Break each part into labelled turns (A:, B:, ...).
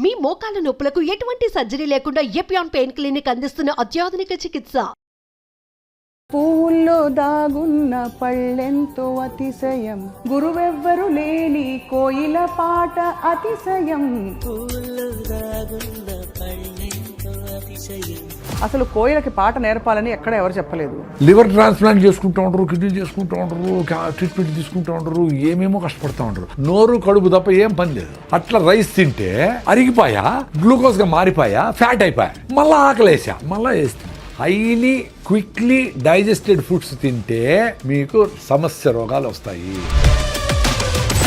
A: మీ మోకాల నొప్పులకు ఎటువంటి సర్జరీ లేకుండా ఎపియాన్ పెయిన్ క్లినిక్ అందిస్తున్న అత్యాధునిక చికిత్స.
B: పూల్లో దాగున్న పళ్ళెంతో అతిశయం, గురువెవ్వరు లేని కోయిల పాట అతిశయం. అసలు కోయిలకి పాట నేర్పాలని ఎక్కడ ఎవరు చెప్పలేదు.
C: లివర్ ట్రాన్స్ప్లాంట్ చేసుకుంటూ ఉంటారు, కిడ్నీ చేసుకుంటూ ఉంటారు, ట్రీట్మెంట్ తీసుకుంటూ ఉంటారు, ఏమేమో కష్టపడుతూ ఉంటారు. నోరు కడుపు తప్ప ఏం పని లేదు. అట్లా రైస్ తింటే అరిగిపోయా, గ్లూకోజ్ గా మారిపోయా, ఫ్యాట్ అయిపోయా, మళ్ళా ఆకలేసా, మళ్ళా వేస్తా. హైలీ క్విక్లీ డైజెస్టెడ్ ఫుడ్స్ తింటే మీకు సమస్య రోగాలు వస్తాయి.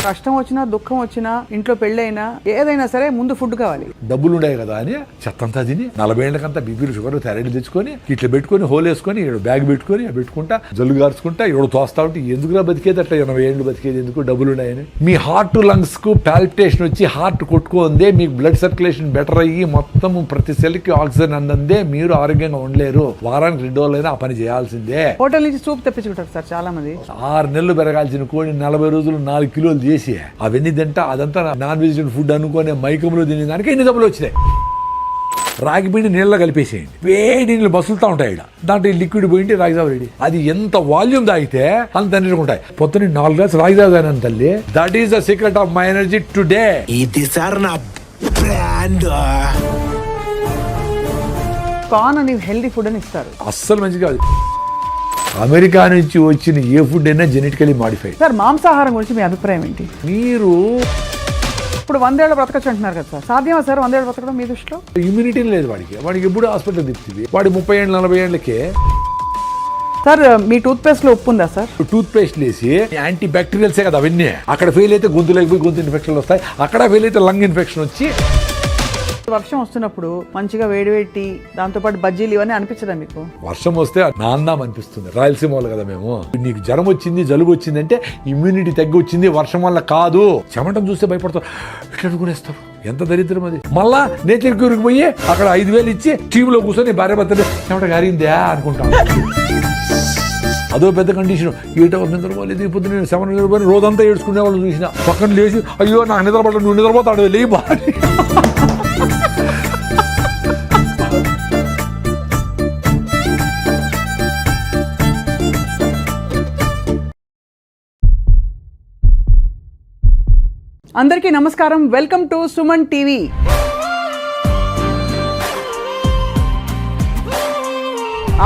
B: కష్టం వచ్చినా దుఃఖం వచ్చినా ఇంట్లో పెళ్ళైనా ఏదైనా సరే ముందు ఫుడ్ కావాలి.
C: డబ్బులు ఉండే కదా అని చెత్తంతా తిని 40 ఏళ్ళకంతా బీపీలు షుగర్ థైరాయిడ్ తెచ్చుకొని ఇట్లా పెట్టుకొని హోల్ వేసుకొని బ్యాగ్ పెట్టుకొని పెట్టుకుంటా జల్లు గార్చుకుంటా తోస్తా ఉంటే ఎందుకురా బతికేది, అట్లా 80 ఏళ్ళు బతికేది ఎందుకు, డబ్బులు ఉన్నాయని. మీ హార్ట్ లంగ్స్ కు పాల్పిటేషన్ వచ్చి హార్ట్ కొట్టుకుందే, మీకు బ్లడ్ సర్క్యులేషన్ బెటర్ అయ్యి మొత్తం ప్రతి సెల్ కి ఆక్సిజన్ అందందే మీరు ఆరోగ్యంగా ఉండలేరు. వారానికి 2 రోజులైనా ఆ పని చేయాల్సిందే.
B: హోటల్ నుంచి సూప్ తెప్పించుకుంటారు సార్ చాలా మంది.
C: 6 నెలలు పెరగాల్సిన కోడి 40 రోజులు 4 కిలోలు చేసి అవన్నీ తింటా అదంతా నాన్ వెజిటేరియన్ ఫుడ్ అనుకునే మైకంలో తినే దానికి ఎన్ని డబ్బులు వచ్చినాయి. రాగి పిండి నీళ్ళలో కలిపేసేయండి, వేడి నీళ్ళు బసులుతూ ఉంటాయి. దాంట్లో లిక్విడ్ పోయింటి రాగి జావ రెడీ. అది ఎంత వాల్యూమ్ తాగితే అంత ఎనర్జీ ఉంటాయి. పొద్దున్న 4 గ్లాసులు రాగి జావ తాగినాను తల్లి. That is the secret of my energy today.
D: ఇది సార్ నా బ్రాండ్.
B: కార్న్ అని హెల్దీ ఫుడ్ అని ఇస్తారు,
C: అస్సలు మంచిది కాదు. అమెరికా నుంచి వచ్చిన ఏ ఫుడ్ అయినా జెనెటికలీ మాడిఫైడ్.
B: సార్ మాంసాహారం గురించి మీ అభిప్రాయం ఏంటి?
C: మీరు
B: ఇప్పుడు 100 ఏళ్ళు బ్రతకచ్చు అంటున్నారు కదా సార్, సాధ్యమా సార్ 100 ఏళ్ళు బ్రతకడం మీ దృష్టిలో?
C: ఇమ్యూనిటీ లేదు వాడికి ఎప్పుడు హాస్పిటల్ తిప్పింది. వాడి 30 ఏళ్ళు 40 ఏళ్ళకే.
B: సార్ మీ టూత్ పేస్ట్ లో ఉప్పు ఉందా సార్?
C: టూత్ పేస్ట్ వేసి యాంటీ బ్యాక్టీరియల్సే కదా అవన్నీ. అక్కడ ఫెయిల్ అయితే గొంతులోకి పోయి గొంతు ఇన్ఫెక్షన్లు వస్తాయి, అక్కడ ఫెయిల్ అయితే లంగ్ ఇన్ఫెక్షన్ వచ్చి.
B: వర్షం వస్తున్నప్పుడు మంచిగా వేడివేటి దాంతోపాటు బజ్జీలు ఇవన్నీ అనిపించదా మీకు?
C: వర్షం వస్తే నాందాం అనిపిస్తుంది. రాయలసీమ వాళ్ళు కదా మేము. నీకు జ్వరం వచ్చింది జలుబు వచ్చింది అంటే ఇమ్యూనిటీ తగ్గి వచ్చింది, వర్షం వల్ల కాదు. చెమటం చూస్తే భయపడతారు, ఇట్లా అనుకునేస్తారు. ఎంత దరిద్రం అది. మళ్ళా నేచర్ క్యూర్కి పోయి అక్కడ 5,000 ఇచ్చి టీవీలో కూర్చొని భార్య భర్తని చెమట గారిందా అనుకుంటాను. అదో పెద్ద కండిషన్. 8 hours నిద్రపోలేదు, ఇప్పుడు నేను 7 నిద్రపోయి రోజంతా ఏడ్చుకునే వాళ్ళు చూసిన. పక్కన లేచి అయ్యో నాకు నిద్రపడ, నువ్వు నిద్రపోతాడు లే భార్య.
B: అందరికీ నమస్కారం, వెల్కమ్ టు సుమన్ టీవీ.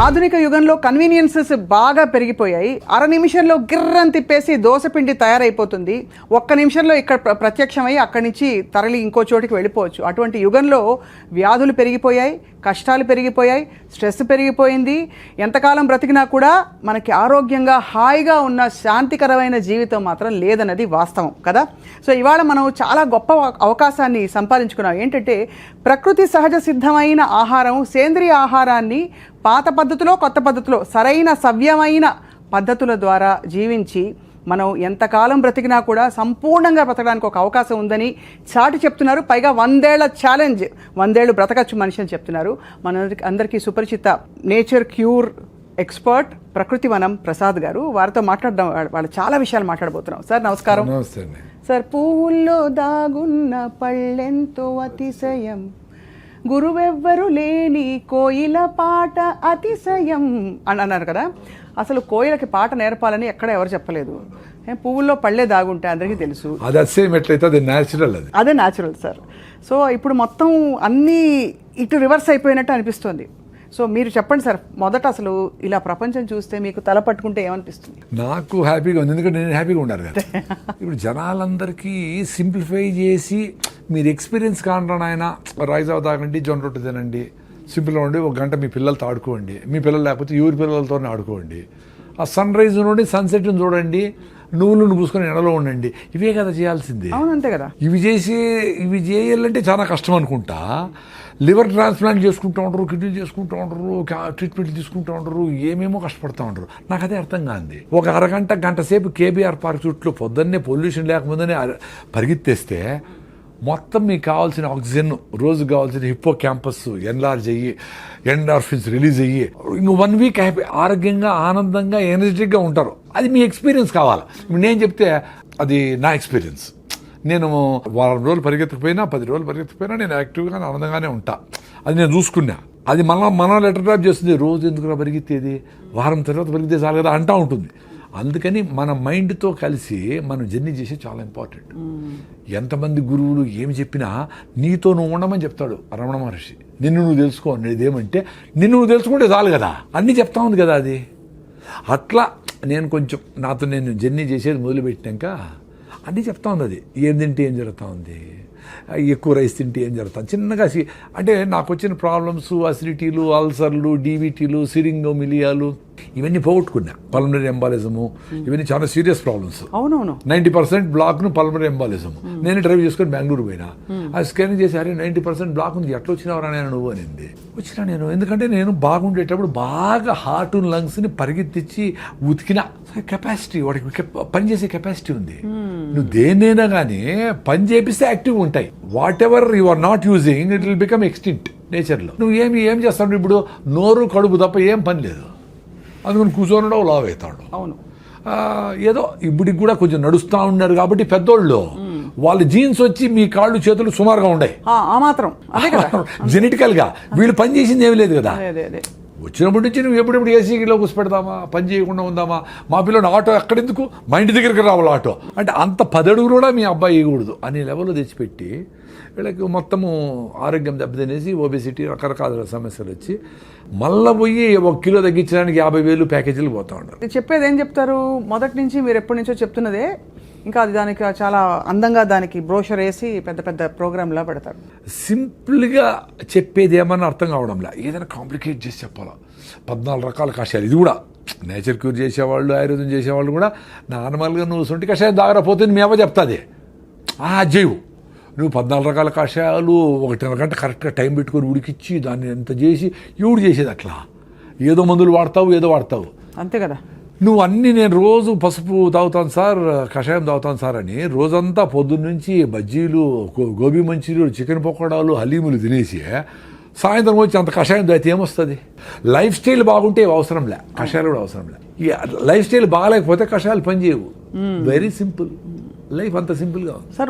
B: ఆధునిక యుగంలో కన్వీనియన్సెస్ బాగా పెరిగిపోయాయి. 1/2 నిమిషంలో గిర్రని తిప్పేసి దోసపిండి తయారైపోతుంది. 1 నిమిషంలో ఇక్కడ ప్రత్యక్షమై అక్కడి నుంచి తరలి ఇంకో చోటికి వెళ్ళిపోవచ్చు. అటువంటి యుగంలో వ్యాధులు పెరిగిపోయాయి, కష్టాలు పెరిగిపోయాయి, స్ట్రెస్ పెరిగిపోయింది. ఎంతకాలం బ్రతికినా కూడా మనకి ఆరోగ్యంగా హాయిగా ఉన్న శాంతికరమైన జీవితం మాత్రం లేదన్నది వాస్తవం కదా. సో ఇవాళ మనం చాలా గొప్ప అవకాశాన్ని సంపాదించుకున్నాం. ఏంటంటే ప్రకృతి సహజ సిద్ధమైన ఆహారం, సేంద్రియ ఆహారాన్ని పాత పద్ధతిలో కొత్త పద్ధతిలో సరైన సవ్యమైన పద్ధతుల ద్వారా జీవించి మనం ఎంతకాలం బ్రతికినా కూడా సంపూర్ణంగా బ్రతకడానికి ఒక అవకాశం ఉందని చాటి చెప్తున్నారు. పైగా 100 ఏళ్ల ఛాలెంజ్, 100 ఏళ్ళు బ్రతకచ్చు మనిషి అని చెప్తున్నారు. అందరికీ సుపరిచిత నేచర్ క్యూర్ ఎక్స్పర్ట్ ప్రకృతి వనం ప్రసాద్ గారు. వారితో మాట్లాడడం, వాళ్ళు చాలా విషయాలు మాట్లాడబోతున్నాం. సార్ నమస్కారం. సార్, పువ్వుల్లో దాగున్న పళ్ళెంతో అతిశయం, గురువెవ్వరు లేని కోయిల పాట అతిశయం అని అన్నారు కదా. అసలు కోయిలకి పాట నేర్పాలని ఎక్కడ ఎవరు చెప్పలేదు. పువ్వుల్లో పళ్ళే దాగుంటే అందరికీ తెలుసు. అదే న్యాచురల్ సార్. సో ఇప్పుడు మొత్తం అన్నీ ఇటు రివర్స్ అయిపోయినట్టు అనిపిస్తుంది. సో మీరు చెప్పండి సార్, మొదట అసలు ఇలా ప్రపంచం చూస్తే మీకు తల పట్టుకుంటే ఏమనిపిస్తుంది?
C: నాకు హ్యాపీగా ఉంది, ఎందుకంటే నేను హ్యాపీగా ఉండాలి కదా. ఇప్పుడు జనాలందరికీ సింప్లిఫై చేసి మీరు ఎక్స్పీరియన్స్ కాంటాను ఆయన రైస్ అవ తాగండి, జొన్న రొట్టె తినండి, సింపుల్గా ఉండి 1 గంట మీ పిల్లలతో ఆడుకోండి, మీ పిల్లలు లేకపోతే ఎవరి పిల్లలతోనే ఆడుకోండి, ఆ సన్ రైజ్ నుండి సన్సెట్ని చూడండి, నువ్వులను పూసుకొని ఎండలో ఉండండి. ఇవే కదా చేయాల్సింది.
B: అవునంతే కదా.
C: ఇవి చేయాలంటే చాలా కష్టం అనుకుంటా. లివర్ ట్రాన్స్ప్లాంట్ చేసుకుంటూ ఉంటారు, కిడ్నీ చేసుకుంటూ ఉంటారు, ట్రీట్మెంట్ తీసుకుంటూ ఉంటారు, ఏమేమో కష్టపడుతూ ఉంటారు. నాకు అదే అర్థం కాదు. ఒక గంట సేపు కేబీఆర్ పార్క్ చుట్టూ పొద్దున్నే పొల్యూషన్ లేకముందనే పరిగెత్తేస్తే మొత్తం మీకు కావాల్సిన ఆక్సిజన్, రోజు కావాల్సిన హిప్పో క్యాంపస్ ఎన్లార్జ్ అయ్యి ఎండార్ఫిన్స్ రిలీజ్ అయ్యి ఇంకో 1 వీక్ హ్యాపీ ఆరోగ్యంగా ఆనందంగా ఎనర్జెటిక్గా ఉంటారు. అది మీ ఎక్స్పీరియన్స్ కావాలి. ఇప్పుడు నేను చెప్తే అది నా ఎక్స్పీరియన్స్. నేను వారం రోజులు పరిగెత్తకపోయినా 10 రోజులు పరిగెత్తకపోయినా నేను యాక్టివ్గా ఆనందంగానే ఉంటా. అది నేను చూసుకున్నా. అది మనం లెటర్ డ్రాప్ చేస్తుంది, రోజు ఎందుకు పరిగెత్తేది, వారం తర్వాత పరిగెత్తే చాలు కదా అంటా ఉంటుంది. అందుకని మన మైండ్తో కలిసి మనం జర్నీ చేసే చాలా ఇంపార్టెంట్. ఎంతమంది గురువులు ఏమి చెప్పినా నీతో నువ్వు ఉండమని చెప్తాడు రమణ మహర్షి. నిన్ను నువ్వు తెలుసుకో అనేది ఏమంటే నిన్ను నువ్వు తెలుసుకుంటే చాలు కదా, అన్నీ చెప్తా ఉంది కదా అది. అట్లా నేను కొంచెం నాతో నేను జర్నీ చేసేది మొదలుపెట్టినాక అన్నీ చెప్తా ఉంది. అది ఏం తింటే ఏం జరుగుతూ ఉంది, ఎక్కువ రైస్ తింటే ఏం జరుగుతుంది, చిన్నగా అంటే నాకు వచ్చిన ప్రాబ్లమ్స్ అసిడిటీలు, అల్సర్లు, డీబీటీలు, సిరింగోమిలియాలు ఇవన్నీ పోగొట్టుకున్నా. పల్మనరీ ఎంబాలిజము ఇవన్నీ చాలా సీరియస్ ప్రాబ్లమ్స్.
B: అవునవును
C: 90% బ్లాక్ను పల్మనరీ ఎంబాలిజము. నేను డ్రైవ్ చేసుకొని బెంగళూరు పోయినా, ఆ స్కానింగ్ చేసి అరే 90% బ్లాక్ ఉంది, ఎట్లా వచ్చినావరా నేను నువ్వు అనింది. వచ్చినా నేను, ఎందుకంటే నేను బాగుండేటప్పుడు బాగా హార్ట్ లంగ్స్ని పరిగెత్తించి ఉతికిన కెపాసిటీ, వాడికి పనిచేసే కెపాసిటీ ఉంది. నువ్వు దేన్నైనా కానీ పని చేపిస్తే యాక్టివ్గా ఉంటాయి. Whatever you are not using it will become extinct నేచర్లో. నువ్వు ఏం చేస్తావు ఇప్పుడు, నోరు కడుపు తప్ప ఏం పని లేదు, అందుకని కూర్చొని లావ్ అవుతాడు.
B: అవును,
C: ఏదో ఇప్పటికి కూడా కొంచెం నడుస్తూ ఉన్నారు కాబట్టి పెద్దోళ్ళు వాళ్ళ జీన్స్ వచ్చి మీ కాళ్ళు చేతులు సుమారుగా ఉన్నాయి
B: ఆ మాత్రం అదే కదా.
C: జెనెటికల్ గా వీళ్ళు పని చేసింది ఏమీ లేదు కదా.
B: అదే
C: వచ్చినప్పటి నుంచి నువ్వు ఎప్పుడెప్పుడు ఏసీలో కూర్చోపెడదామా, పని చేయకుండా ఉందామా, మా పిల్లలు ఆటో ఎక్కడెందుకు, మా ఇంటి దగ్గరికి రావాలి ఆటో అంటే అంత 10 అడుగులు కూడా మీ అబ్బాయి ఇవ్వకూడదు అనే లెవెల్లో తెచ్చిపెట్టి వీళ్ళకి మొత్తము ఆరోగ్యం దెబ్బతినేసి ఒబెసిటీ రకరకాల సమస్యలు వచ్చి మళ్ళీ పోయి 1 కిలో తగ్గించడానికి 50,000 ప్యాకేజీలు పోతా ఉంటారు.
B: చెప్పేది ఏం చెప్తారు, మొదటి నుంచి మీరు ఎప్పటి నుంచో చెప్తున్నదే, ఇంకా అది దానికి చాలా అందంగా దానికి బ్రోషర్ వేసి పెద్ద పెద్ద ప్రోగ్రామ్లా పెడతారు.
C: సింపుల్గా చెప్పేది ఏమన్నా అర్థం కావడంలా, ఏదైనా కాంప్లికేట్ చేసి చెప్పాలా. 14 రకాల కషాయాలు, ఇది కూడా నేచర్ క్యూర్ చేసేవాళ్ళు, ఆయుర్వేదం చేసేవాళ్ళు కూడా నార్మల్గా నువ్వు సొంటి కషాయం దాగరపోతే మీ అవ్వ చెప్తాది అజ్జేవు, నువ్వు 14 రకాల కషాయాలు 1.5 గంట కరెక్ట్గా టైం పెట్టుకొని ఉడికిచ్చి దాన్ని ఎంత చేసి ఎవడు చేసేది అట్లా, ఏదో మందులు వాడతావు
B: అంతే కదా.
C: నువ్వు అన్నీ నేను రోజు పసుపు తాగుతాను సార్, కషాయం తాగుతాను సార్ అని రోజంతా పొద్దున్న నుంచి బజ్జీలు, గోబీ మంచూరియలు, చికెన్ పకోడాలు, హలీములు తినేసి సాయంత్రం వచ్చి అంత కషాయం తాగితే ఏమొస్తుంది. లైఫ్ స్టైల్ బాగుంటే అవసరంలే, కషాయాలు కూడా అవసరంలే. ఈ లైఫ్ స్టైల్ బాగాలేకపోతే కషాయాలు పనిచేయవు. వెరీ సింపుల్ లైఫ్, అంత సింపుల్గా ఉంది.
B: సార్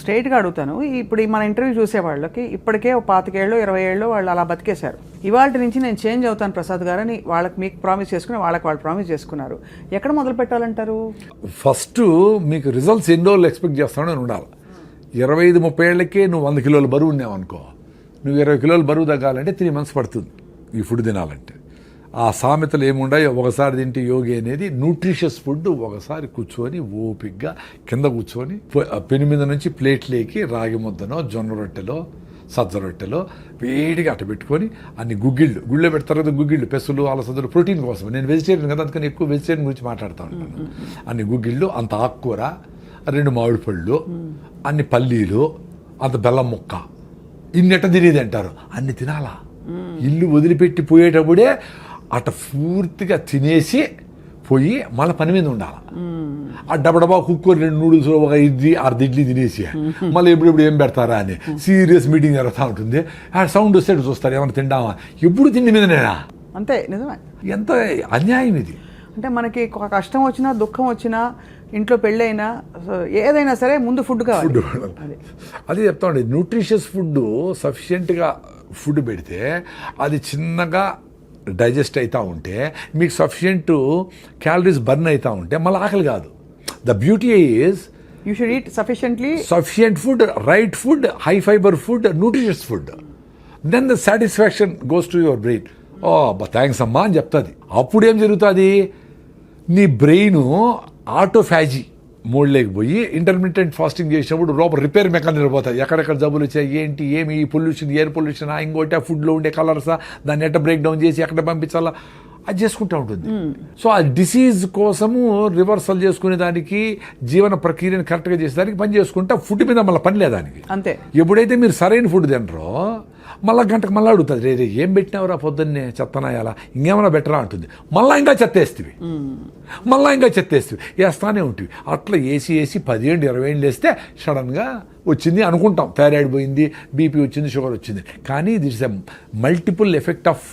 B: స్ట్రైట్గా అడుగుతాను, ఇప్పుడు మన ఇంటర్వ్యూ చూసే వాళ్ళకి ఇప్పటికే 25 ఏళ్ళు 20 ఏళ్ళు వాళ్ళు అలా బతికేశారు. ఇవాళ నుంచి నేను చేంజ్ అవుతాను ప్రసాద్ గారు అని వాళ్ళకి మీకు ప్రామిస్ చేసుకుని వాళ్ళు ప్రామిస్ చేసుకున్నారు. ఎక్కడ మొదలు పెట్టాలంటారు?
C: ఫస్ట్ మీకు రిజల్ట్స్ ఎన్ని రోజులు ఎక్స్పెక్ట్ చేస్తానో అని ఉండాలి. 25-30 ఏళ్ళకే నువ్వు 100 కిలోల బరువు ఉన్నావు అనుకో, నువ్వు 20 కిలోల బరువు తగ్గాలంటే 3 months పడుతుంది ఈ ఫుడ్ తినాలంటే. ఆ సామెతలు ఏముండాయో, ఒకసారి తింటే యోగి అనేది న్యూట్రిషియస్ ఫుడ్. ఒకసారి కూర్చొని ఓపిగ్గా కింద కూర్చొని పెను మీద నుంచి ప్లేట్లేకి రాగి ముద్దనో, జొన్న రొట్టెలో, సజ్జ రొట్టెలో వేడిగా అట్ట పెట్టుకొని అన్ని గుళ్ళో పెడతారు కదా గుగ్గిళ్ళు, పెసులు, అలసందలు ప్రోటీన్ కోసం. నేను వెజిటేరియన్ కదా, అందుకని ఎక్కువ వెజిటేరియన్ గురించి మాట్లాడుతూ ఉంటాను. అన్ని గుగ్గిళ్ళు, అంత ఆకుకూర, 2 మామిడి పళ్ళు, అన్ని పల్లీలు, అంత బెల్లం ముక్క, ఇన్నెట్ట తినేది అంటారు. అన్ని తినాలా, ఇల్లు వదిలిపెట్టి పోయేటప్పుడే అట్ట పూర్తిగా తినేసి పోయి మళ్ళీ పని మీద ఉండాలి. ఆ డబడబా కుక్కర్ 2 నూడిల్స్, 1 ఇడ్లీ, 6 ఇడ్లీ తినేసి మళ్ళీ ఎప్పుడు ఏం పెడతారా అని సీరియస్ మీటింగ్ జరుగుతూ ఉంటుంది. ఆ సౌండ్ వస్తే చూస్తారు, ఏమైనా తిండామా, ఎప్పుడు తిండి మీదనేనా.
B: అంతే, నిజమే.
C: ఎంత అన్యాయం ఇది.
B: అంటే మనకి కష్టం వచ్చినా, దుఃఖం వచ్చినా, ఇంట్లో పెళ్ళైనా, ఏదైనా సరే ముందు ఫుడ్ కావాలి.
C: అదే చెప్తా ఉండే, న్యూట్రిషియస్ ఫుడ్ సఫిషియెంట్గా ఫుడ్ పెడితే అది చిన్నగా డైజెస్ట్ అవుతూ ఉంటే మీకు సఫిషియెంట్ క్యాలరీస్ బర్న్ అవుతూ ఉంటే మళ్ళీ ఆకలి కాదు. The beauty is
B: you should eat
C: sufficient food, right food, high fibre food, nutritious food. Then the satisfaction goes to your brain. Oh thanks అమ్మా అని చెప్తుంది. అప్పుడు ఏం జరుగుతుంది, నీ బ్రెయిన్ ఆటోఫాజీ మోడ్లోకి పోయి ఇంటర్మీడియట్ ఫాస్టింగ్ చేసినప్పుడు లోపల రిపేర్ మెకానిజం పోతుంది. ఎక్కడెక్కడ జబ్బులు వచ్చాయి, ఏంటి, ఏమి పొల్యూషన్, ఎయిర్ పొల్యూషన్, ఇంకోటి ఆ ఫుడ్లో ఉండే కలర్సా, దాన్ని ఎట్ట బ్రేక్ డౌన్ చేసి ఎక్కడ పంపించాలా అది చేసుకుంటూ ఉంటుంది. సో ఆ డిసీజ్ కోసము రివర్సల్ చేసుకునే దానికి, జీవన ప్రక్రియను కరెక్ట్గా చేసేదానికి పని చేసుకుంటా, ఫుడ్ మీద మళ్ళీ పని లేదానికి.
B: అంతే. ఎప్పుడైతే
C: మీరు సరైన ఫుడ్ తింటారో మళ్ళీ గంటకు మళ్ళీ అడుగుతుంది, రే ఏం పెట్టినావురా పొద్దున్నే, చెత్తనాయాలా, ఇంకేమైనా బెటరా అంటుంది. మళ్ళీ ఇంకా చెత్తేస్తుంది, వేస్తానే ఉంటుంది. అట్లా వేసి 10 ఏళ్ళు 20 ఏళ్ళు వేస్తే సడన్గా వచ్చింది అనుకుంటాం, థైరాయిడ్ పోయింది, బీపీ వచ్చింది, షుగర్ వచ్చింది. కానీ that's a multiple effect of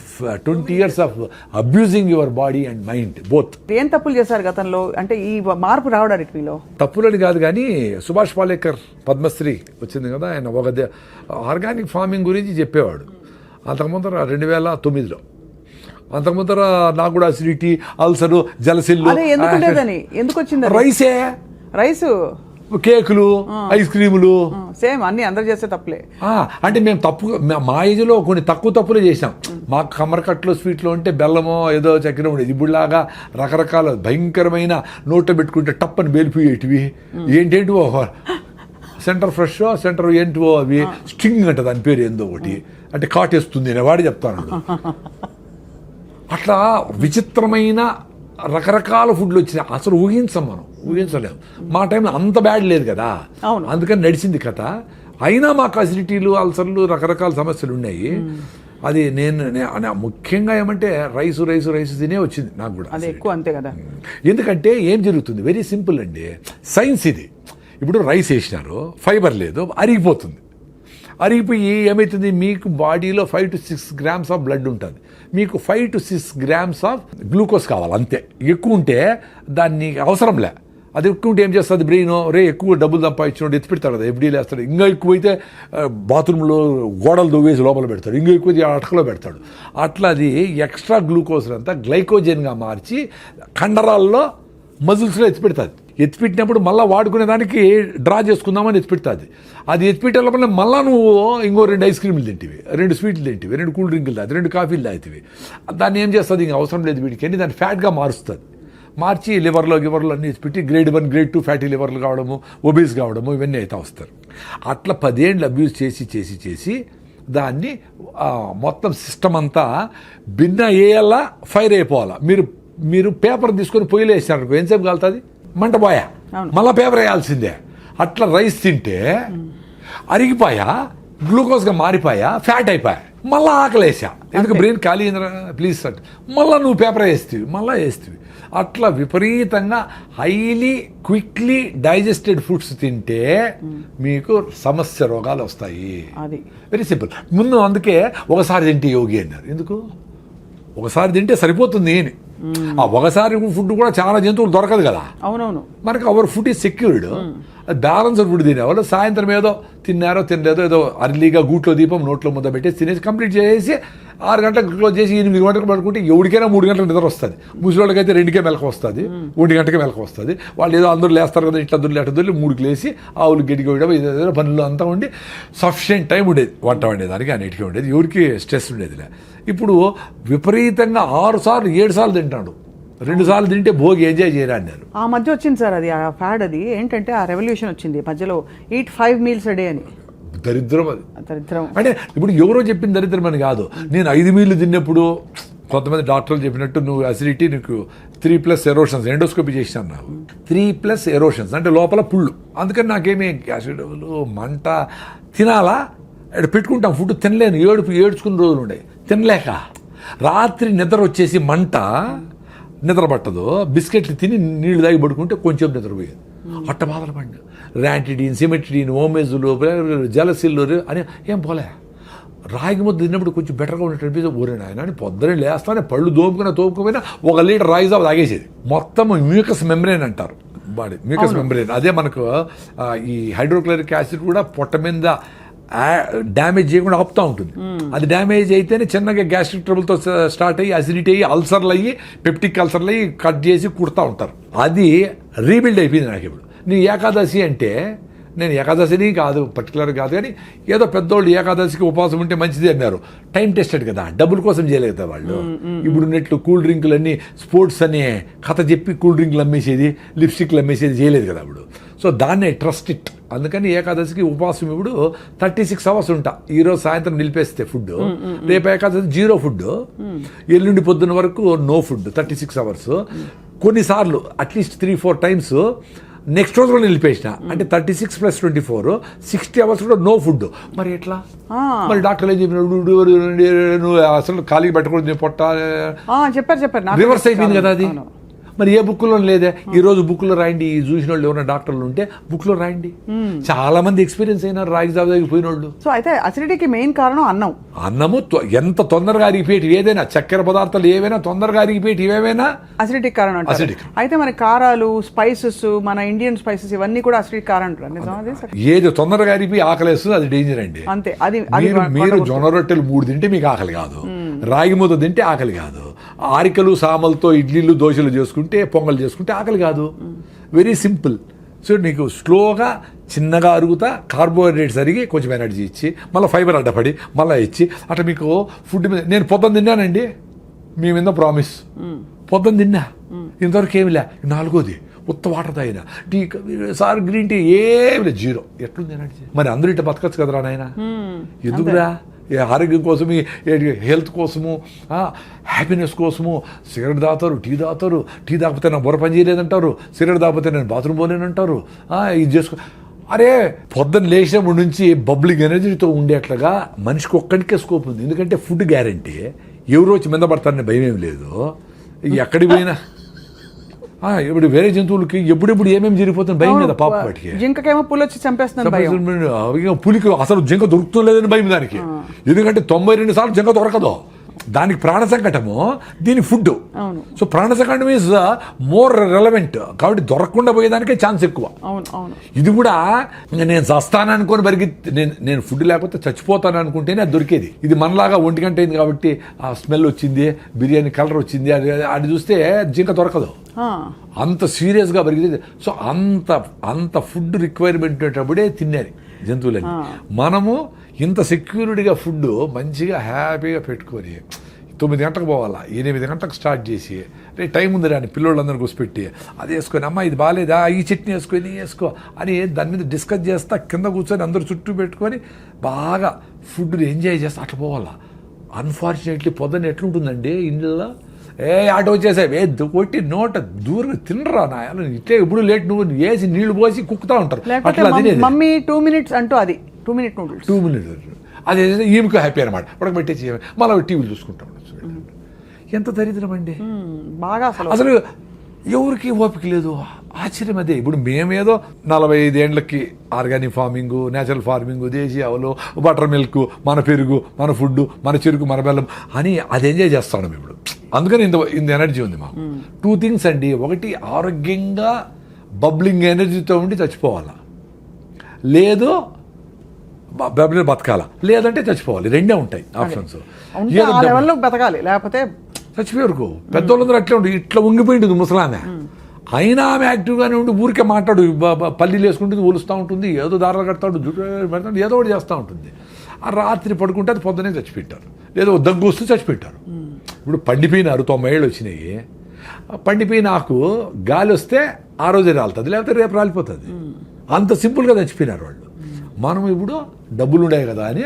C: 20 years of abusing your body and mind both.
B: ఏం తప్పులు చేశారు గతంలో అంటే ఈ మార్పు రావడానికి మీలో?
C: తప్పులని కాదు కానీ సుభాష్ పాలేకర్ పద్మశ్రీ వచ్చింది కదా, ఆయన ఒక ఆర్గానిక్ ఫార్మింగ్ గురించి చెప్పేవాడు. అంతకుముందర 2009లో, అంతకుముందర నాకు కూడా అసిడిటీ, అల్సరు, జలసిల్లు.
B: అదే ఎందుకు లేదని, ఎందుకు వచ్చింది?
C: రైసే,
B: రైసు,
C: కేకులు, ఐస్ క్రీములు,
B: సేమ్ అన్ని అందరు చేస్తే తప్పులే.
C: అంటే మేము మా ఏజ్లో కొన్ని తప్పులే చేసాం. మాకు కమరకట్లో స్వీట్లో ఉంటే బెల్లమో ఏదో చక్కెర ఉండేది. ఇప్పుడులాగా రకరకాల భయంకరమైన నోట్లో పెట్టుకుంటే టప్పని బేలిపోయేటివి, ఏంటేంటివో సెంటర్ ఫ్రెష్, సెంటర్ ఏంటివో అవి స్ట్రింగ్ అంట, దాని పేరు ఏందో ఒకటి, అంటే కాటేస్తుంది నేను వాడి చెప్తాను. అట్లా విచిత్రమైన రకరకాల ఫుడ్లు వచ్చినాయి. అసలు ఊహించలేము. మా టైంలో అంత బ్యాడ్ లేదు కదా, అందుకని నడిచింది కథ. అయినా మాకు అసిడిటీలు, అల్సర్లు, రకరకాల సమస్యలు ఉన్నాయి. అది నేను ముఖ్యంగా ఏమంటే రైసు తినే వచ్చింది నాకు కూడా.
B: అది ఎక్కువ అంతే కదా.
C: ఎందుకంటే ఏం జరుగుతుంది, వెరీ సింపుల్ అండి, సైన్స్ ఇది. ఇప్పుడు రైస్ వేసినారు, ఫైబర్ లేదు, అరిగిపోయి ఏమవుతుంది, మీకు బాడీలో 5 to 6 grams ఆఫ్ బ్లడ్ ఉంటుంది, మీకు 5 to 6 grams ఆఫ్ గ్లూకోజ్ కావాలి అంతే. ఎక్కువ ఉంటే దాన్ని అవసరంలే. అది ఎక్కువ ఉంటే ఏం చేస్తుంది బ్రెయిన్, ఎక్కువ డబ్బులు సంపాదించినోడు ఎత్తి పెడతాడు కదా, ఎఫ్డీలు వేస్తాడు. ఇంకా ఎక్కువైతే బాత్రూంలో గోడలు దువ్వేసి లోపల పెడతాడు, ఇంకా ఎక్కువ అటకలో పెడతాడు. అట్లా అది ఎక్స్ట్రా గ్లూకోజ్ అంతా గ్లైకోజన్గా మార్చి కండరాల్లో, మజిల్స్లో ఎత్తిపెట్టినప్పుడు మళ్ళీ వాడుకునే దానికి డ్రా చేసుకుందామని ఎత్తిపెడుతుంది. అది ఎత్తిపెట్టే లోపల మళ్ళీ నువ్వు ఇంకో 2 ఐస్ క్రీములు తింటివి, 2 స్వీట్లు తింటివి, 2 కూల్ డ్రింకులు తాగి, 2 కాఫీలు తాగుతావి. దాన్ని ఏం చేస్తుంది, ఇంక అవసరం లేదు వీడికి అని దాన్ని ఫ్యాట్గా మారుస్తుంది. మార్చి లివర్లో అన్నీ ఎత్తిపెట్టి గ్రేడ్ 1, గ్రేడ్ 2 ఫ్యాటీ లివర్లు కావడము, ఒబీస్ కావడము, ఇవన్నీ అయితే వస్తారు. అట్లా 10 ఏళ్ళు అబ్యూజ్ చేసి దాన్ని మొత్తం సిస్టమ్ అంతా భిన్న వేయాలా, ఫైర్ అయిపోవాలా. మీరు పేపర్ తీసుకొని పొయ్యిలో వేసినారు, ఎంతసేపు కాలుతుంది, మంట పోయా, మళ్ళీ పేపర్ వేయాల్సిందే. అట్లా రైస్ తింటే అరిగిపోయా, గ్లూకోజ్గా మారిపోయా, ఫ్యాట్ అయిపోయా, మళ్ళీ ఆకలేసా. ఎందుకు బ్రెయిన్ ఖాళీ అయిందిరా ప్లీజ్ అంటే మళ్ళీ నువ్వు పేపర్ వేస్తేవి. అట్లా విపరీతంగా హైలీ క్విక్లీ డైజెస్టెడ్ ఫుడ్స్ తింటే మీకు సమస్య రోగాలు వస్తాయి. Very simple. ముందు అందుకే ఒకసారి తింటే యోగి అన్నారు. ఎందుకు ఒకసారి తింటే సరిపోతుంది అని. ఆ ఒకసారి ఫుడ్ కూడా చాలా జంతువులు దొరకదు కదా.
B: అవునవును.
C: మనకి our food is secured. Balanced food తినేవాళ్ళు సాయంత్రం ఏదో తిన్నారో తినలేదో ఏదో అర్లీగా గూట్లో దీపం నోట్లో ముద్ద పెట్టేసి తినేసి కంప్లీట్ చేసి 6 గంటలకు క్లోజ్ చేసి 8 గంటలకు పడుకుంటే ఎవరికైనా 3 గంటలకు నిద్ర వస్తుంది. ముసలివాళ్ళకైతే 2కే మెలకు వస్తుంది, 1 గంటకే మెలకు వస్తుంది. వాళ్ళు ఏదో అందరూ లేస్తారు కదా, ఇట్లా దొరికి 3కి లేసి ఆవులు గడ్డికి వేయడం, ఏదో పనులు అంతా ఉండి సఫిషియెంట్ టైం ఉండేది వంట వండేదానికి, అన్నిటికీ ఉండేది, ఎవరికి స్ట్రెస్ ఉండేదిలే. ఇప్పుడు విపరీతంగా 6 సార్లు 7 సార్లు తింటాడు. 2 సార్లు తింటే భోగి ఎంజాయ్ చేయరా అన్నారు.
B: ఆ మధ్య వచ్చింది సార్ అది, ఆ ఫ్యాడ్. అది ఏంటంటే ఆ రెవల్యూషన్ వచ్చింది మధ్యలో, eat 5 meals a day అని.
C: దరిద్రం అది.
B: దరిద్రం
C: అంటే ఇప్పుడు ఎవరో చెప్పిన దరిద్రం అని కాదు. నేను 5 మీల్లు తిన్నప్పుడు కొంతమంది డాక్టర్లు చెప్పినట్టు నువ్వు అసిడిటీ, నీకు 3+ ఎరోషన్స్, ఎండోస్కోపీ చేసినాను నాకు. 3+ ఎరోషన్స్ అంటే లోపల పుళ్ళు. అందుకని నాకేమీ యాసిడ్ మంట తినాలా పెట్టుకుంటాం, ఫుడ్ తినలేను, ఏడ్చుకున్న రోజులు ఉండే, తినలేక రాత్రి నిద్ర వచ్చేసి మంట, నిద్ర పట్టదు, బిస్కెట్లు తిని నీళ్లు తాగి పడుకుంటే కొంచెం నిద్రపోయేది. అట్ట బాధలు పడి ర్యాంటిడీన్, సిమెట్రిడీన్, ఓమేజులు, జలసిల్లు అని ఏం పోలే. రాగి ముద్ద తిన్నప్పుడు కొంచెం బెటర్గా ఉన్నట్టు అనిపిస్తే ఊరే ఆయన అని పొద్దునే లేస్తానే పళ్ళు తోముకుపోయినా 1 లీటర్ రాగి జావ తాగేసేది. మొత్తం మ్యూకస్ మెంబ్రేన్ అంటారు బాడీ, మ్యూకస్ మెంబ్రేన్. అదే మనకు ఈ హైడ్రోక్లోరిక్ యాసిడ్ కూడా పొట్ట మీద డ్యామేజ్ చేయకుండా ఆపుతూ ఉంటుంది. అది డ్యామేజ్ అయితేనే చిన్నగా గ్యాస్ట్రిక్ ట్రబుల్తో స్టార్ట్ అయ్యి అసిడిటీ అయ్యి అల్సర్లు అయ్యి పెప్టిక్ అల్సర్లు అయ్యి కట్ చేసి కుడతా ఉంటారు. అది రీబిల్డ్ అయిపోయింది నాకు. ఇప్పుడు నీ ఏకాదశి అంటే, నేను ఏకాదశిని కాదు పర్టికులర్ కాదు కానీ ఏదో పెద్దోళ్ళు ఏకాదశికి ఉపవాసం ఉంటే మంచిది అన్నారు. టైం టెస్టెడ్ కదా, డబ్బుల కోసం చేయలేదు కదా వాళ్ళు. ఇప్పుడు ఉన్నట్లు కూల్ డ్రింకులన్నీ స్పోర్ట్స్ అనే కథ చెప్పి కూల్ డ్రింకులు అమ్మేసేది, లిప్స్టిక్లు అమ్మేసేది చేయలేదు కదా అప్పుడు. సో దాన్నే ట్రస్ట్ ఇట్. అందుకని ఏకాదశికి ఉపవాసం ఇప్పుడు 36 hours ఉంటా. ఈరోజు సాయంత్రం నిలిపేస్తే ఫుడ్, రేపు ఏకాదశి 0 ఫుడ్, ఎల్లుండి పొద్దున్న వరకు నో ఫుడ్ 36 hours. కొన్నిసార్లు అట్లీస్ట్ 3-4 times నెక్స్ట్ రోజు కూడా నిలిపేసిన, అంటే 36 + 24 60 hours కూడా నో ఫుడ్. మరి ఎట్లా? మరి డాక్టర్లు ఏం చెప్పినాడు, నువ్వు అసలు ఖాళీ పెట్టకూడదు, పొట్ట
B: చెప్పారు
C: రివర్స్ అయిపోయింది కదా అది. మరి ఏ బుక్లో లేదే. ఈ రోజు బుక్లో రాయండి, ఈ చూసిన వాళ్ళు ఎవరైనా డాక్టర్లు ఉంటే బుక్లో రాయండి. చాలా మంది ఎక్స్పీరియన్స్ అయినారు రాగి జాబ్ దగ్గర పోయిన వాళ్ళు.
B: సో అయితే అసిడిటీకి మెయిన్ కారణం అన్నం.
C: అన్నము ఎంత తొందరగా అరిగిపోయేటి ఏదైనా, చక్కెర పదార్థాలు ఏవైనా తొందరగా అరిగిపోయేటి ఏవైనా
B: అసిడిటీకి కారణం అంటారు.
C: Acidic.
B: అయితే మన కారాలు, స్పైసెస్, మన ఇండియన్ స్పైసెస్ ఇవన్నీ కూడా అసిడిటీ కారణం అంటారు. నిజమా అది?
C: ఏది తొందరగా అరిగిపోయి ఆకలేస్తుంది అది డేంజర్ అండి.
B: అంతే. అది
C: మీరు జొన్న రొట్టెలు 3 తింటే మీకు ఆకలి కాదు, రాగి ముద్ద తింటే ఆకలి కాదు, ఆరికలు సామలతో ఇడ్లీలు దోశలు చేసుకుంటే పొంగల్ చేసుకుంటే ఆకలి కాదు. Very simple. సో నీకు స్లోగా చిన్నగా అరుగుతా కార్బోహైడ్రేట్స్ అరిగి కొంచెం ఎనర్జీ ఇచ్చి మళ్ళీ ఫైబర్ అడ్డపడి మళ్ళీ ఇచ్చి అట్లా మీకు ఫుడ్ మీద. నేను పొద్దున్న తిన్నానండి, మీ మీద ప్రామిస్, పొద్దున్న తిన్నా, ఇంతవరకు ఏమి లే. 4వది ఉత్త వాటర్ తాగిన, టీ సార్ గ్రీన్ టీ ఏమి లేదు, 0. ఎట్లుంది ఎనర్జీ? మరి అందరూ ఇట్లా బతకచ్చు కదరా నాయన. ఎందుకురా? ఆరోగ్యం కోసం, హెల్త్ కోసము, హ్యాపీనెస్ కోసము సిగరెట్ తాగుతారు, టీ తాగుతారు. టీ తాగిపోతే నాకు బుర్ర పని చేయలేదంటారు, సిగరెట్ తాగిపోతే నేను బాత్రూమ్ పోలేనంటారు. ఇది చేసుకో. అరే పొద్దున్న లేచినప్పటి నుంచి బబ్లింగ్ ఎనర్జీతో ఉండేట్లుగా మనిషికి ఒక్కడికే స్కోప్ ఉంది. ఎందుకంటే ఫుడ్ గ్యారంటీ. ఎవరు వచ్చి మీద పడతారని భయం ఏమి లేదు. ఎక్కడికి పోయినా ఇప్పుడు వేరే జంతువులకి ఎప్పుడెప్పుడు ఏమేమి జరిగిపోతుంది భయం కదా పాప. వాటికి
B: జింకకేమో పులి వచ్చి చంపేస్తుంది.
C: పులికి అసలు జింక దొరుకుతుందని భయం దానికి. ఎందుకంటే 92 సార్లు జింక దొరకదు. దానికి ప్రాణ సంకటము, దీని ఫుడ్. సో ప్రాణ సంకటం ఈజ్ మోర్ రెలవెంట్. కాబట్టి దొరకకుండా పోయేదానికే ఛాన్స్ ఎక్కువ. ఇది కూడా నేను చస్తాను అనుకొని నేను ఫుడ్ లేకపోతే చచ్చిపోతాను అనుకుంటేనే అది దొరికేది. ఇది మనలాగా 1 గంట అయింది కాబట్టి ఆ స్మెల్ వచ్చింది, బిర్యానీ కలర్ వచ్చింది, అది చూస్తే జింక దొరకదు. అంత సీరియస్గా పెరిగింది. సో అంత ఫుడ్ రిక్వైర్మెంట్ ఉండేటప్పుడే తిన్నారు జంతువులని. మనము ఇంత సెక్యూరిటీగా ఫుడ్ మంచిగా హ్యాపీగా పెట్టుకొని 9 గంటలకు పోవాలా, 8 గంటలకు స్టార్ట్ చేసి రే టైం ఉంది రాని పిల్లోళ్ళందరూ కూర్చోపెట్టి అది వేసుకొని, అమ్మ ఇది బాగాలేదా, ఈ చట్నీ వేసుకొని వేసుకో అని దాని మీద డిస్కస్ చేస్తా కింద కూర్చొని అందరూ చుట్టూ పెట్టుకొని బాగా ఫుడ్ని ఎంజాయ్ చేస్తా అట్లా పోవాలా. అన్ఫార్చునేట్లీ పొద్దున్న ఎట్లుంటుందండి ఇంట్లో, ఆటో వచ్చేసావు కొట్టి నోట దూరంగా తినరా నాయాలు, ఇట్లే ఇప్పుడు లేట్ నువ్వు వేసి నీళ్లు పోసి కుక్కుతా ఉంటారు. అట్లా
B: మమ్మీ 2 minutes అంటూ అది 2 minute నూడిల్స్
C: 2 minutes అదే ఈమెకు హ్యాపీ అనమాట. ఉడకబెట్టేసి మళ్ళీ టీవీలు చూసుకుంటాం. ఎంత దరిద్రం అండి
B: బాగా.
C: అసలు ఎవరికి ఓపిక లేదు. ఆశ్చర్యం అదే. ఇప్పుడు మేమేదో 45 ఏళ్ళకి ఆర్గానిక్ ఫార్మింగ్, నేచురల్ ఫార్మింగ్, దేశీ ఆవులు, బటర్ మిల్క్, మన పెరుగు, మన ఫుడ్, మన చెరుకు, మన బెల్లం అని అది ఎంజాయ్ చేస్తాం ఇప్పుడు. అందుకని ఇంత ఎనర్జీ ఉంది మాకు. 2 things అండి. ఒకటి ఆరోగ్యంగా బబ్లింగ్ ఎనర్జీతో ఉండి చచ్చిపోవాలా, లేదు బతకాల, లేదంటే చచ్చిపోవాలి. 2 ఉంటాయి ఆప్షన్స్.
B: బతకాలి లేకపోతే
C: చచ్చిపోయారు. పెద్దోళ్ళందరూ అట్లే ఉండి ఇట్లా ఉంగిపోయింటుంది ముసలామె. అయినా ఆమె యాక్టివ్గానే ఉండి ఊరికే మాట్లాడు, పల్లీలు వేసుకుంటుంది, ఒలుస్తూ ఉంటుంది, ఏదో దారాలు కడతాడు, జుట్టు పెడతాడు, ఏదో ఒకటి చేస్తూ ఉంటుంది. ఆ రాత్రి పడుకుంటే అది పొద్దునే చచ్చిపెట్టారు, లేదో దగ్గు వస్తూ చచ్చిపెట్టారు. ఇప్పుడు పండిపోయినారు, 90 ఏళ్ళు వచ్చినాయి. పండిపోయిన ఆకు గాలి వస్తే ఆ రోజే రాలుతుంది, లేకపోతే రేపు రాలిపోతుంది. అంత సింపుల్గా చచ్చిపోయినారు వాళ్ళు. మనం ఇప్పుడు డబ్బులు ఉన్నాయి కదా అని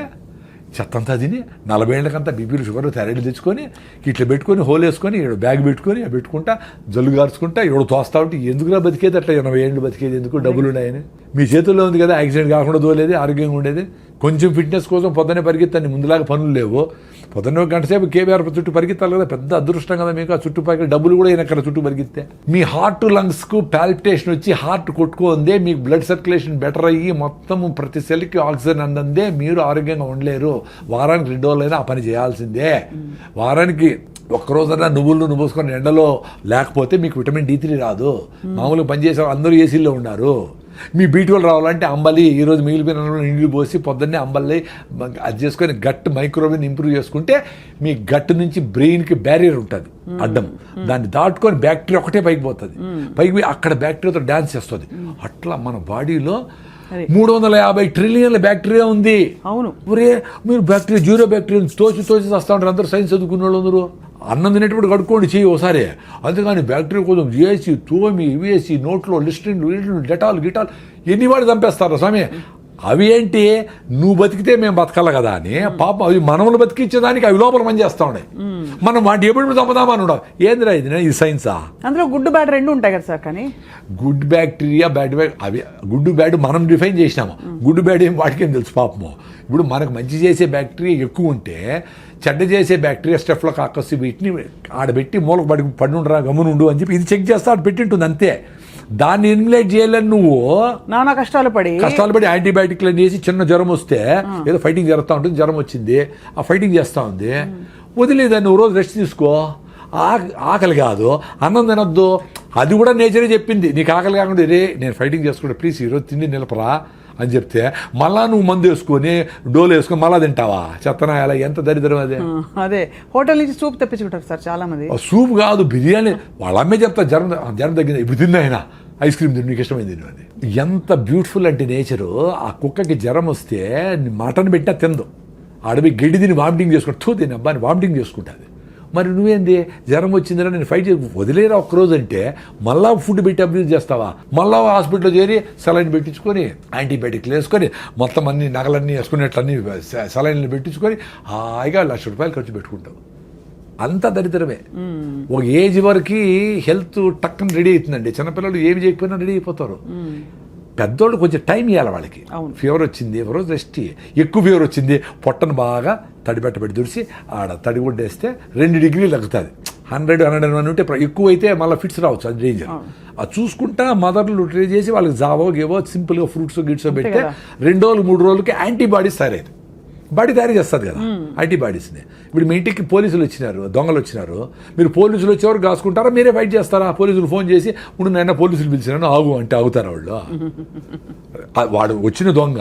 C: చెత్తంతా తిని 40 ఏళ్ళకంతా బీపీలు, షుగర్లు, థైరాయిడ్ తెచ్చుకొని ఇట్లా పెట్టుకొని హోల్ వేసుకొని బ్యాగ్ పెట్టుకొని పెట్టుకుంటా జల్లు గార్చుకుంటా ఎవడు తోస్తా ఉంటే ఎందుకురా బతికేది అట్లా 80 ఏళ్ళు బతికేది ఎందుకు? డబ్బులు ఉన్నాయని. మీ చేతుల్లో ఉంది కదా, యాక్సిడెంట్ కాకుండా తోలేది, ఆరోగ్యంగా ఉండేది. కొంచెం ఫిట్నెస్ కోసం పొద్దున్నే పరిగెత్తండి, ముందులాగా పనులు లేవు. పొద్దున్న 1 గంట సేపు కేబీఆర్ చుట్టూ పరిగెత్తాలి కదా, పెద్ద అదృష్టం కదా మీకు. ఆ చుట్టుపక్కల డబ్బులు కూడా ఎక్కడ చుట్టూ పరిగెత్తే మీ హార్ట్ లంగ్స్కు పాల్పిటేషన్ వచ్చి హార్ట్ కొట్టుకుందే, మీకు బ్లడ్ సర్క్యులేషన్ బెటర్ అయ్యి మొత్తం ప్రతి సెల్కి ఆక్సిజన్ అందందే మీరు ఆరోగ్యంగా ఉండలేరు. వారానికి 2 రోజులైనా ఆ పని చేయాల్సిందే. వారానికి ఒక్కరోజైనా నువ్వులు పోసుకొని ఎండలో లేకపోతే మీకు విటమిన్ D3 రాదు. మామూలుగా పనిచేసే అందరూ ఏసీల్లో ఉన్నారు. మీ B12 రావాలంటే అంబలి, ఈరోజు మిగిలిపోయిన నీళ్ళు పోసి పొద్దున్నే అంబలి అది చేసుకొని గట్ మైక్రోవేవ్ ఇంప్రూవ్ చేసుకుంటే మీ గట్ నుంచి బ్రెయిన్కి బ్యారియర్ ఉంటుంది అడ్డం, దాన్ని దాటుకొని బ్యాక్టీరియా ఒకటే పైకి పోతుంది. పైకి పోయి అక్కడ బ్యాక్టీరియాతో డ్యాన్స్ చేస్తుంది. అట్లా మన బాడీలో 350 ట్రిలియన్ల బ్యాక్టీరియా ఉంది.
B: అవును.
C: ఒరే మీరు బ్యాక్టీరియా, జీరో బ్యాక్టీరియా తోచి వస్తూ ఉంటారు అందరూ, సైన్స్ చదువుకున్న వాళ్ళు అందరూ. అన్నం తినేటప్పుడు కడుక్కోండి చెయ్యి ఒకసారి. అంతేగాని బ్యాక్టీరియా కోసం చేసి తోమి వేసి నోట్లో లిస్ట్రిన్ డెటాల్ గిటాల్ ఎన్ని వాడు చంపేస్తారు స్వామి. అవి ఏంటి, నువ్వు బతికితే మేము బతకాల కదా అని పాపం అవి మనములు బతికించేదానికి అవి లోపల పని చేస్తా ఉన్నాయి. మనం వాటి ఎప్పుడు చంపుదామని ఉండవు. ఏందిరా ఇది సైన్సా?
B: అందులో గుడ్ బ్యాడ్ 2 ఉంటాయి కదా సార్. కానీ
C: గుడ్ బ్యాక్టీరియా, బ్యాడ్ అవి గుడ్ బ్యాడ్ మనం డిఫైన్ చేసినాము. గుడ్ బ్యాడ్ ఏం వాటికేం తెలుసు పాపము. ఇప్పుడు మనకు మంచి చేసే బ్యాక్టీరియా ఎక్కువ ఉంటే చెడ్డ చేసే బ్యాక్టీరియా స్టెఫ్లోకాకస్ వీటిని ఆడబెట్టి మూలకు పడి ఉండరా గమ్మునుండు అని చెప్పి ఇది చెక్ చేస్తా ఆడ పెట్టి ఉంటుంది అంతే. దాన్ని ఎలిమినేట్ చేయాలని నువ్వు
B: నానా కష్టాలు పడి
C: యాంటీబయాటిక్లు వేసి చిన్న జ్వరం వస్తే ఏదో ఫైటింగ్ జరుగుతూ ఉంటుంది, జ్వరం వచ్చింది ఆ ఫైటింగ్ చేస్తూ ఉంది, వదిలేదాన్ని నువ్వు రోజు రెస్ట్ తీసుకో. ఆకలి కాదు, అన్నం తినొద్దు, అది కూడా నేచరే చెప్పింది. నీకు ఆకలి కాకుండా రే నేను ఫైటింగ్ చేసుకుంటా ప్లీజ్ ఈరోజు తిండి నిలపరా అని చెప్తే మళ్ళా నువ్వు మందు వేసుకొని డోలు వేసుకొని మళ్ళా తింటావా? చెత్తనా ఎలా, ఎంత దరిద్రం అదే.
B: అదే హోటల్ నుంచి సూప్ తెప్పించుకుంటారు సార్ చాలా మంది.
C: సూప్ కాదు బిర్యానీ, వాళ్ళ అమ్మే చెప్తా జ్వరం తగ్గింది ఇప్పుడు తిన్నా ఆయన ఐస్ క్రీమ్ తిని నీకు ఇష్టమైంది తిను అని. ఎంత బ్యూటిఫుల్ అంటే నేచరు. ఆ కుక్కకి జ్వరం వస్తే మటన్ పెట్టినా తిందు, అడవి గడ్డి తిని వామిటింగ్ చేసుకుంటూ తిని అబ్బాని వామిటింగ్ చేసుకుంటుంది. మరి నువ్వేంది జ్వరం వచ్చిందిరా నేను ఫైట్ చేసి వదిలేరా ఒక్కరోజు అంటే మళ్ళా ఫుడ్ పెట్టి అబ్యూజ్ చేస్తావా? మళ్ళా హాస్పిటల్లో చేరి సెలైన్ పెట్టించుకొని యాంటీబయాటిక్లు వేసుకొని మొత్తం అన్ని నగలన్నీ వేసుకునేట్లన్నీ సెలైన్లు పెట్టించుకొని హాయిగా ₹1,00,000 ఖర్చు పెట్టుకుంటావు. అంత దరిద్రమే. ఒక ఏజ్ వరకు హెల్త్ టక్కన రెడీ అవుతుందండి. చిన్నపిల్లలు ఏమి చేయకపోయినా రెడీ అయిపోతారు. పెద్దోళ్ళు కొంచెం టైం ఇవ్వాలి వాళ్ళకి. ఫీవర్ వచ్చింది ఒకరోజు రెస్ట్, ఎక్కువ ఫీవర్ వచ్చింది పొట్టను బాగా తడిబెట్టబెట్టి దుడిసి ఆడ తడిగుడ్డేస్తే 2 డిగ్రీలు తగ్గుతుంది. 100-101 ఉంటే ఎక్కువ అయితే మళ్ళీ ఫిట్స్ రావచ్చు, అది డేంజర్. అది చూసుకుంటా మదర్లు ట్రై చేసి వాళ్ళకి జావో గేవో సింపుల్గా ఫ్రూట్స్ గిట్సో పెడితే 2 రోజులు 3 రోజులకి యాంటీబాడీస్ తయారైంది. బాడీ తయారు చేస్తుంది కదా యాంటీబాడీస్ని. ఇప్పుడు మీ ఇంటికి పోలీసులు వచ్చినారు, దొంగలు వచ్చినారు, మీరు పోలీసులు వచ్చేవారు కాసుకుంటారా, మీరే ఫైట్ చేస్తారా? పోలీసులు ఫోన్ చేసి ఇప్పుడు నైనా పోలీసులు పిలిచినాను ఆగు అంటే ఆగుతారా వాళ్ళు? వాడు వచ్చిన దొంగ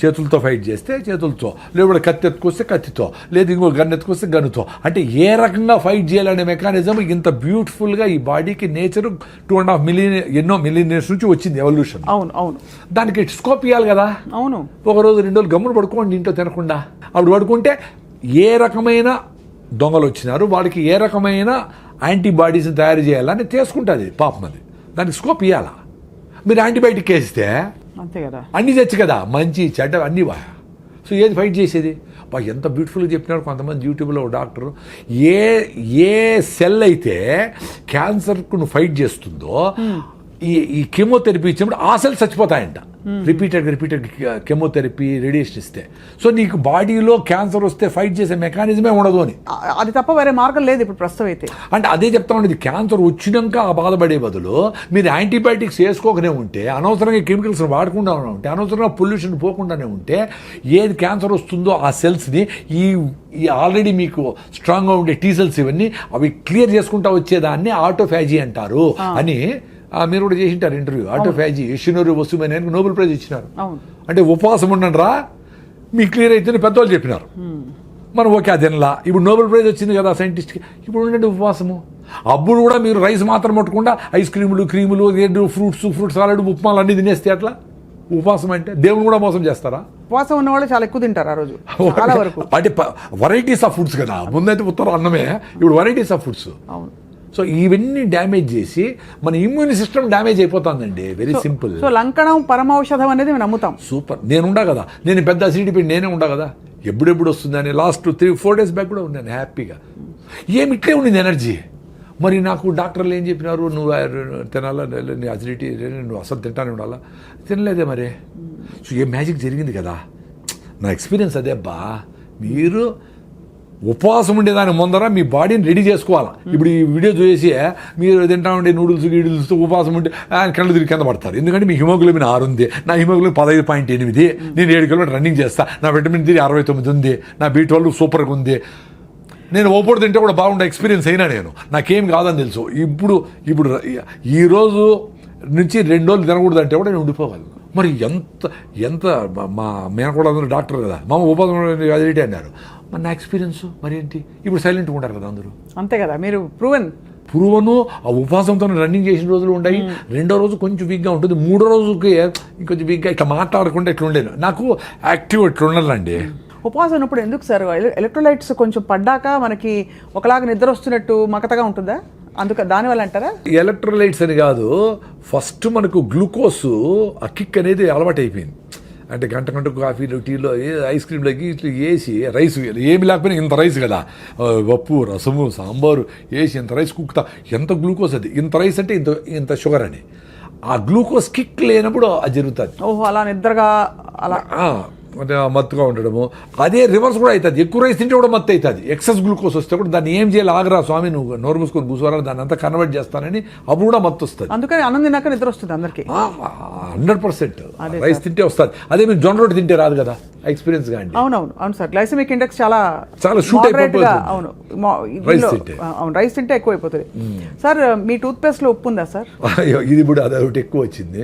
C: చేతులతో ఫైట్ చేస్తే చేతులతో, లేదా కత్తి ఎత్తుకొస్తే కత్తితో, లేదా ఇంకో గన్ ఎత్తుకొస్తే గన్నుతో. అంటే ఏ రకంగా ఫైట్ చేయాలనే మెకానిజం ఇంత బ్యూటిఫుల్గా ఈ బాడీకి నేచర్ 2.5 మిలియన్ ఎన్నో మిలియన్ ఇయర్స్ నుంచి వచ్చింది ఎవల్యూషన్.
B: అవును అవును,
C: దానికి స్కోప్ ఇవ్వాలి కదా.
B: అవును,
C: ఒకరోజు 2 రోజులు గమ్మును పడుకోండి ఇంట్లో తినకుండా. అప్పుడు పడుకుంటే ఏ రకమైన దొంగలు వచ్చినారు వాడికి ఏ రకమైన యాంటీబాడీస్ని తయారు చేయాలని తీసుకుంటుంది పాపం. అది దానికి స్కోప్ ఇవ్వాలా. మీరు యాంటీబయాటిక్ వేస్తే
B: అంతే కదా,
C: అన్నీ తెచ్చు కదా, మంచి చెడ్డ అన్నీ వా. సో ఏది ఫైట్ చేసేది? ఎంత బ్యూటిఫుల్గా చెప్పినారు కొంతమంది యూట్యూబ్లో డోక్టరు. ఏ సెల్ అయితే క్యాన్సర్కు నువ్వు ఫైట్ చేస్తుందో ఈ కెమోథెరపీ ఇచ్చినప్పుడు ఆ సెల్స్ చచ్చిపోతాయంట. రిపీటెడ్ కెమోథెరపీ రేడియేషన్ ఇస్తే. సో నీకు బాడీలో క్యాన్సర్ వస్తే ఫైట్ చేసే మెకానిజమే ఉండదు అని.
B: అది తప్ప వేరే మార్గం లేదు ఇప్పుడు ప్రస్తుతం అయితే.
C: అంటే అదే చెప్తా ఉండేది, క్యాన్సర్ వచ్చినాక ఆ బాధపడే బదులు మీరు యాంటీబయాటిక్స్ వేసుకోకనే ఉంటే, అనవసరంగా కెమికల్స్ వాడకుండా ఉంటే, అనవసరంగా పొల్యూషన్ పోకుండానే ఉంటే, ఏది క్యాన్సర్ వస్తుందో ఆ సెల్స్ని ఈ ఆల్రెడీ మీకు స్ట్రాంగ్గా ఉండే టీ సెల్స్ ఇవన్నీ అవి క్లియర్ చేసుకుంటా వచ్చేదాన్ని ఆటోఫాజీ అంటారు అని మీరు కూడా చేసింటారు ఇంటర్వ్యూ. ఆటోఫాజీ యషినోరి వసుమని నోబెల్ ప్రైజ్ ఇచ్చినారు. అంటే ఉపవాసం ఉండండి రా మీకు క్లియర్ అయితే పెద్దవాళ్ళు చెప్పినారు. మనం ఓకే అదేనలా. ఇప్పుడు నోబెల్ ప్రైజ్ వచ్చింది కదా సైంటిస్ట్కి, ఇప్పుడు ఉండండి ఉపవాసము. అప్పుడు కూడా మీరు రైస్ మాత్రం పట్టకుండా ఐస్ క్రీములు క్రీములు ఫ్రూట్స్ సాలడ్ ఉప్మాలు అన్నీ తినేస్తే అట్లా ఉపవాసం అంటే దేవుని కూడా మోసం చేస్తారా?
B: ఉపవాసం ఉన్న వాళ్ళు చాలా ఎక్కువ తింటారు ఆ రోజు చాలా వరకు.
C: అంటే వెరైటీస్ ఆఫ్ ఫుడ్స్ కదా, ముందైతే ఉత్తరం అన్నమే, ఇప్పుడు వెరైటీస్ ఆఫ్ ఫుడ్స్.
B: అవును.
C: సో ఇవన్నీ డ్యామేజ్ చేసి మన ఇమ్యూన్ సిస్టమ్ డ్యామేజ్ అయిపోతుందండి. Very simple.
B: సో లంకణం పరమౌషధం అనేది మేము నమ్ముతాం.
C: సూపర్. నేను ఉండా కదా, నేను పెద్ద అసిడిటీ పెట్టి నేనే ఉండా కదా, ఎప్పుడెప్పుడు వస్తుందని లాస్ట్ 3-4 days బ్యాక్ కూడా ఉన్నాను హ్యాపీగా. ఏమి ఇట్లే ఉండింది ఎనర్జీ. మరి నాకు డాక్టర్లు ఏం చెప్పినారు, నువ్వు తినాలా, నీ అసిడిటీ నువ్వు అసలు తింటానే ఉండాలా, తినలేదే మరి. సో ఏ మ్యాజిక్ జరిగింది కదా. నా ఎక్స్పీరియన్స్ అదే అబ్బా. మీరు ఉపవాసం ఉండేదాని ముందర మీ బాడీని రెడీ చేసుకోవాలా. ఇప్పుడు ఈ వీడియో చూసి మీరు తింటా ఉండే గీడిల్స్తో ఉపవాసం ఉంటే కళ్ళు తిరిగి కింద పడతారు. ఎందుకంటే మీ హిమోగ్లోబిన్ 6 ఉంది, నా హిమోగ్లోబిన్ 15.8, నేను 7 కిలోమీటర్ రన్నింగ్ చేస్తా, నా విటమిన్ D 69 ఉంది, నా B12 సూపర్గా ఉంది, నేను ఓపోడు తింటే కూడా బాగుండే ఎక్స్పీరియన్స్ అయినా నేను, నాకేం కాదని తెలుసు. ఇప్పుడు ఈరోజు నుంచి 2 రోజులు తినకూడదు అంటే కూడా నేను ఉండిపోగలను. మరి ఎంత మా మేనకోడ అందరూ డాక్టర్ కదా, మా ఉపవాసం అదిటి అన్నారు. మరి నా ఎక్స్పీరియన్స్ మరి ఏంటి, ఇప్పుడు సైలెంట్గా ఉంటారు కదా అందరూ.
B: అంతే కదా, మీరు ప్రూవను ఆ ఉపవాసంతో రన్నింగ్ చేసిన రోజులు ఉన్నాయి. 2వ రోజు కొంచెం వీక్గా ఉంటుంది, 3వ రోజుకి ఇంకొంచెం వీక్గా ఇట్లా మాట్లాడకుండా ఇట్లా ఉండేది. నాకు యాక్టివ్ ఇట్లా ఉండాలండి. ఉపవాసం ఉన్నప్పుడు ఎందుకు సార్ ఎలక్ట్రోలైట్స్ కొంచెం పడ్డాక మనకి ఒకలాగా నిద్ర వస్తున్నట్టు మకతగా ఉంటుందా? దానివల్ల అంటారా?
C: ఎలక్ట్రోలైట్స్ అని కాదు, ఫస్ట్ మనకు గ్లూకోజ్ ఆ కిక్ అనేది అలవాటు అయిపోయింది. అంటే గంటకు కాఫీలో టీలో ఐస్ క్రీమ్లోకి ఇట్లా వేసి రైస్ ఏమి లేకపోయినా ఇంత రైస్ కదా, పప్పు రసము సాంబారు వేసి ఇంత రైస్ కుక్తా, ఎంత గ్లూకోజ్ అది, ఇంత రైస్ అంటే ఇంత షుగర్ అని. ఆ గ్లూకోజ్ కిక్ లేనప్పుడు అది జరుగుతుంది.
B: ఓహో, అలా నిద్రగా అలా
C: మత్తుగా ఉండడము. అదే రివర్స్ కూడా అవుతుంది, ఎక్కువ రైస్ తింటే కూడా మత్తు అవుతుంది. ఎక్సెస్ గ్లూకోజ్ వస్తే కూడా దాన్ని ఏం చేయాలి, ఆగరా స్వామి నువ్వు నోరు మూసుకొని కూర్చోరా, దాన్ని అంతా కన్వర్ట్ చేస్తానని అప్పుడు కూడా మత్తు వస్తుంది.
B: అందుకని అన్నం తిన్నాక నిద్ర వస్తుంది అందరికి.
C: 100% రైస్ తింటే వస్తుంది. అదే మీరు జొన్న రొట్టె తింటే రాదు కదా, ఎక్స్పీరియన్స్ గా అండి.
B: అవును సార్, గ్లైసెమిక్ ఇండెక్స్ చాలా
C: షూట్
B: moderate గా, అవును
C: రైస్ తింటే.
B: అవును, రైస్ తింటే ఎక్కువ అయిపోతుంది. సార్ మీ టూత్ పేస్ట్ లో ఉప్పు ఉందా సార్?
C: ఇది ఇప్పుడు అదొకటి ఎక్కువ వచ్చింది.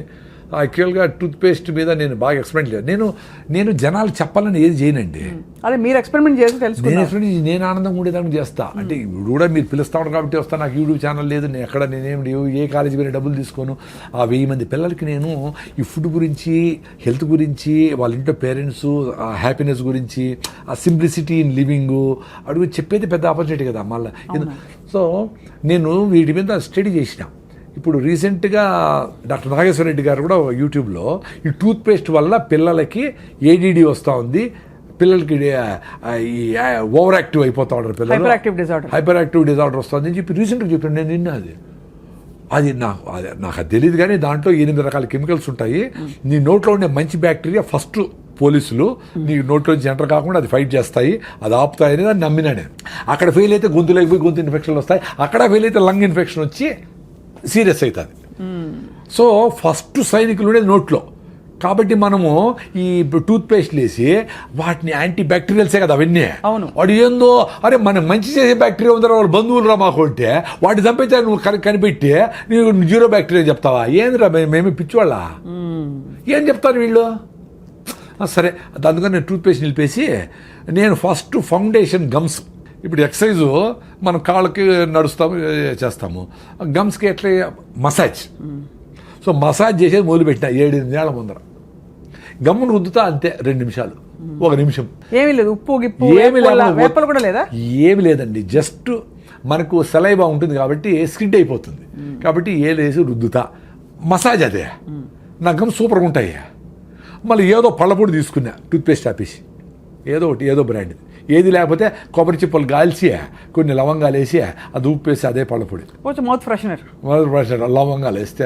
C: యాక్చువల్గా టూత్ పేస్ట్ మీద నేను బాగా ఎక్స్పెరిమెంట్ లేదు. నేను జనాలు చెప్పాలని ఏది చేయనండి.
B: అదే మీరు ఎక్స్పెరిమెంట్ చేసి తెలుసుకున్నారు.
C: నేను ఆనందం ఉండేదానికి చేస్తా. అంటే ఇప్పుడు కూడా మీరు పిలుస్తా ఉంటారు కాబట్టి వస్తా. నాకు యూట్యూబ్ ఛానల్ లేదు, నేను ఎక్కడ నేనేం ఏ కాలేజీ పోయినా డబ్బులు తీసుకోను. ఆ 1000 మంది పిల్లలకి నేను ఈ ఫుడ్ గురించి, హెల్త్ గురించి, వాళ్ళ ఇంట్లో పేరెంట్స్ ఆ హ్యాపీనెస్ గురించి, ఆ సింప్లిసిటీ ఇన్ లివింగ్ అడుగు చెప్పేది పెద్ద ఆపర్చునిటీ కదా మళ్ళీ. సో నేను వీటి మీద స్టడీ చేసిన. ఇప్పుడు రీసెంట్గా డాక్టర్ నాగేశ్వర రెడ్డి గారు కూడా యూట్యూబ్లో ఈ టూత్ పేస్ట్ వల్ల పిల్లలకి ADD వస్తూ ఉంది, పిల్లలకి ఈ ఓవర్ యాక్టివ్ అయిపోతా ఉంటారు పిల్లలు, హైపర్ యాక్టివ్ డిజార్డర్ వస్తుంది అని చెప్పి రీసెంట్గా చెప్పాను. నేను నిన్న అది నాకు అది తెలియదు, కానీ దాంట్లో 8 రకాల కెమికల్స్ ఉంటాయి. నీ నోట్లో ఉండే మంచి బ్యాక్టీరియా ఫస్ట్ పోలీసులు నీ నోట్లో ఎంటర్ కాకుండా అది ఫైట్ చేస్తాయి, అది ఆపుతాయని దాన్ని నమ్మినా నేను. అక్కడ ఫెయిల్ అయితే గొంతులోకి పోయి గొంతు ఇన్ఫెక్షన్లు వస్తాయి, అక్కడ ఫెయిల్ అయితే లంగ్ ఇన్ఫెక్షన్ వచ్చి సీరియస్ అవుతుంది. సో ఫస్ట్ సైనికులు నోట్లో. కాబట్టి మనము ఈ టూత్ పేస్ట్లు వేసి వాటిని యాంటీ బ్యాక్టీరియల్సే కదా అవన్నీ. వాడు ఏందో అరే మనకు మంచి చేసే బ్యాక్టీరియా ఉందా, వాళ్ళు బంధువులు రా మాకు ఉంటే వాటి చంపైతే నువ్వు కనిపెట్టి నీకు 0 బ్యాక్టీరియా చెప్తావా? ఏందిరా మేమే పిచ్చివాళ్ళ, ఏం చెప్తారు వీళ్ళు? సరే, అందుకని నేను టూత్ పేస్ట్ నిలిపేసి నేను ఫస్ట్ ఫౌండేషన్ గమ్స్. ఇప్పుడు ఎక్సర్సైజు మనం కాళ్ళకి నడుస్తాము చేస్తాము, గమ్స్కి ఎట్లా మసాజ్. సో మసాజ్ చేసేది మొదలుపెట్టిన 7-8 ఏళ్ల ముందర. గమ్మును రుద్దుతా అంతే 2 నిమిషాలు, 1 నిమిషం.
B: ఏమీ లేదు, ఉప్పు కూడా లేదా? ఏమి
C: లేదండి, జస్ట్ మనకు సలైవా ఉంటుంది కాబట్టి స్కిడ్ అయిపోతుంది, కాబట్టి ఏలేసి రుద్దుతా. మసాజ్ అదే. నా గమ్ సూపర్గా ఉంటాయి. మళ్ళీ ఏదో పళ్ళపొడి తీసుకున్నా, టూత్పేస్ట్ ఆపేసి ఏదో బ్రాండ్, ఏది లేకపోతే కొబ్బరి చిప్పలు కాల్చి కొన్ని లవంగాలు వేసి అది ఉప్పేసి అదే పళ్ళపొడి,
B: కొంచెం మౌత్ ఫ్రెషనర్,
C: లవంగాలు వేస్తే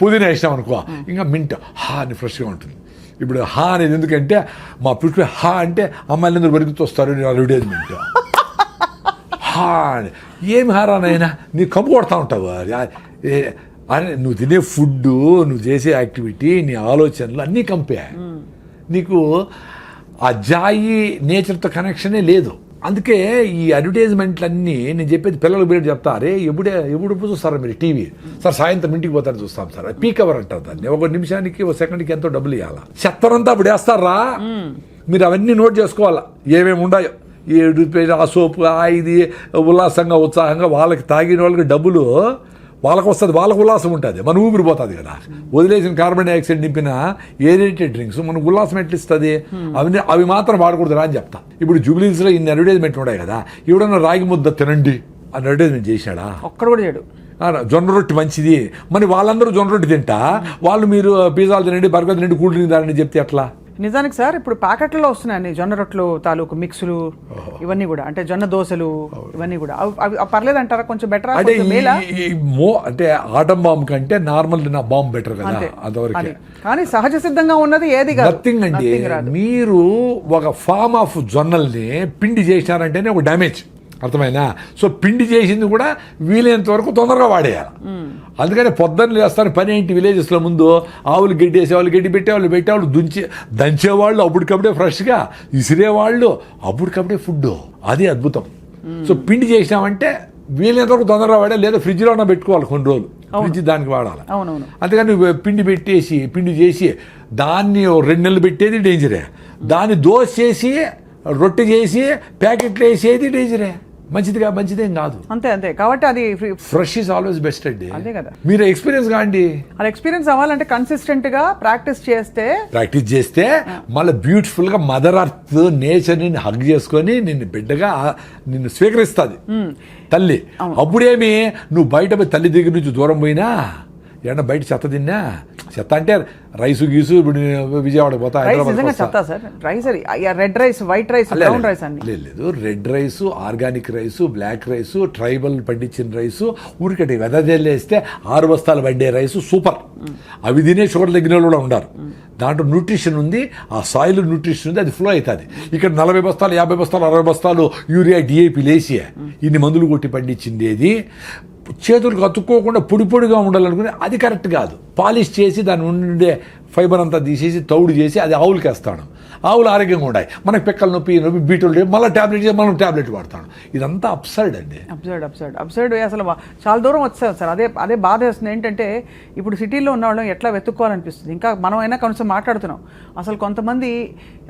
C: పుదీనా వేసినాం అనుకో ఇంకా మింట్ అని ఫ్రెష్గా ఉంటుంది. ఇప్పుడు అనేది ఎందుకంటే మా పుట్టి అంటే అమ్మాయిలు అందరూ బరిగుతూ వస్తారు అడ్వర్టైజ్మెంట్. అని ఏమి హారానైనా నీకు కంపు కొడతా ఉంటావు. అరే నువ్వు తినే ఫుడ్, నువ్వు చేసే యాక్టివిటీ, నీ ఆలోచనలు అన్నీ కంపే. నీకు ఆ జాయి నేచర్తో కనెక్షనే లేదు. అందుకే ఈ అడ్వర్టైజ్మెంట్లన్నీ నేను చెప్పేది పిల్లలకు బిడ్డ చెప్తా, అరే ఎప్పుడు చూస్తారా మీరు టీవీ? సార్ సాయంత్రం ఇంటికి పోతారు చూస్తాం సార్, పీక్ అవర్ అంటారు దాన్ని. 1 నిమిషానికి 1 సెకండ్కి ఎంతో డబ్బులు ఇవ్వాలా. చెత్తనంతా అప్పుడు వేస్తారా, మీరు అవన్నీ నోట్ చేసుకోవాలా ఏమేమి ఉన్నాయో. ఈ ఆ సోపు, ఇది ఉల్లాసంగా ఉత్సాహంగా వాళ్ళకి తాగిన వాళ్ళకి డబ్బులు వాళ్ళకు వస్తుంది, వాళ్ళకు ఉల్లాసం ఉంటుంది, మన ఊపిరి పోతుంది కదా. వదిలేసిన కార్బన్ డైఆక్సైడ్ నింపిన ఏరేటెడ్ డ్రింక్స్ మనకు ఉల్లాసం ఎట్లా ఇస్తుంది? అవి మాత్రం వాడకూడదురా అని చెప్తా. ఇప్పుడు జూబ్లీస్లో ఇన్ని అడ్వర్టైజ్మెంట్ ఉన్నాయి కదా, ఎవడన్నా రాగి ముద్ద తినండి అని అడ్వర్టైజ్మెంట్ చేశాడా?
B: ఒక్కడు కూడా చేయడు.
C: జొన్న రొట్టె మంచిది, మరి వాళ్ళందరూ జొన్న రొట్టె తింటా, వాళ్ళు మీరు పిజ్జాలు తినండి, బర్గర్ తినండి, కూల్ డ్రింక్ తాగండి చెప్తే ఎట్లా?
B: నిజానికి సార్ ఇప్పుడు ప్యాకెట్లలో వస్తున్నాయి జొన్న రొట్టెలు తాలూకు మిక్సులు, ఇవన్నీ కూడా, అంటే జొన్న దోశలు, ఇవన్నీ కూడా అవి పర్లేదు అంటారా? కొంచెం బెటర్
C: అంటే ఆటం బాంబ్ కంటే నార్మల్ నా బాంబ్ బెటర్ కదా అంతవరకు.
B: కానీ సహజ సిద్ధంగా ఉన్నది ఏది
C: నథింగ్ అండి. మీరు ఒక ఫామ్ ఆఫ్ జొన్నల్ని పిండి చేసినారంటేనే ఒక డ్యామేజ్, అర్థమైనా? సో పిండి చేసింది కూడా వీలైనంత వరకు తొందరగా వాడేయాలి. అందుకని పొద్దున్న లేస్తాను పని ఏంటి, విలేజెస్లో ముందు ఆవులు గడ్డి వేసేవాళ్ళు, గడ్డి పెట్టేవాళ్ళు దంచేవాళ్ళు అప్పటికప్పుడే ఫ్రెష్గా, ఇసిరేవాళ్ళు అప్పటికప్పుడే ఫుడ్. అది అద్భుతం. సో పిండి చేసినామంటే వీలైనంత వరకు తొందరగా వాడాలి, లేదా ఫ్రిడ్జ్లో ఉన్న పెట్టుకోవాలి కొన్ని రోజులు, ఫ్రిడ్జ్ దానికి వాడాలి. అందుకని పిండి చేసి దాన్ని 2 నెలలు పెట్టేది డేంజరే. దాన్ని దోశ చేసి రొట్టె చేసి ప్యాకెట్లు వేసేది డేంజరే, మంచిదేం కాదు.
B: అంతే కాబట్టి అది
C: ఫ్రెష్ ఈజ్ ఆల్వేస్ బెస్ట్ అండి.
B: అదే కదా,
C: మీరు ఎక్స్పీరియన్స్ కాండి.
B: అది ఎక్స్పీరియన్స్ అవ్వాలంటే కన్సిస్టెంట్ గా ప్రాక్టీస్ చేస్తే
C: మళ్ళీ బ్యూటిఫుల్ గా మదర్ అర్త్ నేచర్ ని హగ్ చేసుకొని నిన్ను బిడ్డగా నిన్ను స్వీకరిస్తుంది తల్లి. అప్పుడేమి నువ్వు బయట పోయి తల్లి దగ్గర నుంచి దూరం పోయినా, ఏమన్నా బయట చెత్త తిన్నా, చెత్త అంటే రైసు గీసు, ఇప్పుడు విజయవాడ పోతా,
B: red rice, white rice, brown rice
C: లేదు, red rice, organic rice, black rice, tribal పండించిన రైసు, ఊరికటి వెదజల్లేస్తే 6 బస్తాలు పడ్డే రైసు సూపర్. అవి తినే షుగర్ తగ్గిన వాళ్ళు కూడా ఉన్నారు. దాంట్లో న్యూట్రిషన్ ఉంది, ఆ సాయిల్ న్యూట్రిషన్ ఉంది, అది ఫ్లో అవుతుంది. ఇక్కడ 40 బస్తాలు 50 బస్తాలు 60 బస్తాలు యూరియా డిఏపి లేసి ఇన్ని మందులు కొట్టి పండించిండేది చేతులకు అతుక్కోకుండా పొడి పొడిగా ఉండాలనుకుని అది కరెక్ట్ కాదు. పాలిష్ చేసి దాని ఉండే ఫైబర్ అంతా తీసేసి తౌడు చేసి అది ఆవులకి వేస్తాడు. ఆవులు ఆరోగ్యంగా ఉన్నాయి, మనకి పిక్కల నొప్పి బీటలు మళ్ళీ ట్యాబ్లెట్ చేసి మనం ట్యాబ్లెట్ వాడతాడు. ఇదంతా అప్సైడ్ అండి.
B: అప్సైడ్ అసలు చాలా దూరం వచ్చాం సార్. అదే బాధ వేస్తుంది. ఏంటంటే ఇప్పుడు సిటీలో ఉన్న వాళ్ళం ఎట్లా వెతుక్కోవాలనిపిస్తుంది. ఇంకా మనమైనా కొంచెం మాట్లాడుతున్నాం. అసలు కొంతమంది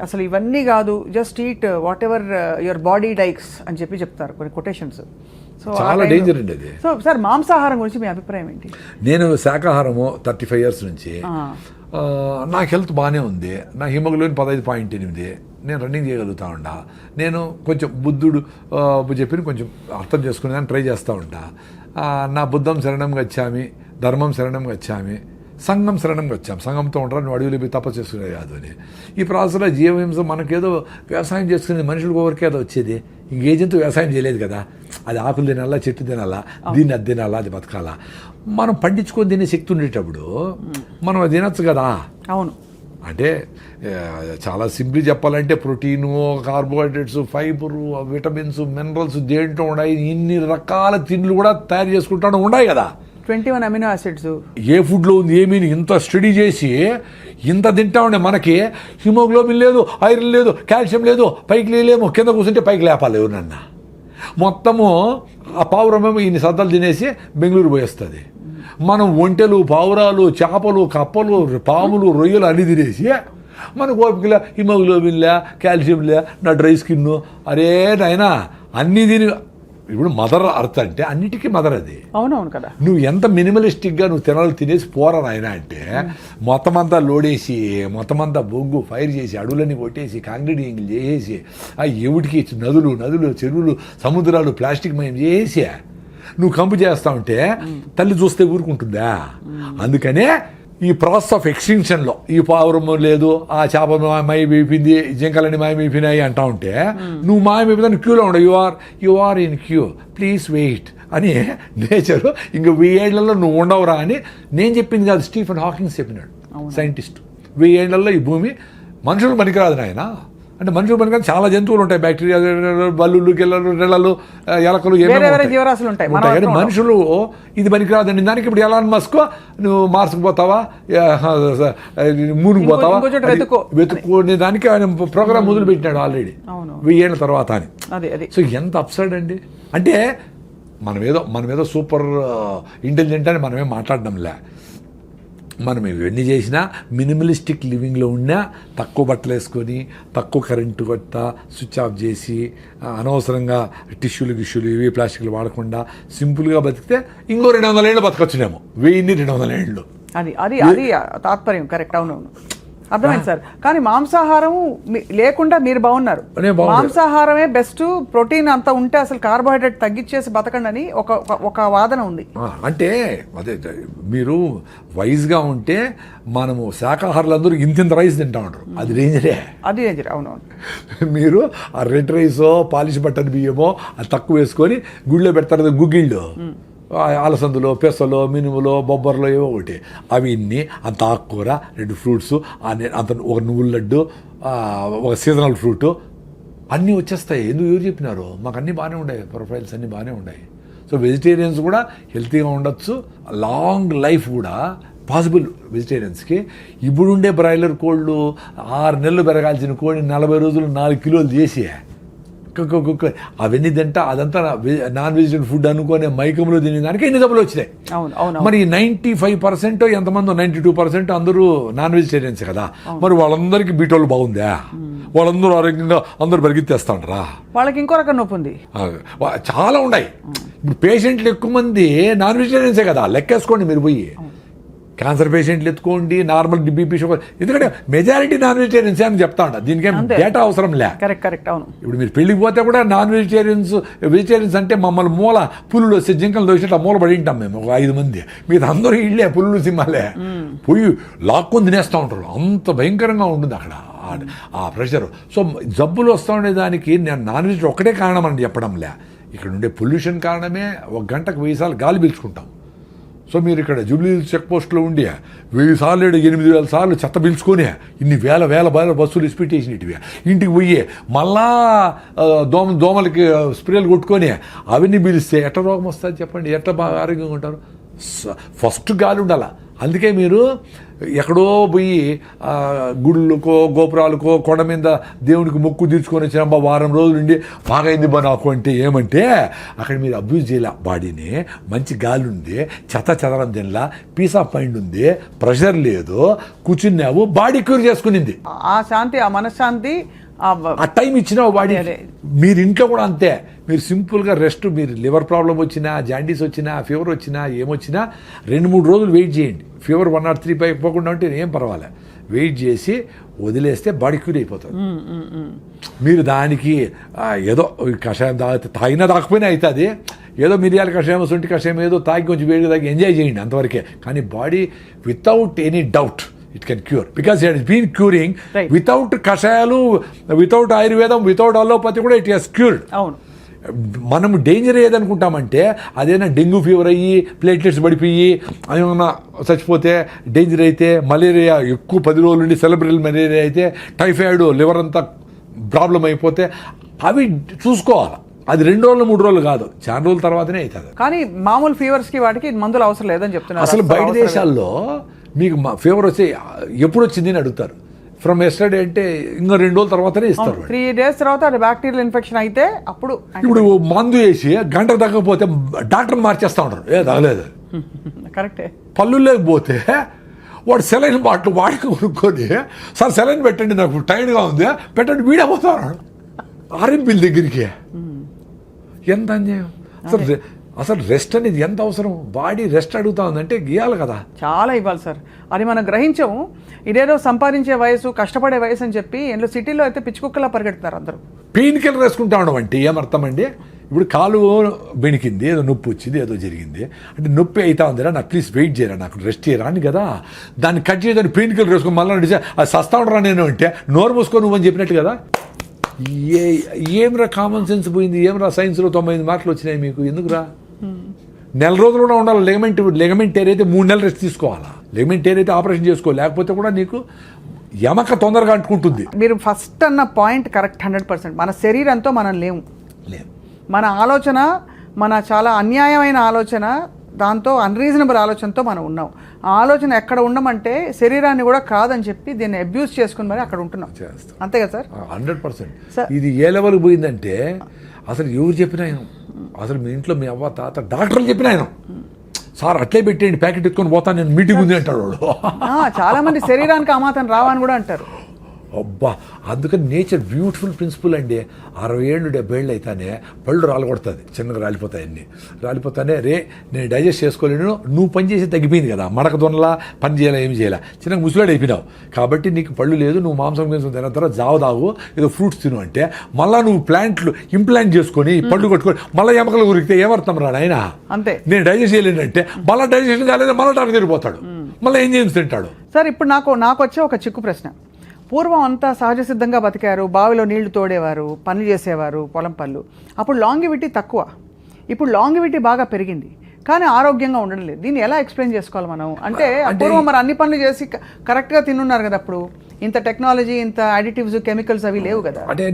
B: అసలు ఇవన్నీ కాదు, just eat what ever your body dykes అని చెప్తారు కొన్ని కొటేషన్స్.
C: చాలా డేంజర్ అండి అది.
B: సో సార్ మాంసాహారం గురించి మీ అభిప్రాయం ఏంటి?
C: నేను శాకాహారము 35 years నుంచి, నాకు హెల్త్ బాగానే ఉంది. నా హిమోగ్లోబిన్ 15.8, నేను రన్నింగ్ చేయగలుగుతా ఉంటా. నేను కొంచెం బుద్ధుడు చెప్పిన కొంచెం అర్థం చేసుకునేదాన్ని ట్రై చేస్తూ ఉంటా. నా బుద్ధం శరణం గచ్చామి, ధర్మం శరణం గచ్చామి, సంఘం శరణం వచ్చాం. సంఘంతో ఉంటారు, నువ్వు అడవిలో పోయి తపస్సు చేసుకునేది కాదు అని. ఈ ప్రాసెస్లో జీవహింస మనకేదో వ్యవసాయం చేసుకునే మనుషులకు ఎవరికే అది వచ్చేది. ఇంకేజంతో వ్యవసాయం చేయలేదు కదా, అది ఆకులు తినాలా, చెట్టు తినాలా, దీన్ని అది తినాలా, అది బతకాలా. మనం పండించుకొని తినే శక్తి ఉండేటప్పుడు మనం అది తినచ్చు కదా.
B: అవును.
C: అంటే చాలా సింపుల్ చెప్పాలంటే protein, carbohydrates, fibre, vitamins, minerals దేంట్లో ఉన్నాయి, ఇన్ని రకాల తిండ్లు కూడా తయారు చేసుకుంటూ ఉన్నాయి కదా.
B: 21 అమినో యాసిడ్స్
C: ఏ ఫుడ్లో ఉంది ఏమీ ఇంత స్టడీ చేసి ఇంత తింటా ఉండే మనకి హిమోగ్లోబిన్ లేదు, ఐరన్ లేదు, కాల్షియం లేదు, పైకి లేలేమో, కింద కూర్చుంటే పైకి లేపాలి ఎవరన్నా. మొత్తము ఆ పావురమేమో ఇన్ని సద్దలు తినేసి బెంగళూరు పోయేస్తుంది. మనం ఒంటెలు, పావురాలు, చేపలు, కప్పలు, పాములు, రొయ్యలు అన్ని తినేసి మనకు ఓపికలే, హిమోగ్లోబిన్లే, కాల్షియంలే, నా డ్రై స్కిన్, అరే నాయనా అన్నీ తిని. ఇప్పుడు మదర్ అర్త్ అంటే అన్నిటికీ మదర్ అది.
B: అవునవును కదా.
C: నువ్వు ఎంత మినిమలిస్టిక్గా నువ్వు తినాలి తినేసి పోరా నాయన అంటే మొత్తం అంతా లోడేసి మొత్తం అంతా బొగ్గు ఫైర్ చేసి అడవులన్నీ కొట్టేసి కాంక్రీటింగ్ చేసేసి ఆ ఎవడికి నదులు చెరువులు సముద్రాలు ప్లాస్టిక్ మయం చేసి నువ్వు కంపు చేస్తా ఉంటే తల్లి చూస్తే ఊరుకుంటుందా? అందుకనే ఈ ప్రాసెస్ ఆఫ్ ఎక్స్టింక్షన్లో ఈ పావురము లేదు, ఆ చేప మాయమైపోయింది, జింకలన్నీ మాయమైపోయినాయి అంటా ఉంటే నువ్వు మాయమైపోయినా క్యూలో ఉండవు. You are in queue, please wait అని నేచరు ఇంక 1000 ఏళ్లలో నువ్వు ఉండవురా అని నేను చెప్పింది కాదు, స్టీఫెన్ హాకింగ్స్ చెప్పినాడు, సైంటిస్ట్. 1000 ఏళ్లలో ఈ భూమి మనుషులు పనికిరాదు నాయన. అంటే మనుషులు పనికిరాదు, చాలా జంతువులు ఉంటాయి, బ్యాక్టీరియా, బల్లులు, గిల్లలు, రెళ్ళలు, ఎలకలు,
B: జీవరాశులు ఉంటాయి.
C: కానీ మనుషులు ఇది పనికిరాదండి. దానికి ఇప్పుడు ఎలాన్ మస్క్ నువ్వు మార్స్కి పోతావా, మూన్కి పోతావా, వెతుక్కునే దానికి ఆయన ప్రోగ్రామ్ మొదలు పెట్టినాడు ఆల్రెడీ 1000 ఏళ్ళ తర్వాత అని. సో ఎంత అప్సైడ్ అండి. అంటే మనమేదో సూపర్ ఇంటెలిజెంట్ అని మనమేం మాట్లాడడంలే. మనం ఇవన్నీ చేసినా మినిమలిస్టిక్ లివింగ్లో ఉన్నా తక్కువ బట్టలు వేసుకొని, తక్కువ కరెంటు కొట్ట స్విచ్ ఆఫ్ చేసి, అనవసరంగా టిష్యూలు ఇవి ప్లాస్టిక్లు వాడకుండా సింపుల్గా బతికితే ఇంకో 200 ఏళ్ళు బతకొచ్చునేమో. 200 ఏళ్ళు.
B: అది తాత్పర్యం. కరెక్ట్. అవునవును, అర్థమైంది సార్. కానీ మాంసాహారం లేకుండా మీరు బాగున్నారు. మాంసాహారమే బెస్ట్, ప్రోటీన్ అంతా ఉంటే అసలు కార్బోహైడ్రేట్ తగ్గించేసి బతకండి అని ఒక వాదన ఉంది.
C: అంటే అదే మీరు వైజ్గా ఉంటే మనము శాకాహారులందరూ ఇంత రైస్ తింటా ఉంటారు, అది డేంజరే.
B: అవునవును.
C: మీరు ఆ రెడ్ రైసో పాలిష్ బట్టన్ బియ్యమో అది తక్కువ వేసుకొని గుళ్ళో పెడతారు గుగ్గిళ్ళు, అలసందులో, పెసలో, మినుములో, బొబ్బర్లో ఏవో ఒకటి, అవి ఇన్ని అంత ఆకుకూర, 2 ఫ్రూట్స్, అంత ఒక నువ్వుల లడ్డు, ఒక సీజనల్ ఫ్రూట్ అన్నీ వచ్చేస్తాయి. ఎందుకు ఎవరు చెప్పినారు? మాకు అన్నీ బాగానే ఉన్నాయి, ప్రొఫైల్స్ అన్నీ బాగానే ఉన్నాయి. సో వెజిటేరియన్స్ కూడా హెల్తీగా ఉండొచ్చు, లాంగ్ లైఫ్ కూడా పాసిబుల్ వెజిటేరియన్స్కి. ఇప్పుడుండే బ్రాయిలర్ కోళ్ళు 6 నెలలు పెరగాల్సిన కోడి 40 రోజులు 4 కిలోలు చేసి అవన్నీ తింటా అదంతా నాన్ వెజిటేరియన్ ఫుడ్ అనుకునే మైకంలో తినేదానికి ఎన్ని జబ్బులు వచ్చినాయి. మరి 95% ఎంతమంది 92% అందరూ నాన్ వెజిటేరియన్స్ కదా. మరి వాళ్ళందరికీ బీటోళ్ళు బాగుందా? వాళ్ళందరూ ఆరోగ్యంగా అందరూ పరిగెత్తేస్తా ఉంటారా?
B: వాళ్ళకి ఇంకో రకం నొప్పి ఉంది,
C: చాలా ఉన్నాయి. ఇప్పుడు పేషెంట్లు ఎక్కువ మంది నాన్ వెజిటేరియన్సే కదా, లెక్కేసుకోండి మీరు పోయి. క్యాన్సర్ పేషెంట్లు ఎత్తుకోండి, నార్మల్ బీపీ, షుగర్, ఎందుకంటే మెజారిటీ నాన్ వెజిటేరియన్స్ అని చెప్తా ఉంటా. దీనికేం డేటా అవసరం లే.
B: కరెక్ట్. అవును.
C: ఇప్పుడు మీరు పెళ్ళికి పోతే కూడా నాన్ వెజిటేరియన్స్ అంటే మమ్మల్ని మూల పులులు వస్తే జింకలు దోసినట్టు మూల పడి ఉంటాం మేము, ఒక 5 మంది. మీరు అందరూ ఇళ్ళే పులులు సింహాలే పోయి లాక్కొని తినేస్తూ ఉంటారు. అంత భయంకరంగా ఉంటుంది అక్కడ ఆ ప్రెషర్. సో జబ్బులు వస్తూ ఉండేదానికి నేను నాన్ వెజ్ ఒక్కటే కారణం అని చెప్పడంలే. ఇక్కడ ఉండే పొల్యూషన్ కారణమే 1 గంటకు 1000 సార్లు గాలి పీల్చుకుంటాం. సో మీరు ఇక్కడ జూబ్లీ చెక్ పోస్ట్లో ఉండి 1000 సార్లు 8000 సార్లు చెత్త పిలుచుకొని ఇన్ని వేల బస్సులు ఇసిపెట్టేసినవి ఇంటికి పోయి మళ్ళా దోమలకి స్ప్రేలు కొట్టుకొని అవన్నీ పిలిస్తే ఎట్ట రోగం వస్తుంది చెప్పండి, ఎట్ట బాగా ఆరోగ్యంగా ఉంటారు? ఫస్ట్ గాలి ఉండాల. అందుకే మీరు ఎక్కడో పోయి గుళ్ళకో గోపురాలకో కొండ మీద దేవునికి మొక్కు తీర్చుకొని వచ్చిన వారం రోజులు ఉండి బాగైంది బా నాకు అంటే ఏమంటే అక్కడ మీరు అబ్యూజ్ చేయాల బాడీని. మంచి గాలి ఉంది, చెదరం తినలా, పీస్ ఆఫ్ మైండ్ ఉంది, ప్రెషర్ లేదు, కూర్చున్నావు, బాడీ క్యూర్ చేసుకునింది.
B: ఆ శాంతి, ఆ మనశ్శాంతి,
C: ఆ టైం ఇచ్చినావు బాడీ. మీరు ఇంట్లో కూడా అంతే. మీరు సింపుల్గా రెస్ట్, మీరు లివర్ ప్రాబ్లం వచ్చినా, జాండీస్ వచ్చినా, ఫీవర్ వచ్చినా, ఏమొచ్చినా 2-3 రోజులు వెయిట్ చేయండి. ఫీవర్ 103 పై పోకుండా ఉంటే ఏం పర్వాలే, వెయిట్ చేసి వదిలేస్తే బాడీ క్యూర్ అయిపోతుంది. మీరు దానికి ఏదో కషాయం తాగినా తాకపోయినా అవుతుంది, ఏదో మిరియాల కషాయం, సొంటి కషాయం ఏదో తాగి కొంచెం వేడి తాగి ఎంజాయ్ చేయండి అంతవరకే. కానీ body without any doubt it can cure, because it has been curing. Without కషాయాలు, వితౌట్ ఆయుర్వేదం, వితౌట్ అలోపతి కూడా ఇట్ హెస్ క్యూర్డ్.
B: అవును.
C: మనం డేంజర్ ఏదనుకుంటామంటే అదేనా డెంగ్యూ ఫీవర్ అయ్యి ప్లేట్లెట్స్ పడిపోయి ఏమన్నా చచ్చిపోతే డేంజర్ అయితే, మలేరియా ఎక్కువ 10 రోజుల నుండి సెలబ్రల్ మలేరియా అయితే, టైఫాయిడ్, లివర్ అంతా ప్రాబ్లం అయిపోతే అవి చూసుకోవాలి. అది 2 రోజులు 3 రోజులు కాదు, చాలా రోజుల తర్వాతనే అవుతుంది.
B: కానీ మామూలు ఫీవర్స్కి వాటికి మందులు అవసరం లేదని చెప్తున్నారు.
C: అసలు బయట దేశాల్లో మీకు ఫీవర్ వస్తే ఎప్పుడు వచ్చింది అని అడుగుతారు. ఫ్రమ్ ఎస్టర్డే అంటే ఇంకా 2 రోజుల తర్వాతనే ఇస్తారు.
B: 3 days తర్వాత అది బ్యాక్టీరియల్ ఇన్ఫెక్షన్ అయితే అప్పుడు.
C: ఇప్పుడు మందు వేసి గంట తగ్గకపోతే డాక్టర్ మార్చేస్తూ ఉంటారు, ఏ తగలేదు.
B: కరెక్టే.
C: పళ్ళు లేకపోతే వాడు సెలైన్ బాటిల్ వాడికి కొనుక్కొని, సార్ సెలైన్ పెట్టండి నాకు టైర్డ్గా ఉంది పెట్టండి, వీడైపోతాడు ఆర్ఎంపీల దగ్గరికి. ఎంత అన్యాయం అసలు రెస్ట్ అనేది ఎంత అవసరం? బాడీ రెస్ట్ అడుగుతా ఉందంటే గీయాలి కదా, చాలా
B: ఇవ్వాలి సార్. అది మనం గ్రహించము. ఇదేదో సంపాదించే వయసు, కష్టపడే వయసు అని చెప్పి ఇంట్లో సిటీలో అయితే పిచ్చుకుక్కలా పరిగెడుతున్నారు అందరూ.
C: పెయిన్ కిల్లర్ వేసుకుంటా ఉండడం అంటే ఏమర్థం అండి? ఇప్పుడు కాలు బెణికింది, ఏదో నొప్పి వచ్చింది, ఏదో జరిగింది అంటే నొప్పి అవుతా ఉందిరా, నాకు ప్లీజ్ వెయిట్ చేయరా, నాకు రెస్ట్ చేయరా అని కదా. దాన్ని కట్ చేయదని పెయిన్ కిల్లర్ వేసుకొని మళ్ళీ నడిచే అది సస్తా ఉండరా నేను అంటే నోరు మూసుకో నువ్వు అని చెప్పినట్టు కదా. ఏమ్రా కామన్ సెన్స్ పోయింది, ఏమ్రా సైన్స్లో 98 మార్కులు వచ్చినాయి మీకు, ఎందుకురా? నెల రోజులు కూడా ఉండాలి. లెగమెంట్ టేర్ అయితే 3 నెలలు రెస్ట్ తీసుకోవాలా. లెగమెంట్ టేర్ అయితే ఆపరేషన్ చేసుకో, లేకపోతే కూడా నీకు యమక తొందరగా అంటుకుంటుంది.
B: మీరు ఫస్ట్ అన్న పాయింట్ కరెక్ట్ 100%. మన శరీరంతో మనం లేము. మన ఆలోచన, మన చాలా అన్యాయమైన ఆలోచన, దాంతో అన్రీజనబుల్ ఆలోచనతో మనం ఉన్నాం. ఆ ఆలోచన ఎక్కడ ఉండమంటే శరీరాన్ని కూడా కాదని చెప్పి దీన్ని అబ్యూస్ చేసుకుని మరి అక్కడ ఉంటున్నాం. అంతే కదా సార్?
C: 100%. ఇది ఏ లెవెల్కి పోయిందంటే అసలు ఎవరు చెప్పినా అసలు మీ ఇంట్లో మీ అవ్వ తాత డాక్టర్లు చెప్పిన ఆయన, సార్ అట్లే పెట్టేయండి ప్యాకెట్ ఎత్తుకొని పోతాను నేను, మీటింగ్ ఉంది అంటాడు వాడు.
B: చాలా మంది శరీరానికి అమాతం రావని కూడా అంటారు.
C: అబ్బా, అందుకని నేచర్ బ్యూటిఫుల్ ప్రిన్సిపల్ అండి. 60 ఏళ్ళు 70 ఏళ్ళు అయితేనే పళ్ళు రాలగొడుతుంది, చిన్నగా రాలిపోతాయి, అన్నీ రాలిపోతానే. రే నేను డైజెస్ట్ చేసుకోలేను, నువ్వు పని చేసి తగ్గిపోయింది కదా, మడక దొనలా పని చేయాలా, ఏమి చేయాలా, చిన్నగా ముసలాడు అయిపోయినావు కాబట్టి నీకు పళ్ళు లేదు, నువ్వు మాంసం తిన్న తర్వాత జావ తాగు, ఏదో ఫ్రూట్స్ తిను అంటే మళ్ళీ నువ్వు ప్లాంట్లు ఇంప్లాంట్ చేసుకొని పళ్ళు కొట్టుకొని మళ్ళీ ఎమకలు ఉరికితే ఏమర్థం రా ఆయన?
B: అంతే.
C: నేను డైజెస్ట్ చేయలేనంటే మళ్ళీ డైజెషన్ కాలేదు, మళ్ళీ డాక్టర్ తిరిగిపోతాడు, మళ్ళీ ఏం చేసి తింటాడు.
B: సార్ ఇప్పుడు నాకు వచ్చే ఒక చిక్కు ప్రశ్న. పూర్వం అంతా సహజ సిద్ధంగా బతికారు, బావిలో నీళ్లు తోడేవారు, పనులు చేసేవారు, పొలం పనులు. అప్పుడు లాంగివిటీ తక్కువ, ఇప్పుడు లాంగివిటీ బాగా పెరిగింది, కానీ ఆరోగ్యంగా ఉండడం లేదు. దీన్ని ఎలా ఎక్స్ప్లెయిన్ చేసుకోవాలి మనం? అంటే పూర్వం మరి అన్ని పనులు చేసి కరెక్ట్గా తిన్నున్నారు కదా, అప్పుడు ఇంత టెక్నాలజీ, ఇంత అడిటివ్స్, కెమికల్స్ అవి లేవు కదా.
C: అంటే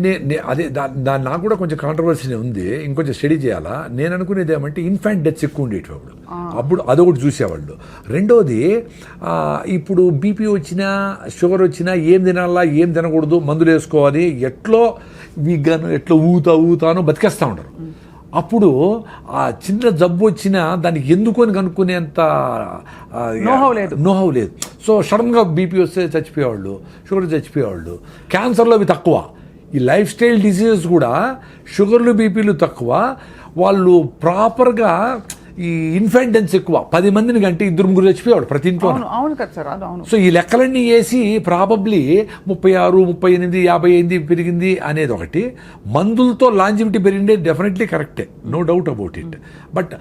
C: అదే దాని నాకు కూడా కొంచెం కాంట్రవర్సీ ఉంది, ఇంకొంచెం స్టడీ చేయాలా. నేను అనుకునేది ఏమంటే ఇన్ఫాంట్ డెత్స్ ఎక్కువ ఉండేవి అప్పుడు అదొకటి చూసేవాళ్ళు. రెండోది ఇప్పుడు బీపీ వచ్చినా షుగర్ వచ్చినా ఏం తినాలా ఏం తినకూడదు, మందులు వేసుకోవాలి, ఎట్లో వీగాను ఎట్లా ఊతాను బతికేస్తూ ఉంటారు. అప్పుడు ఆ చిన్న జబ్బు వచ్చినా దానికి ఎందుకొని కనుక్కునేంత నోహవ్ లేదు. సో సడన్గా బీపీ వస్తే చచ్చిపోయేవాళ్ళు, షుగర్ చచ్చిపోయేవాళ్ళు. క్యాన్సర్లో అవి తక్కువ. ఈ లైఫ్ స్టైల్ డిసీజెస్ కూడా షుగర్లు బీపీలు తక్కువ. వాళ్ళు ప్రాపర్గా ఈ ఇన్ఫెంటెన్స్ ఎక్కువ. 10 మందిని కంటే 2-3 చచ్చిపోయేవాడు ప్రతి ఇంట్లో.
B: అవును కదా సార్, అవును.
C: సో ఈ లెక్కలన్నీ వేసి ప్రాబబ్లీ 36, 38, 50 పెరిగింది అనేది ఒకటి. మందులతో లాంజివిటీ పెరిగిందే డెఫినెట్లీ కరెక్టే, no doubt about it. But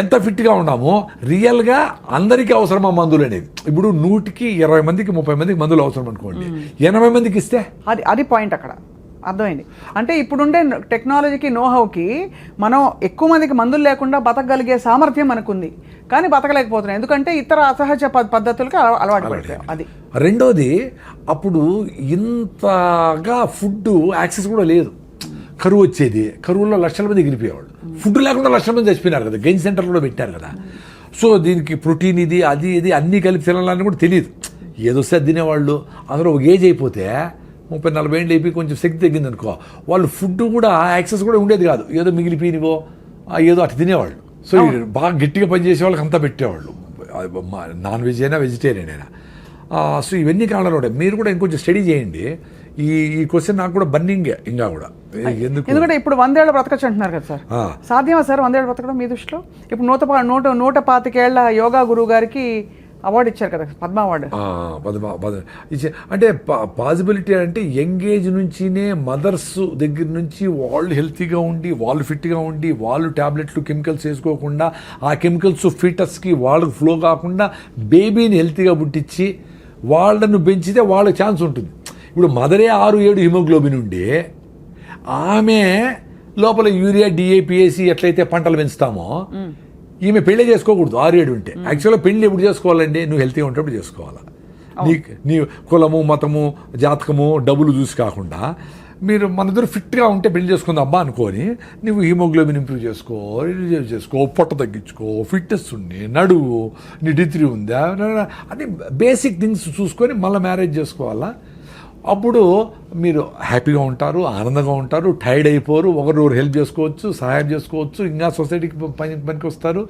C: ఎంత ఫిట్గా ఉన్నామో రియల్గా అందరికీ అవసరమా మందులు అనేది? ఇప్పుడు 100కి 20 మందికి 30 మందికి మందులు అవసరం అనుకోండి, 80 మందికి ఇస్తే
B: అది పాయింట్ అక్కడ. అర్థమైంది. అంటే ఇప్పుడుండే టెక్నాలజీకి నోహౌకి మనం ఎక్కువ మందికి మందులు లేకుండా బతకగలిగే సామర్థ్యం మనకుంది, కానీ బతకలేకపోతున్నాం ఎందుకంటే ఇతర అసహజ పద్ధతులకి అలవాటు పడతాం. అది
C: రెండోది, అప్పుడు ఇంతగా ఫుడ్ యాక్సెస్ కూడా లేదు. కరువు వచ్చేది, కరువులో లక్షల మంది ఎగిరిపోయేవాళ్ళు. ఫుడ్ లేకుండా లక్షల మంది చచ్చిపోయినారు కదా, గెయిన్ సెంటర్లో కూడా పెట్టారు కదా. సో దీనికి ప్రోటీన్ ఇది అది ఇది అన్నీ కలిపి తినాలని కూడా తెలియదు. ఏదొస్తే తినేవాళ్ళు. అందులో ఒక ఏజ్ అయిపోతే 30-40 ఏళ్ళు అయిపోయి కొంచెం శక్తి తగ్గింది అనుకో, వాళ్ళు ఫుడ్ కూడా యాక్సెస్ కూడా ఉండేది కాదు. ఏదో మిగిలిపోయినవో ఏదో అటు తినేవాళ్ళు. సో బాగా గట్టిగా పనిచేసే వాళ్ళకి అంతా పెట్టేవాళ్ళు, నాన్ వెజ్ అయినా వెజిటేరియన్ అయినా. సో ఇవన్నీ కారణాలు ఉంటాయి. మీరు కూడా ఇంకొంచెం స్టడీ చేయండి. ఈ క్వశ్చన్ నాకు కూడా బర్నింగే ఇంకా కూడా.
B: ఎందుకంటే ఇప్పుడు 100 ఏళ్ళు బ్రతకచ్చు అంటున్నారు కదా సార్, సాధ్యమా సార్ 100 ఏళ్ళు బ్రతకడం మీ దృష్టిలో? ఇప్పుడు 125 ఏళ్ల యోగా గురువు గారికి అవార్డు ఇచ్చారు కదా, పద్మ అవార్డు.
C: అంటే పాసిబిలిటీ అంటే యంగ్ ఏజ్ నుంచినే మదర్స్ దగ్గర నుంచి వాళ్ళు హెల్తీగా ఉండి, వాళ్ళు ఫిట్గా ఉండి, వాళ్ళు ట్యాబ్లెట్లు కెమికల్స్ వేసుకోకుండా, ఆ కెమికల్స్ ఫీటస్కి వాళ్ళకి ఫ్లో కాకుండా బేబీని హెల్తీగా పుట్టించి వాళ్ళను పెంచితే వాళ్ళకి ఛాన్స్ ఉంటుంది. ఇప్పుడు మదరే 6-7 హిమోగ్లోబిన్ ఉండి ఆమె లోపల యూరియా డిఏపిఏసి ఎట్లయితే పంటలు పెంచుతామో, ఈమె పెళ్లి చేసుకోకూడదు 6-7 ఉంటే. యాక్చువల్గా పెళ్లి ఎప్పుడు చేసుకోవాలండి? నువ్వు హెల్తీగా ఉంటప్పుడు చేసుకోవాలా. నీ కులము, మతము, జాతకము, డబ్బులు చూసి కాకుండా మీరు మన దగ్గర ఫిట్గా ఉంటే పెళ్లి చేసుకుందాం అబ్బా అనుకొని, నువ్వు హిమోగ్లోబిన్ ఇంప్రూవ్ చేసుకో, పొట్ట తగ్గించుకో, ఫిట్నెస్ ఉండి, నడువు, నీ డిగ్రీ ఉందా అని బేసిక్ థింగ్స్ చూసుకొని మళ్ళీ మ్యారేజ్ చేసుకోవాలా. అప్పుడు మీరు హ్యాపీగా ఉంటారు, ఆనందంగా ఉంటారు, టైర్డ్ అయిపోరు, ఒకరు హెల్ప్ చేసుకోవచ్చు, సహాయం చేసుకోవచ్చు, ఇంకా సొసైటీకి పనికి వస్తారు.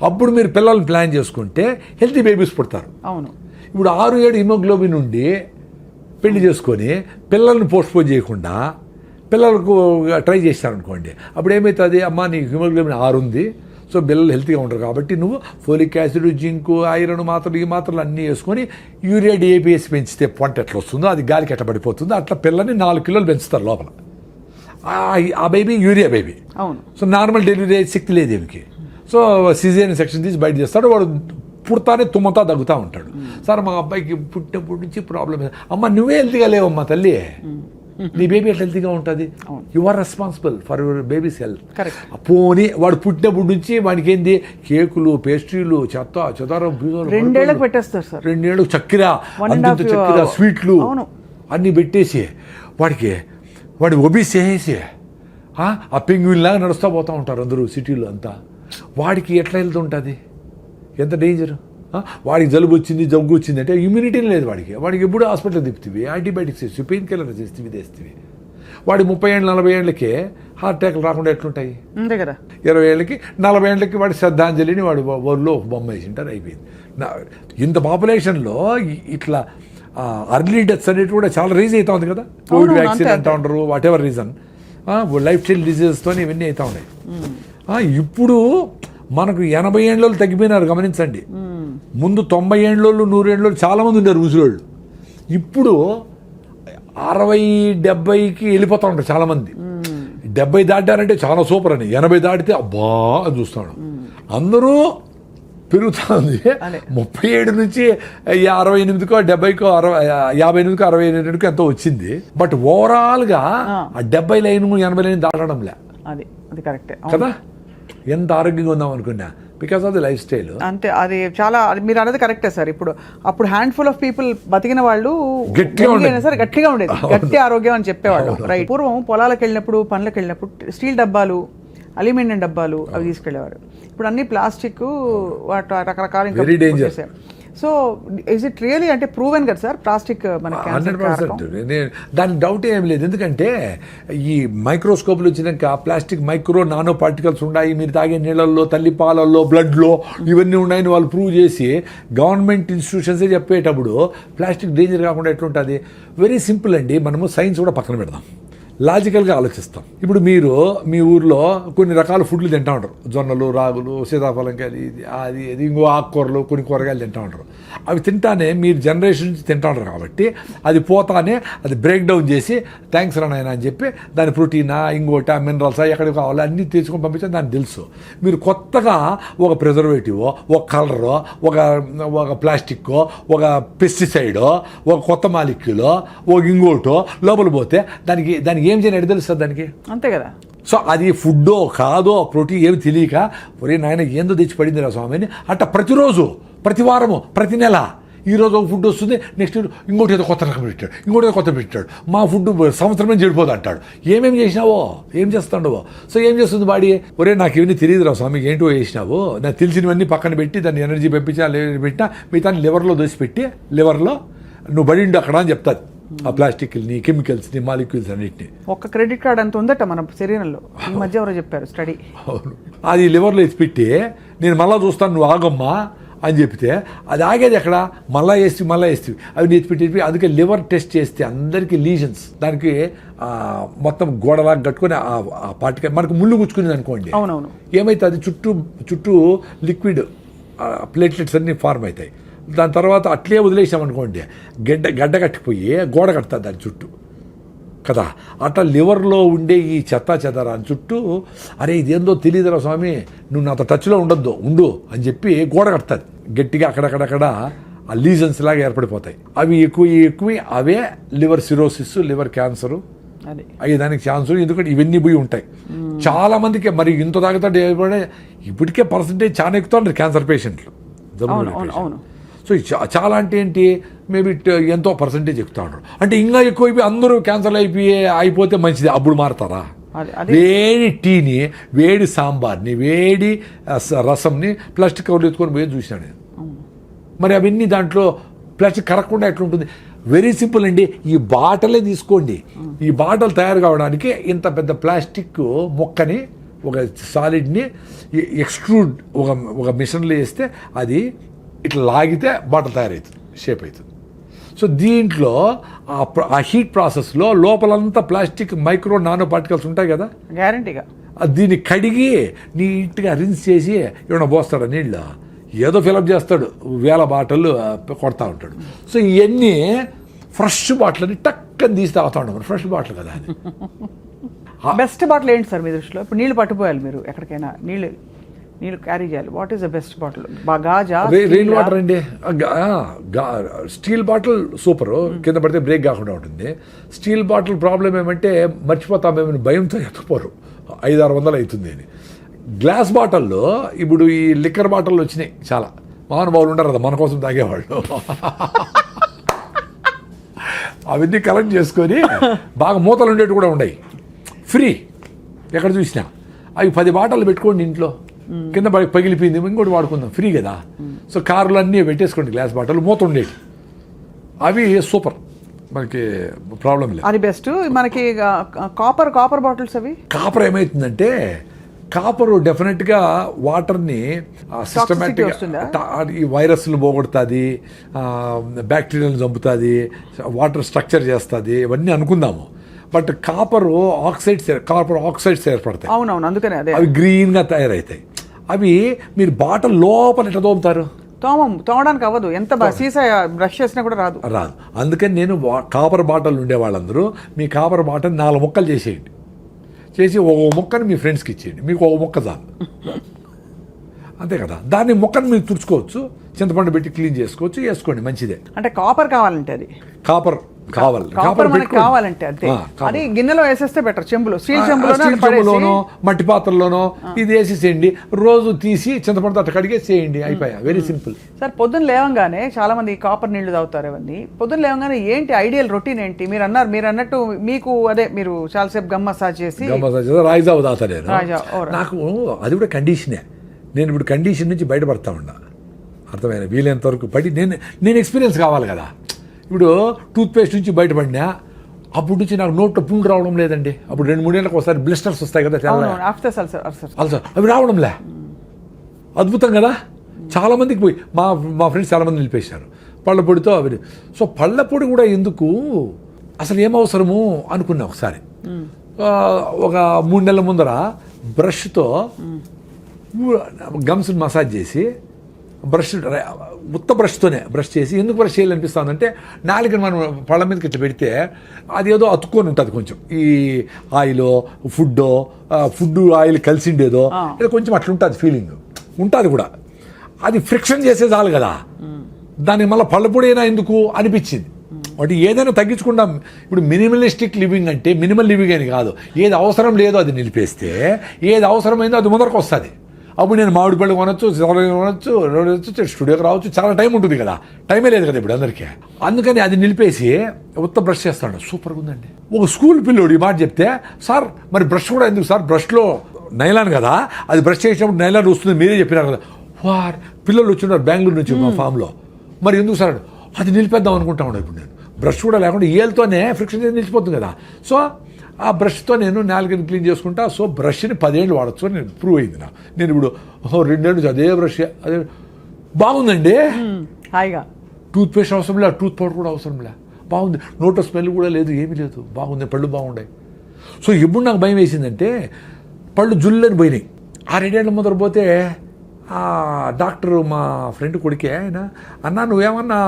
C: అప్పుడు మీరు పిల్లల్ని ప్లాన్ చేసుకుంటే హెల్తీ బేబీస్ పుడతారు.
B: అవును.
C: ఇప్పుడు 6-7 హిమోగ్లోబిన్ ఉండి పెళ్లి చేసుకొని పిల్లల్ని పోస్ట్పోన్ చేయకుండా పిల్లలకు ట్రై చేస్తారనుకోండి, అప్పుడు ఏమవుతుంది? అమ్మ నీకు హిమోగ్లోబిన్ 6 ఉంది, సో పిల్లలు హెల్తీగా ఉంటారు కాబట్టి నువ్వు ఫోలిక్ యాసిడ్, జింకు, ఐరన్ మాత్రలు, ఈ మాత్రలు అన్నీ వేసుకొని యూరియా డిఏపిఎస్ పెంచితే పంట ఎట్లా వస్తుందో అది గాలికి ఎట్లా పడిపోతుందో అట్లా పిల్లని 4 కిలోలు పెంచుతారు లోపల. ఆ బేబీ యూరియా బేబీ.
B: అవును.
C: సో నార్మల్ డెలివరీ అయ్యే శక్తి లేదు ఏమికి. సో సిజేరియన్ సెక్షన్ తీసి బయట చేస్తాడు. వాడు పుడతానే తుమ్మతా తగ్గుతూ ఉంటాడు. సార్ మా అబ్బాయికి పుట్టినప్పటి నుంచి ప్రాబ్లం. అమ్మ నువ్వే హెల్తీగా లేవమ్మా తల్లి, నీ బేబీ ఎట్లా హెల్తీగా ఉంటుంది? You are responsible for your baby's health. పోనీ వాడు పుట్టినప్పటి నుంచి వాడికి ఏంది కేకులు, పేస్ట్రీలు, చెదారం
B: 2 ఏళ్ళకి పెట్టేస్తారు సార్.
C: 2 ఏళ్ళు చక్కెర, అంతంత చక్కెర, స్వీట్లు అన్నీ పెట్టేసి వాడి ఒబీస్ చేసేసి ఆ పెంగ్విన్ లాగా నడుస్తూ పోతూ ఉంటారు అందరూ సిటీలో అంతా. వాడికి ఎట్లా వెళ్తుంటుంది? ఎంత డేంజర్. వాడికి జలుబు వచ్చింది, జగ్గు వచ్చింది అంటే ఇమ్యూనిటీ లేదు వాడికి ఎప్పుడు హాస్పిటల్ తిప్పుతీవి, యాంటీబయాటిక్స్ వేసి, పెయిన్ కిల్లర్ చేస్తేవి తెస్తేవి. వాడి 30 ఏళ్ళు 40 ఏళ్ళకి హార్ట్ అటాక్లు రాకుండా ఎట్లుంటాయి?
B: అంతే కదా.
C: 20 ఏళ్ళకి 40 ఏళ్ళకి వాడి శ్రద్ధాంజలిని వాడు ఊళ్ళో బొమ్మ వేసింటారు, అయిపోయింది. ఇంత పాపులేషన్లో ఇట్లా అర్లీ డెత్స్ అనేవి కూడా చాలా రీజ్ అవుతా ఉంది కదా. కోవిడ్ వ్యాక్సిన్ అంటూ ఉంటారు, whatever reason, lifestyle డిజీజెస్తో ఇవన్నీ అవుతా ఉన్నాయి. ఇప్పుడు మనకు 80 ఏళ్ళు తగ్గిపోయినారు గమనించండి. ముందు 90 ఏళ్ళు 100 ఏళ్ళు చాలామంది ఉన్నారు ముసలోళ్ళు. ఇప్పుడు 60-70కి వెళ్ళిపోతా ఉంటారు చాలామంది. 70 దాటారంటే చాలా సూపర్ అని, 80 దాటితే అబ్బా అని చూస్తాడు. అందరూ పెరుగుతూ ఉంది. 37 నుంచి 68కో 70కో 58కో 68కో ఎంతో వచ్చింది. బట్ ఓవరాల్గా ఆ 70 లైన్ 80 లైన్ దాటడంలే.
B: అది కరెక్టే కదా.
C: ఎంత ఆరోగ్యంగా ఉందాం అనుకున్నా because of the life style.
B: అంతే, అది చాలా మీరు అనేది కరెక్టే సార్. అప్పుడు హ్యాండ్ఫుల్ ఆఫ్ పీపుల్ బతికిన వాళ్ళు గట్టిగా ఉండేది, గట్టి ఆరోగ్యం అని చెప్పేవాళ్ళు. రైట్. పూర్వం పొలాలకు వెళ్ళినప్పుడు, పనులకు వెళ్ళినప్పుడు స్టీల్ డబ్బాలు, అల్యూమినియం డబ్బాలు అవి తీసుకెళ్లేవారు. ఇప్పుడు అన్ని ప్లాస్టిక్, రకరకాల. సో ఇస్ ఇట్ రియలీ అంటే ప్రూవెన్ కదా సార్ ప్లాస్టిక్ మనకి?
C: 100%. దాని డౌట్ ఏం లేదు. ఎందుకంటే ఈ మైక్రోస్కోప్లు వచ్చినాక ప్లాస్టిక్ మైక్రో నానో పార్టికల్స్ ఉన్నాయి. మీరు తాగే నీళ్ళల్లో, తల్లి పాలల్లో, బ్లడ్లో ఇవన్నీ ఉన్నాయని వాళ్ళు ప్రూవ్ చేసి గవర్నమెంట్ ఇన్స్టిట్యూషన్సే చెప్పేటప్పుడు ప్లాస్టిక్ డేంజర్ కాకుండా ఎట్లుంటుంది? వెరీ సింపుల్ అండి. మనము సైన్స్ కూడా పక్కన పెడదాం, లాజికల్గా ఆలోచిస్తాం. ఇప్పుడు మీరు మీ ఊర్లో కొన్ని రకాల ఫుడ్లు తింటూ ఉంటారు, జొన్నలు, రాగులు, సీతాఫలంకాయలు, ఇది ఇంకో ఆకుకూరలు, కొన్ని కూరగాయలు తింటూ ఉంటారు. అవి తింటానే మీరు జనరేషన్ నుంచి తింటూ ఉంటారు కాబట్టి అది పోతానే అది బ్రేక్ డౌన్ చేసి థ్యాంక్స్ రానాయన అని చెప్పి దాని ప్రోటీనా, ఇంకోట, మినరల్సా, ఎక్కడికి కావాలో అన్నీ తీసుకొని పంపించాలి. దానికి తెలుసు. మీరు కొత్తగా ఒక ప్రిజర్వేటివ్, ఒక కలరో, ఒక ప్లాస్టిక్కో, ఒక పెస్టిసైడో, ఒక కొత్త మాలిక్యూలో, ఒక ఇంకోటో లోపల పోతే దానికి ఏం చేయని ఎడ తెలుస్తుంది దానికి.
B: అంతే కదా.
C: సో అది ఫుడ్డో కాదో ప్రోటీన్ ఏమి తెలియక ఒరే నాయన ఏందో తెచ్చి పడింది రా స్వామి అని అట్ట ప్రతిరోజు, ప్రతి వారము, ప్రతి నెల ఈరోజు ఒక ఫుడ్ వస్తుంది, నెక్స్ట్ ఇంకోటి ఏదో కొత్త రకం పెట్టాడు, ఇంకోటి ఏదో కొత్త పెట్టాడు, మా ఫుడ్ సంవత్సరమే చెడిపోదు అంటాడు. ఏమేమి చేసినావో, ఏం చేస్తాడవో. సో ఏం చేస్తుంది బాడీ, ఒరే నాకు ఇవన్నీ తెలియదు రా స్వామి ఏంటో చేసినావు, నాకు తెలిసినవన్నీ పక్కన పెట్టి దాన్ని ఎనర్జీ పంపించి పెట్టినా మిగతా లివర్లో దోసిపెట్టి లివర్లో నువ్వు బడిండు అక్కడ అని చెప్తాది. ఆ ప్లాస్టిక్ని, కెమికల్స్ని, మాలిక్యూల్స్ అన్నిటిని.
B: ఒక్క క్రెడిట్ కార్డ్ అంత ఉందట మన శరీరంలో. ఈ మధ్య ఎవరో చెప్పారు స్టడీ.
C: అవును, అది లివర్లో ఎత్తి పెట్టి నేను మళ్ళీ చూస్తాను నువ్వు ఆగమ్మా అని చెప్తే అది ఆగేది ఎక్కడ, మళ్ళీ వేస్తే అవి ఎత్తిపెట్టి. అందుకే లివర్ టెస్ట్ చేస్తే అందరికీ లీజన్స్, దానికి మొత్తం గోడలాగా కట్టుకొని ఆ పార్టికల్ మనకు ముళ్ళు గుచ్చుకునేది అనుకోండి.
B: అవునవును.
C: ఏమైతే అది చుట్టూ లిక్విడ్ ప్లేట్లెట్స్ అన్నీ ఫార్మ్ అవుతాయి. దాని తర్వాత అట్లే వదిలేసామనుకోండి గడ్డ కట్టిపోయి గోడ కడతాది దాని చుట్టూ కదా. అట్లా లివర్లో ఉండే ఈ చెదారాని చుట్టూ అరే ఇదేందో తెలియదురా స్వామి నువ్వు నాతో టచ్లో ఉండు అని చెప్పి గోడ కడతాది గట్టిగా. అక్కడక్కడక్కడ ఆ లీజన్స్ లాగా ఏర్పడిపోతాయి. అవి ఎక్కువ అవే లివర్ సిరోసిస్, లివర్ క్యాన్సరు అయ్యేదానికి ఛాన్స్. ఎందుకంటే ఇవన్నీ పోయి ఉంటాయి చాలా మందికి. మరి ఇంత తాగుతాడు ఇప్పటికే పర్సంటేజ్ చాలా ఎక్కుతాడు క్యాన్సర్ పేషెంట్లు. సో చాలా అంటే ఏంటి, మేబీ ఎంతో పర్సంటేజ్ ఎక్కుతా ఉంటారు. అంటే ఇంకా ఎక్కువైపోయి అందరూ క్యాన్సర్లు అయిపోతే మంచిది. అప్పుడు మారుతారా? వేడి టీని, వేడి సాంబార్ని, వేడి రసంని ప్లాస్టిక్ కవర్లు ఎత్తుకొని పోయి చూసినాను నేను. మరి అవన్నీ దాంట్లో ప్లాస్టిక్ కరగకుండా ఎట్లుంటుంది? వెరీ సింపుల్ అండి. ఈ బాటలే తీసుకోండి. ఈ బాటలు తయారు కావడానికి ఇంత పెద్ద ప్లాస్టిక్ మొక్కని, ఒక సాలిడ్ని ఎక్స్ట్రూడ్ ఒక మిషన్లో వేస్తే అది ఇట్లా లాగితే బాటిల్ తయారవుతుంది, షేప్ అవుతుంది. సో దీంట్లో ఆ హీట్ ప్రాసెస్లో లోపలంతా ప్లాస్టిక్ మైక్రో నానో పార్టికల్స్ ఉంటాయి కదా,
B: గ్యారంటీగా
C: దీన్ని కడిగి నీట్గా రిన్స్ చేసి ఏమైనా పోస్తాడు నీళ్ళు, ఏదో ఫిలప్ చేస్తాడు, 1000 బాటిల్ కొడతా ఉంటాడు. సో ఇవన్నీ ఫ్రెష్ బాటిల్ అని టక్కని తీసి తాగుతా ఉంటాం. ఫ్రెష్ బాటిల్ కదా అది.
B: బెస్ట్ బాటిల్ ఏంటి సార్ మీ దృష్టిలో? ఇప్పుడు నీళ్ళు పట్టుపోయాలి మీరు ఎక్కడికైనా, నీళ్ళు క్యారీ చేయాలి. What is the best bottle? Gaza,
C: rain water అండి. స్టీల్ బాటిల్ సూపర్, కింద పడితే బ్రేక్ కాకుండా ఉంటుంది. స్టీల్ బాటిల్ ప్రాబ్లం ఏమంటే మర్చిపోతామేమని భయంతో ఎత్తుకుపోరు, 500-600 అవుతుంది అని. గ్లాస్ బాటిల్లో ఇప్పుడు ఈ లిక్కర్ బాటిల్లో వచ్చినాయి చాలా. మహానుభావులు ఉంటారు కదా మన కోసం తాగేవాళ్ళు, అవన్నీ కలెక్ట్ చేసుకొని బాగా మూతలు ఉండేవి కూడా ఉన్నాయి, ఫ్రీ ఎక్కడ చూసినా. అవి 10 బాటిల్ పెట్టుకోండి ఇంట్లో, కింద పగిలిపోయింది ఇంకోటి వాడుకుందాం, ఫ్రీ కదా. సో కార్లు అన్నీ పెట్టేసుకోండి గ్లాస్ బాటిల్, మూత ఉండేవి. అవి సూపర్, మనకి ప్రాబ్లం లేదు.
B: అది బెస్ట్. మనకి కాపర్ బాటిల్స్, అవి కాపర్
C: ఏమవుతుందంటే, కాపరు డెఫినెట్గా వాటర్ని సిస్టమేటిక్గా ఈ వైరస్లు పోగొడుతుంది, బ్యాక్టీరియాలను చంపుతుంది, వాటర్ స్ట్రక్చర్ చేస్తుంది, ఇవన్నీ అనుకుందాము. బట్ కాపర్ ఆక్సైడ్స్ ఏర్పడతాయి.
B: అవునవును, అందుకనే
C: అవి గ్రీన్గా తయారవుతాయి. అవి మీరు బాటిల్ లోపల ఎట్లా తోముతారు?
B: తోమడానికి అవ్వదు, ఎంత సీసా బ్రష్ చేసినా కూడా రాదు.
C: అందుకని నేను కాపర్ బాటిల్ ఉండే వాళ్ళందరూ మీ కాపర్ బాటిల్ 4 ముక్కలు చేసేయండి, చేసి ఒక ముక్కని మీ ఫ్రెండ్స్కి ఇచ్చేయండి, మీకు ఒక ముక్క చాలు, అంతే కదా. దాన్ని ముక్కను మీరు తుడుచుకోవచ్చు, చింతపండు పెట్టి క్లీన్ చేసుకోవచ్చు, వేసుకోండి, మంచిదే.
B: అంటే కాపర్ కావాలంటే అది
C: కాపర్
B: కావాలంటే అంతే. అది గిన్నెలో వేసేస్తే బెటర్. స్టీల్ చెంబులోనో
C: మట్టి పాత్రలోనో ఇది వేసేసేయండి, రోజు తీసి చింతపండు అట్ట కడిగేసేయండి, అయిపోయా. Very simple.
B: సార్, పొద్దున్న లేవంగానే చాలా మంది కాపర్ నీళ్లు తాగుతారు. అవన్నీ పొద్దున్న లేవంగానే ఏంటి ఐడియల్ రొటీన్ ఏంటి? మీరు అన్నట్టు మీకు అదే, మీరు చాలాసేపు గమ్ మసాజ్ చేసి
C: రాయిజావు తాగుతా నేను. నాకు అది కూడా కండిషనే. నేను ఇప్పుడు కండిషన్ నుంచి బయటపడతా ఉన్నా, అర్థమైన వీలైనంత వరకు పడి నేను ఎక్స్పీరియన్స్ కావాలి కదా. ఇప్పుడు టూత్పేస్ట్ నుంచి బయటపడినా అప్పటి నుంచి నాకు నోట్లో పుండు రావడం లేదండి. అప్పుడు 2-3 ఏళ్ళకి ఒకసారి బ్లిస్టర్స్ వస్తాయి కదా, అల్సర్, అవి రావడంలే. అద్భుతం కదా. చాలామందికి పోయి మా ఫ్రెండ్స్ చాలామంది నిలిపేశారు పళ్ళ పొడితో అవి. సో పళ్ళ పొడి కూడా ఎందుకు, అసలు ఏమవసరము అనుకున్నా ఒకసారి. ఒక 3 నెలల ముందర బ్రష్తో గమ్స్ని మసాజ్ చేసి, ఉత్త బ్రష్తోనే బ్రష్ చేసి, ఎందుకు బ్రష్ చేయాలనిపిస్తుందంటే నాలుకని మనం పళ్ళ మీదకి ఇట్లా పెడితే అది ఏదో అతుక్కొని ఉంటుంది కొంచెం, ఈ ఆయిలో ఫుడ్ ఆయిల్ కలిసిండేదో ఏదో కొంచెం అట్లా ఉంటుంది, ఫీలింగ్ ఉంటుంది కూడా. అది ఫ్రిక్షన్ చేసే చాలు కదా, దానికి మళ్ళీ పళ్ళపొడి అయినా ఎందుకు అనిపించింది. అంటే ఏదైనా తగ్గించుకుంటాం. ఇప్పుడు మినిమలిస్టిక్ లివింగ్ అంటే మినిమల్ లివింగ్ అని కాదు, ఏది అవసరం లేదో అది నిలిపేస్తే ఏది అవసరమైందో అది ముందరకు వస్తుంది. అప్పుడు నేను మామిడి పళ్ళు కొనొచ్చు, కొనొచ్చు, స్టూడియోకి రావచ్చు, చాలా టైం ఉంటుంది కదా, టైమే లేదు కదా ఇప్పుడు అందరికీ. అందుకని అది నిలిపేసి ఉత్త బ్రష్ చేస్తాడు. సూపర్గా ఉందండి. ఒక స్కూల్ పిల్లోడు ఈ మాట చెప్తే, సార్ మరి బ్రష్ కూడా ఎందుకు సార్, బ్రష్లో నైలాన్ కదా, అది బ్రష్ చేసినప్పుడు నైలాన్ వస్తుంది మీరే చెప్పినారు కదా. వార్ పిల్లలు వచ్చిన్నారు బెంగళూరు నుంచి మా ఫామ్లో, మరి ఎందుకు సార్ అది నిలిపేద్దాం అనుకుంటా ఉన్నాను. ఇప్పుడు నేను బ్రష్ కూడా లేకుండా ఏళ్ళతోనే ఫ్రిక్షన్ నిలిచిపోతుంది కదా. సో ఆ బ్రష్తో నేను నాలుగని క్లీన్ చేసుకుంటా. సో బ్రష్ని 10 ఏళ్ళు వాడచ్చు అని నేను ప్రూవ్ అయింది నాకు. నేను ఇప్పుడు 2 ఏళ్ళు నుంచి అదే బ్రష్, అదే బాగుందండి.
B: హాయిగా
C: టూత్ పేస్ట్ అవసరం లేదు, టూత్ పౌడర్ కూడా అవసరం లేదు, బాగుంది. నోట్లో స్మెల్ కూడా లేదు, ఏమీ లేదు, బాగుంది, పళ్ళు బాగున్నాయి. సో ఇప్పుడు నాకు భయం వేసిందంటే పళ్ళు జుల్లని పోయినాయి. 6 ఏళ్ళ ముందర పోతే ఆ డాక్టర్ మా ఫ్రెండ్ కొడుకే ఆయన, అన్నా నువ్వేమన్నా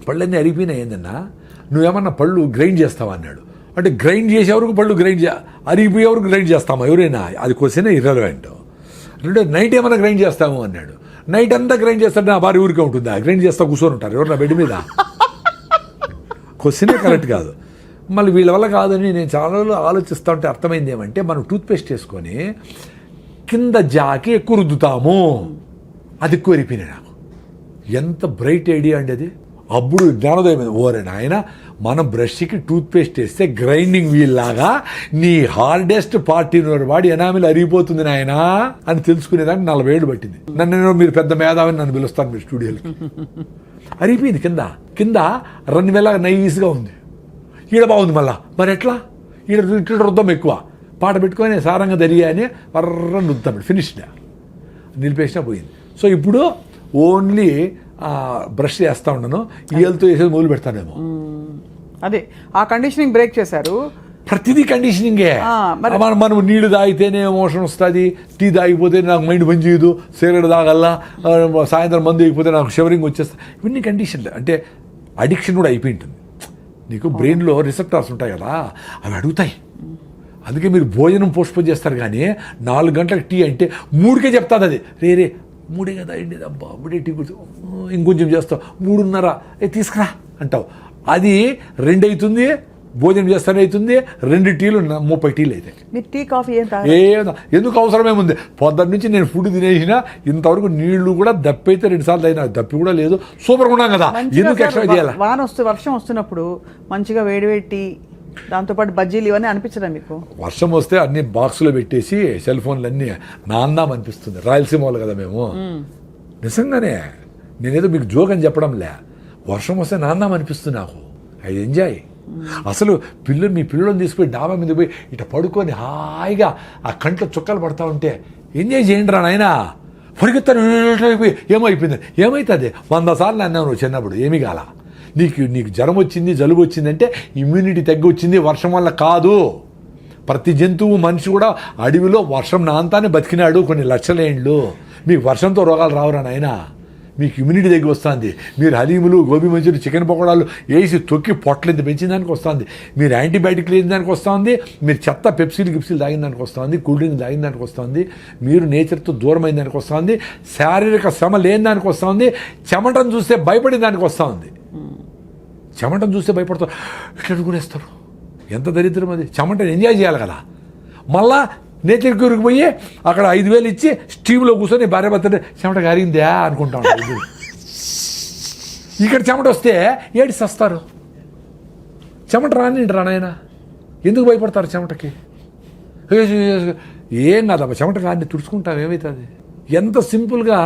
C: పళ్ళన్నీ అరిగిపోయినాయి ఏందన్నా, నువ్వేమన్నా పళ్ళు గ్రైండ్ చేస్తావా అన్నాడు. అంటే గ్రైండ్ చేసేవరకు పళ్ళు అరిగిపోయేవరకు గ్రైండ్ చేస్తామా ఎవరైనా, అది క్వశ్చన్ ఇర్రెలవెంట్. అంటే నైట్ ఏమైనా గ్రైండ్ చేస్తాము అన్నాడు. నైట్ అంతా గ్రైండ్ చేస్తాడు, నా భార్య ఊరికే ఉంటుందా, గ్రైండ్ చేస్తా కూర్చొని ఉంటారు ఎవరు నా బెడ్ మీద. క్వశ్చనే కరెక్ట్ కాదు. మళ్ళీ వీళ్ళ వల్ల కాదని నేను చాలా ఆలోచిస్తూ ఉంటే అర్థమైంది ఏమంటే, మనం టూత్పేస్ట్ చేసుకొని కింద జాకి ఎక్కువ రుద్దుతాము, అది ఎక్కువ ఎరిపోయినాయి నాకు. ఎంత బ్రైట్ ఐడియా అండి అది. అప్పుడు జ్ఞానోదయం మీద ఓరే నాయన, మనం బ్రష్కి టూత్పేస్ట్ వేస్తే గ్రైండింగ్ వీల్ లాగా నీ హార్డెస్ట్ పార్టీ వాడి ఎనామిల్ అరిగిపోతుంది నాయన అని తెలుసుకునేదానికి 40 ఏళ్ళు పట్టింది. నన్ను మీరు పెద్ద మేధావిని నన్ను పిలుస్తాను మీరు స్టూడియోలకి. అరిగిపోయింది కింద కింద రన్వేలా నైస్గా ఉంది. ఈడ బాగుంది మళ్ళా, మరి ఎట్లా ఈడ రుద్దం ఎక్కువ, పాట పెట్టుకొని సారంగా దరిగా అని వర్రని రుద్దాం, ఫినిష్డ్, నిలిపేసినా పోయింది. సో ఇప్పుడు ఓన్లీ బ్రష్ చేస్తూ ఉన్నాను, ఈయలతో వేసేది మొదలు పెడతానేమో.
B: అదే ఆ కండిషనింగ్ బ్రేక్ చేశారు.
C: ప్రతిదీ కండిషనింగే. మనం నీళ్లు తాగితేనే ఎమోషన్ వస్తుంది, టీ తాగిపోతే నాకు మైండ్ పని చేయదు, సిగరెట్ తాగల్లా, సాయంత్రం మందు అయిపోతే నాకు షవరింగ్ వచ్చేస్తుంది. ఇవన్నీ కండిషన్లు. అంటే అడిక్షన్ కూడా అయిపోయి ఉంటుంది. నీకు బ్రెయిన్లో రిసెప్టార్స్ ఉంటాయి కదా, అవి అడుగుతాయి. అందుకే మీరు భోజనం పోస్ట్పోన్ చేస్తారు, కానీ 4 గంటలకు టీ అంటే 3కే చెప్తాది అది, రే 3 కదా అండి, అబ్బా అప్పుడే టీ కూర్చో, ఇంకొంచెం చేస్తావు, 3:30 తీసుకురా అంటావు. అది 2 అవుతుంది, భోజనం చేస్తానే అవుతుంది, 2 టీలు 30 టీలు అవుతాయి.
B: మీరు టీ కాఫీ
C: ఎందుకు అవసరమేముంది. పొద్దున్న నుంచి నేను ఫుడ్ తినేసిన, ఇంతవరకు నీళ్లు కూడా దప్పైతే 2 సార్లు అయినా, దప్పి కూడా లేదు, సూపర్గా ఉన్నాం కదా, ఎందుకు ఎక్స్ట్రా చేయాలి.
B: వర్షం వస్తున్నప్పుడు మంచిగా వేడివేడి టీ, దాంతోపాటు బజ్జీలు ఇవన్నీ అనిపించదా మీకు?
C: వర్షం వస్తే అన్ని బాక్సులో పెట్టేసి సెల్ ఫోన్లు అన్నీ నాందాం అనిపిస్తుంది. రాయలసీమ వాళ్ళు కదా మేము, నిజంగానే నేనేదో మీకు జోక్ అని చెప్పడంలే. వర్షం వస్తే నాందాం అనిపిస్తుంది నాకు, అది ఎంజాయ్. అసలు మీ పిల్లలను తీసుకుపోయి డాబా మీద పోయి ఇట్లా పడుకొని హాయిగా ఆ కంట్లో చుక్కలు పడతా ఉంటే ఎంజాయ్ చేయండి రా నాయన. పరిగెత్తాను ఏమైపోయింది, ఏమవుతుంది 100 సార్లు అన్నావు నువ్వు చిన్నప్పుడు, ఏమీ కాల. నీకు జ్వరం వచ్చింది, జలుబు వచ్చిందంటే ఇమ్యూనిటీ తగ్గి వచ్చింది, వర్షం వల్ల కాదు. ప్రతి జంతువు, మనిషి కూడా అడవిలో వర్షం నాంతానే బతికినాడు కొన్ని లక్షల ఏండ్లు. మీకు వర్షంతో రోగాలు రావురా నాయన, మీకు ఇమ్యూనిటీ దగ్గర వస్తుంది. మీరు హలీములు, గోబీ మంచూరి, చికెన్ పకోడాలు వేసి తొక్కి పొట్లెంత పెంచిన దానికి వస్తుంది, మీరు యాంటీబయాటిక్లు వేసిన దానికి వస్తుంది, మీరు చెత్త పెప్సీలు గిప్సీలు తాగిన దానికి వస్తుంది, కూల్ డ్రింక్ తాగిన దానికి వస్తుంది, మీరు నేచర్తో దూరమైన దానికి వస్తుంది, శారీరక శ్రమ లేని దానికి వస్తుంది, చెమటను చూస్తే భయపడిన దానికి వస్తుంది. చెమటను చూస్తే భయపడతారు, ఇట్లా అడుగునేస్తారు. ఎంత దరిద్రం అది. చెమటను ఎంజాయ్ చేయాలి కదా. మళ్ళా నేచర్ క్యూర్కి పోయి అక్కడ 5,000 ఇచ్చి స్టీమ్లో కూర్చొని భార్య భర్త చెమట కారిందా అనుకుంటా ఉంటారు. ఇక్కడ చెమట వస్తే ఏడి సస్తారు. చెమట రానిండి నాయన, ఎందుకు భయపడతారు చెమటకి? ఏం కాదమ్మా, చెమట కానీ తుడుచుకుంటాం, ఏమవుతుంది. ఎంత సింపుల్గా.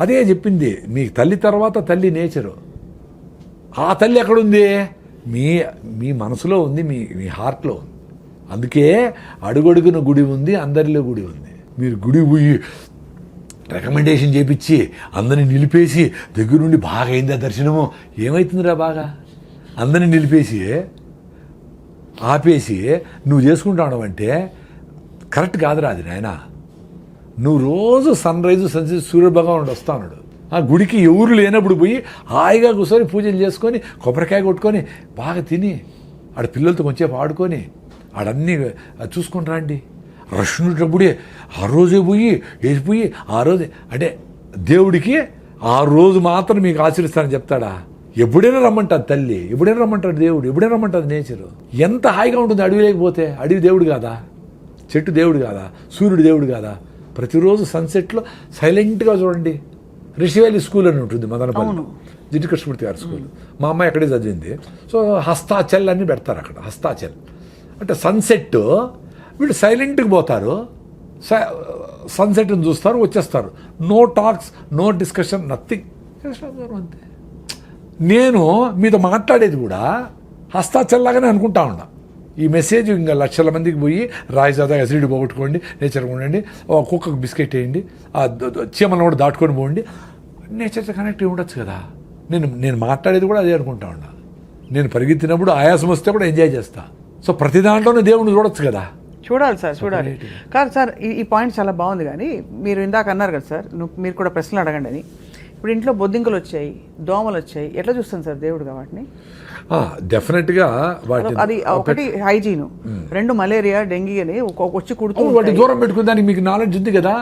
C: అదే చెప్పింది, మీ తల్లి తర్వాత తల్లి నేచరు. ఆ తల్లి ఎక్కడుంది? మీ మనసులో ఉంది, మీ హార్ట్లో ఉంది. అందుకే అడుగడుగున గుడి ఉంది, అందరిలో గుడి ఉంది. మీరు గుడి పోయి రికమెండేషన్ చేపించి అందరిని నిలిపేసి దగ్గరుండి బాగా అయిందా దర్శనము, ఏమవుతుందిరా బాగా? అందరిని నిలిపేసి ఆపేసి నువ్వు చేసుకుంటావు అంటే కరెక్ట్ కాదురా అది నాయన. నువ్వు రోజు సన్ రైజు సన్సెట్ సూర్యభగవానుడు వస్తాడు. ఆ గుడికి ఎవరు లేనప్పుడు పోయి హాయిగా కూర్చొని పూజలు చేసుకొని కొబ్బరికాయ కొట్టుకొని బాగా తిని ఆడ పిల్లలతో కొంచెంసేపు ఆడుకొని ఆడన్నీ చూసుకొని రండి. రష్ ఉన్నప్పుడే ఆ రోజే పోయి వేసిపోయి ఆ రోజే అంటే దేవుడికి ఆ రోజు మాత్రం మీకు ఆచరిస్తానని చెప్తాడా? ఎప్పుడైనా రమ్మంటారు తల్లి, ఎప్పుడైనా రమ్మంటాడు దేవుడు, ఎప్పుడైనా రమ్మంటారు నేచరు. ఎంత హాయిగా ఉంటుంది అడవి లేకపోతే. అడవి దేవుడు కాదా, చెట్టు దేవుడు కాదా, సూర్యుడు దేవుడు కాదా? ప్రతిరోజు సన్సెట్లో సైలెంట్గా చూడండి. రిషివేలి స్కూల్ అని ఉంటుంది మదనపల్లి, జిడ్డు కృష్ణమూర్తి గారి స్కూల్. మా అమ్మాయి అక్కడే చదివింది. సో హస్తాచల్ అని పెడతారు అక్కడ, హస్తాచల్ అంటే సన్సెట్. వీళ్ళు సైలెంట్గా పోతారు, సన్సెట్ని చూస్తారు, వచ్చేస్తారు. No talks, no discussion, nothing. అంతే. నేను మీతో మాట్లాడేది కూడా హస్తాచల్లాగానే అనుకుంటా ఉన్నా. ఈ మెసేజ్ ఇంకా లక్షల మందికి పోయి రాయిజాదా ఎసిడిటీ పోగొట్టుకోండి, నేచర్గా ఉండండి, కుక్కకు బిస్కెట్ వేయండి, ఆ చీమలను కూడా దాటుకొని పోండి, నేచర్తో కనెక్ట్ ఉండొచ్చు కదా. నేను మాట్లాడేది కూడా అదే అనుకుంటా ఉన్నా. నేను పరిగెత్తినప్పుడు ఆయాసం వస్తే కూడా ఎంజాయ్ చేస్తా. సో ప్రతి దాంట్లోనే దేవుడిని చూడొచ్చు కదా.
B: చూడాలి సార్, చూడాలి. కాదు సార్, ఈ పాయింట్ చాలా బాగుంది. కానీ మీరు ఇందాక అన్నారు కదా సార్, మీరు కూడా ప్రశ్నలు అడగండి అని. ఇప్పుడు ఇంట్లో బొద్దింకలు వచ్చాయి, దోమలు వచ్చాయి, ఎట్లా చూస్తాను సార్ దేవుడుగా వాటిని?
C: డెఫినెట్గా
B: అది ఒకటి హైజీను, రెండు మలేరియా, డెంగీ అని వచ్చి కుడుతూ
C: వాటి దూరం పెట్టుకుని దానికి మీకు నాలెడ్జ్ ఉంది కదా.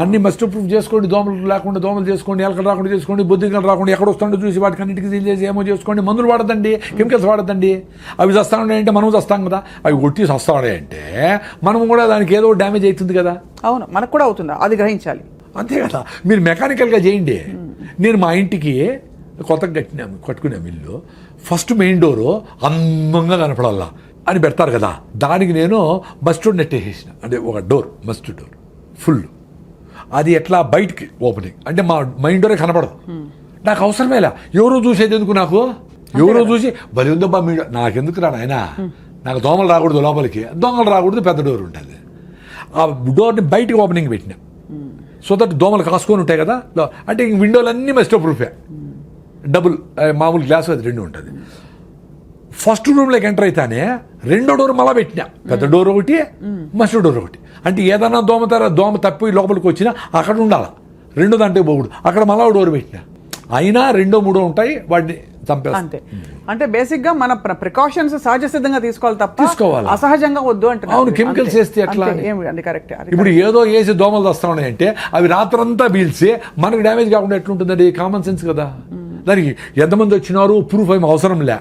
C: అన్ని మస్ట్ ప్రూఫ్ చేసుకోండి, దోమలు లేకుండా దోమలు చేసుకోండి, ఎలకలు రాకుండా చేసుకోండి, బొద్దింకలు రాకుండా ఎక్కడ వస్తుండో చూసి వాటికి అన్నిటికీ సీల్ చేసి ఏమో చేసుకోండి. మందులు వాడదండి, కెమికల్స్ వాడద్దండి. అవి చస్తా ఉన్నాయంటే మనం చస్తాం కదా, అవి కొట్టి చస్తా ఉన్నాయంటే మనం కూడా దానికి ఏదో డ్యామేజ్ అవుతుంది కదా.
B: అవును, మనకు కూడా అవుతుందా, అది గ్రహించాలి.
C: అంతే కదా. మీరు మెకానికల్గా చేయండి. నేను మా ఇంటికి కొత్తగా కట్టుకునే ఇల్లు ఫస్ట్ మెయిన్ డోరు అందంగా కనపడాలా అని పెడతారు కదా, దానికి నేను మస్టర్డ్ నెట్ వేసేసిన. అంటే ఒక డోర్, మస్టర్డ్ డోర్ ఫుల్, అది ఎట్లా బయటికి ఓపెనింగ్, అంటే మా మెయిన్ డోరే కనపడదు. నాకు అవసరమేలా, ఎవరో చూసేది ఎందుకు, నాకు ఎవరో చూసి బలి ఉందబ్బా మీ నాకెందుకు రా నాయనా, నాకు దోమలు రాకూడదు లోపలికి, దొంగలు రాకూడదు, పెద్ద డోర్ ఉంటుంది. ఆ డోర్ని బయటికి ఓపెనింగ్ పెట్టిన, సో దట్ దోమలు కాసుకొని ఉంటాయి కదా. అంటే ఇంక విండోలన్నీ మస్టో ప్రూఫే, డబుల్ మామూలు గ్లాస్ అది రెండు ఉంటుంది. ఫస్ట్ రూమ్లోకి ఎంటర్ అయితేనే రెండో డోర్ మళ్ళా పెట్టినా, పెద్ద డోర్ ఒకటి, మస్టో డోర్ ఒకటి. అంటే ఏదన్నా దోమ తప్పి లోపలికి వచ్చినా అక్కడ ఉండాలి, రెండో దాంట్లో పోకూడదు. అక్కడ మళ్ళా డోర్ పెట్టినా, అయినా రెండో మూడో ఉంటాయి, వాటిని చంపేస్తాం.
B: అంతే. అంటే బేసిక్ గా మన ప్రికాషన్స్ సహజ సిద్ధంగా తీసుకోవాలి తప్ప అసహజంగా వద్దు అంటే.
C: అవును, కెమికల్స్ వేస్తే ఎట్లా?
B: కరెక్ట్.
C: ఇప్పుడు ఏదో వేసి దోమలు వస్తా ఉన్నాయంటే అవి రాత్రంతా పీల్చి మనకు డ్యామేజ్ కాకుండా ఎట్లుంటుందండి? కామన్ సెన్స్ కదా. దానికి ఎంతమంది వచ్చినారు ప్రూఫ్ ఏమి అవసరం లే.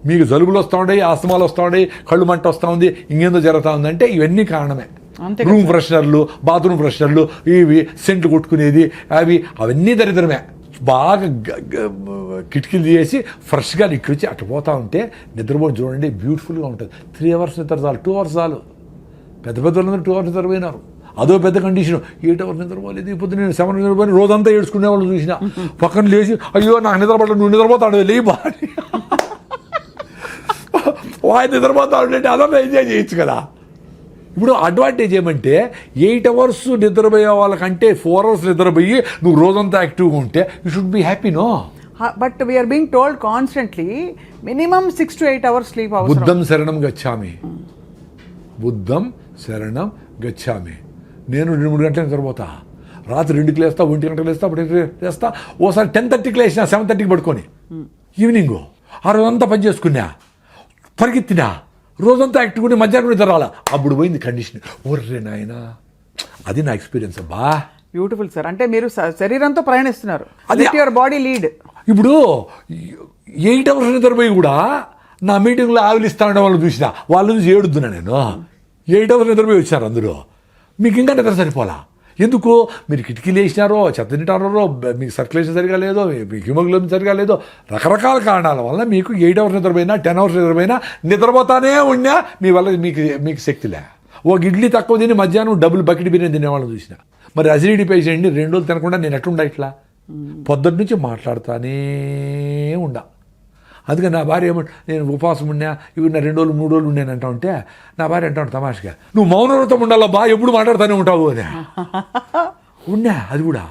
C: మీకు జలుబులు వస్తూ ఉండే, ఆస్తమాలు వస్తూ ఉండే, కళ్ళు మంట వస్తూ ఉంది, ఇంకేందో జరుగుతూ ఉందంటే ఇవన్నీ కారణమే. రూమ్ ఫ్రెషనర్లు, బాత్రూమ్ ఫ్రెషనర్లు, ఇవి సెంట్లు కొట్టుకునేది, అవన్నీ దరిద్రమే. బాగా కిటికీలు తీసి ఫ్రెష్గా ఇక్కడికి అటు పోతూ ఉంటే నిద్రపోయి చూడండి, బ్యూటిఫుల్గా ఉంటుంది. 3 hours నిద్ర చాలు, 2 hours చాలు. పెద్ద వాళ్ళందరూ 2 hours నిద్రపోయినారు. అదో పెద్ద కండిషన్. 8 hours నిద్రపోలేదు. ఇప్పుడు నేను 7 నిద్రపోయి రోజంతా ఏడ్చుకునే వాళ్ళు చూసిన. పక్కన లేచి అయ్యో నాకు నిద్రపడలేదు, నువ్వు నిద్రపోతాడు లేయి బాగా వాయి నిద్రపోతాడు అంటే అదంతా ఎంజాయ్ చేయొచ్చు కదా. ఇప్పుడు అడ్వాంటేజ్ ఏమంటే 8 hours నిద్రపోయే వాళ్ళకంటే 4 hours నిద్రపోయి నువ్వు రోజంతా యాక్టివ్గా ఉంటే you should be happy. No,
B: but we are being told constantly minimum 6 to 8 hours sleep అవసరం.
C: బుద్ధం శరణం గచ్చామి, బుద్ధం శరణం గచ్చామి. నేను 2-3 గంటలు నిద్రపోతా, రాత్రి 2కి లేస్తా, 1 గంటలకు లేస్తా, 1 లేస్తా, ఓసారి 10:30కి లేచినా 7:30కి పడుకొని ఈవినింగ్ ఆ రోజంతా పని చేసుకున్నా, పరిగెత్తినా, రోజంతా యాక్టివ్ ఉండి మధ్యాహ్నం నిద్ర రాలా. అప్పుడు పోయింది కండిషన్. ఒర్రే నాయనా, అది నా ఎక్స్పీరియన్స్. అబ్బా
B: బ్యూటిఫుల్ సార్. అంటే మీరు శరీరంతో ప్రయాణిస్తున్నారు, అది యువర్ బాడీ లీడ్.
C: ఇప్పుడు 8 hours నిద్రపోయి కూడా నా మీటింగ్లో ఆవిలిస్తా ఉండే వాళ్ళు చూసిన వాళ్ళు చూసి ఏడుద్దున్నా నేను. 8 hours నిద్రపోయి వచ్చారు అందరూ, మీకు ఇంకా నిద్ర సరిపోలా. ఎందుకు? మీరు కిటికీలు వేసినారో, చెత్త తింటారో, మీకు సర్క్యులేషన్ సరిగా లేదో, మీకు హిమోగ్లోబిన్ సరిగా లేదో, రకరకాల కారణాల వల్ల మీకు 8 hours నిద్రపోయినా, 10 hours నిద్రపోయినా నిద్రపోతానే ఉన్నా మీ వల్ల మీకు శక్తిలే. ఒక ఇడ్లీ తక్కువ తిని మధ్యాహ్నం డబుల్ బకెట్ బిర్యానీ తినేవాళ్ళని చూసిన. మరి అసిడిటీ పేషెంట్ని 2 రోజులు తినకుండా నేను ఎట్లుండా? ఇట్లా పొద్దున్న నుంచి మాట్లాడుతానే ఉండా. అందుకని నా భార్య ఏమంటే, నేను ఉపవాసం ఉన్నా, ఇవి నా 2 రోజులు 3 రోజులు ఉన్నాను అంటా ఉంటే నా భార్య అంటాడు తమాషగా, నువ్వు మౌనవ్రతం ఉండాలా బా, ఎప్పుడు మాట్లాడుతూనే ఉంటావు అని. ఉన్నా, అది కూడా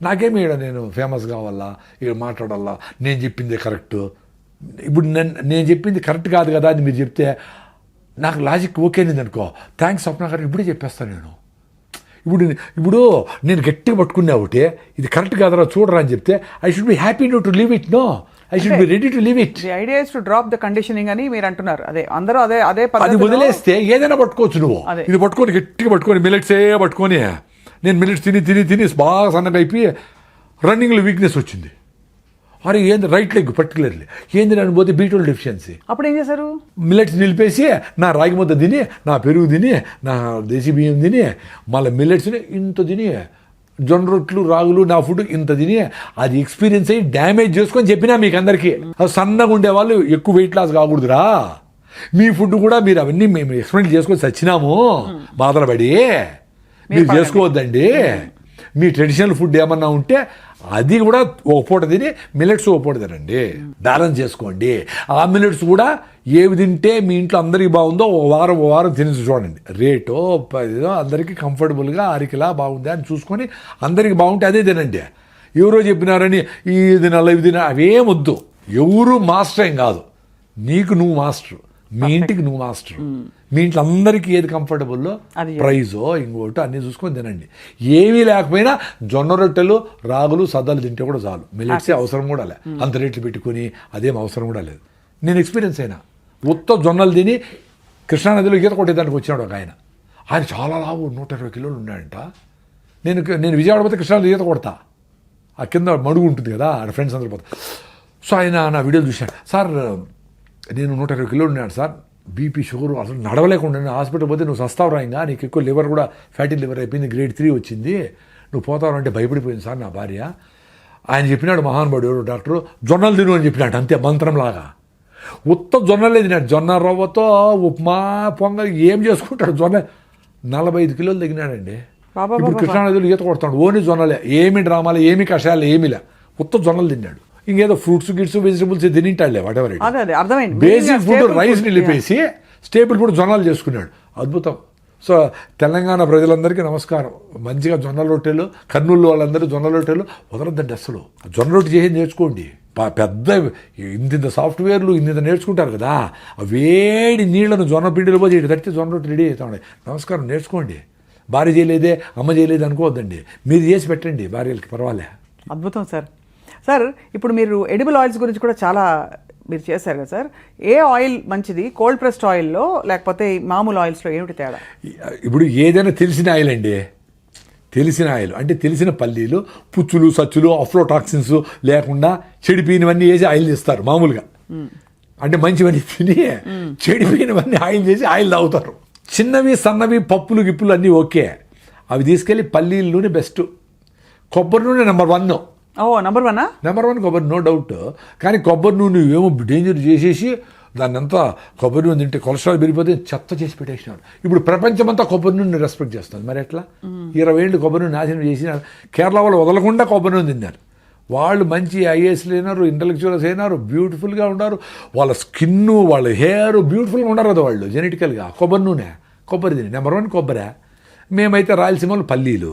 C: నాకేమి ఇక్కడ నేను ఫేమస్ కావాలా, ఇక్కడ మాట్లాడాలా, నేను చెప్పింది కరెక్ట్. ఇప్పుడు నేను చెప్పింది కరెక్ట్ కాదు కదా అని మీరు చెప్తే నాకు లాజిక్ ఓకేనింది అనుకో, థ్యాంక్స్ స్వప్న గారు, ఇప్పుడే చెప్పేస్తాను నేను. ఇప్పుడు నేను గట్టిగా పట్టుకున్నా ఒకటి, ఇది కరెక్ట్ కాదరా చూడరా అని చెప్తే I should be happy to leave it. No, I should be ready to leave it.
B: The idea is to drop the conditioning అని మీరు అంటున్నారు. అదే అందరూ అదే
C: అది వదిలేస్తే ఏదైనా పట్టుకోవచ్చు నువ్వు. ఇది పట్టుకొని గట్టిగా పట్టుకొని మిల్లెట్సే పట్టుకొని, నేను మిల్లెట్స్ తిని బాగా సన్నగా అయిపోయి రన్నింగ్లో వీక్నెస్ వచ్చింది. అరే ఏంది రైట్ లెగ్ పర్టికులర్లీ ఏంది అని పోతే B12 డెఫిషియన్సీ.
B: అప్పుడు ఏం చేశారు?
C: మిల్లెట్స్ నిలిపేసి నా రాగి ముద్ద తిని, నా పెరుగు తిని, నా దేశీ బియ్యం తిని, మళ్ళీ మిల్లెట్స్ని ఇంత తిని, జొన్న రొట్లు రాగులు నా ఫుడ్ ఇంత తిని అది ఎక్స్పీరియన్స్ అయ్యి డ్యామేజ్ చేసుకొని చెప్పినా మీకు అందరికీ. సన్నగా ఉండేవాళ్ళు ఎక్కువ వెయిట్ లాస్ కాకూడదురా, మీ ఫుడ్ కూడా మీరు అవన్నీ మేము ఎక్స్పెరిమెంట్ చేసుకొని చచ్చినాము బాధలు పడి, మీరు చేసుకోవద్దండి. మీ ట్రెడిషనల్ ఫుడ్ ఏమన్నా ఉంటే అది కూడా ఒక పూట తిని మిల్లెట్స్ ఒక పూట తినండి, బ్యాలెన్స్ చేసుకోండి. ఆ మిల్లెట్స్ కూడా ఏవి తింటే మీ ఇంట్లో అందరికీ బాగుందో ఓ వారం తినేసి చూడండి. రేటో పదో అందరికీ కంఫర్టబుల్గా అరికిలా బాగుంది అని చూసుకొని అందరికీ బాగుంటే అదే తినండి. ఎవరో చెప్పినారని ఇది నల్ల ఇది అవేం వద్దు. ఎవరు మాస్టర్ ఏం కాదు, నీకు నువ్వు మాస్టర్, మీ ఇంటికి నువ్వు మాస్టర్. మీ ఇంట్లో అందరికీ ఏది కంఫర్టబుల్లో ప్రైజో ఇంకోటో అన్నీ చూసుకొని తినండి. ఏమీ లేకపోయినా జొన్న రొట్టెలు రాగులు సద్దలు తింటే కూడా చాలు. మిల్లెట్సే అవసరం కూడా లే, అంత రేట్లు పెట్టుకుని అదేం అవసరం కూడా లేదు. నేను ఎక్స్పీరియన్స్ అయినా. ఉత్త జొన్నలు తిని కృష్ణానదిలో ఈత కొట్టేదానికి వచ్చినాడు ఒక ఆయన. ఆయన చాలా లావు 120 కిలోలు ఉన్నాడంట. నేను విజయవాడ పోతే కృష్ణానది ఈత కొడతా, ఆ కింద మడుగు ఉంటుంది కదా, ఆడ ఫ్రెండ్స్ అందరూ పోతా. సో ఆయన నా వీడియోలు చూశాను. సార్ నేను 120 కిలోలు ఉన్నాడు సార్, బీపీ షుగర్ అసలు నడవలేకుండా హాస్పిటల్ పోతే నువ్వు సస్తావురా, ఇంకా నీకు ఎక్కువ లివర్ కూడా ఫ్యాటీ లివర్ అయిపోయింది, గ్రేడ్ 3 వచ్చింది, నువ్వు పోతావు అంటే భయపడిపోయింది సార్ నా భార్య. ఆయన చెప్పినాడు మహానుభావుడు ఎవరు డాక్టరు, జొన్నలు తిను అని చెప్పినాడు, అంతే మంత్రంలాగా. ఉత్త జొన్నలే తిన్నాడు, జొన్న రవ్వతో ఉప్మా పొంగల్ ఏం చేసుకుంటాడు. జొన్న 45 కిలోలు తగ్గినాడండి. ఇప్పుడు కృష్ణానదిలో ఈత కొడతాడు, ఓన్లీ జొన్నలే, ఏమి డ్రామాలు ఏమి కషాయాలు ఏమిలే, ఉత్త జొన్నలు తిన్నాడు. ఇంకేదో ఫ్రూట్స్ గిట్స్ వెజిటబుల్స్ తినింటాడులే whatever. Basic food rice నిలిపేసి స్టేబుల్ ఫుడ్ జొన్నలు చేసుకున్నాడు. అద్భుతం. సో తెలంగాణ ప్రజలందరికీ నమస్కారం. మంచిగా జొన్న రొట్టెలు, కర్నూలు వాళ్ళందరూ జొన్న రొట్టెలు వదలొద్దండి అసలు. జొన్న రొట్టె చేసి నేర్చుకోండి. పెద్ద ఇంత సాఫ్ట్వేర్లు ఇంత నేర్చుకుంటారు కదా, ఆ వేడి నీళ్లను జొన్న పిండిలో పోయి ఇటు తడితే జొన్న రొట్టె రెడీ అవుతాయి. నమస్కారం, నేర్చుకోండి. భార్య చేయలేదే అమ్మ చేయలేదు అనుకోవద్దండి, మీరు చేసి పెట్టండి భార్యలకి, పర్వాలే.
B: అద్భుతం సార్. సార్ ఇప్పుడు మీరు ఎడిబుల్ ఆయిల్స్ గురించి కూడా చాలా మీరు చేశారు కదా సార్, ఏ ఆయిల్ మంచిది, కోల్డ్ ప్రెస్డ్ ఆయిల్లో లేకపోతే మామూలు ఆయిల్స్లో ఏమిటి తేడా?
C: ఇప్పుడు ఏదైనా తెలిసిన ఆయిల్ అండి, తెలిసిన ఆయిల్ అంటే తెలిసిన పల్లీలు, పుచ్చులు సచ్చులు అఫ్లోటాక్సిన్స్ లేకుండా చెడిపోయినవన్నీ వేసి ఆయిల్ చేస్తారు మామూలుగా. అంటే మంచివన్నీ తిని చెడిపోయినవన్నీ ఆయిల్ చేసి ఆయిల్ తాగుతారు. చిన్నవి సన్నవి పప్పులు గిప్పులు అన్నీ ఓకే, అవి తీసుకెళ్ళి పల్లీల నూనె బెస్ట్, కొబ్బరి నూనె నెంబర్ 1.
B: నెంబర్
C: 1 కొబ్బరి, నో డౌట్. కానీ కొబ్బరి నూనె ఏమో డేంజర్ చేసేసి దాన్ని అంతా కొబ్బరి నూనె తింటే కొలెస్ట్రాల్ పెరిగిపోతే చెత్త చేసి పెట్టేసినాడు. ఇప్పుడు ప్రపంచమంతా కొబ్బరి నూనె రెస్పెక్ట్ చేస్తుంది. మరి ఎట్లా 20 ఏళ్ళు కొబ్బరి నూనె నాశనం చేసినారు. కేరళ వాళ్ళు వదలకుండా కొబ్బరి నూనె తిన్నారు. వాళ్ళు మంచి ఐఏఎస్లు అయినారు, ఇంటలెక్చువల్స్ అయినారు, బ్యూటిఫుల్గా ఉన్నారు. వాళ్ళ స్కిన్, వాళ్ళ హెయిర్ బ్యూటిఫుల్గా ఉండరు కదా వాళ్ళు జెనెటికల్గా. కొబ్బరి నూనె, కొబ్బరి తిని నెంబర్ 1 కొబ్బరి. మేమైతే రాయలసీమలో పల్లీలు,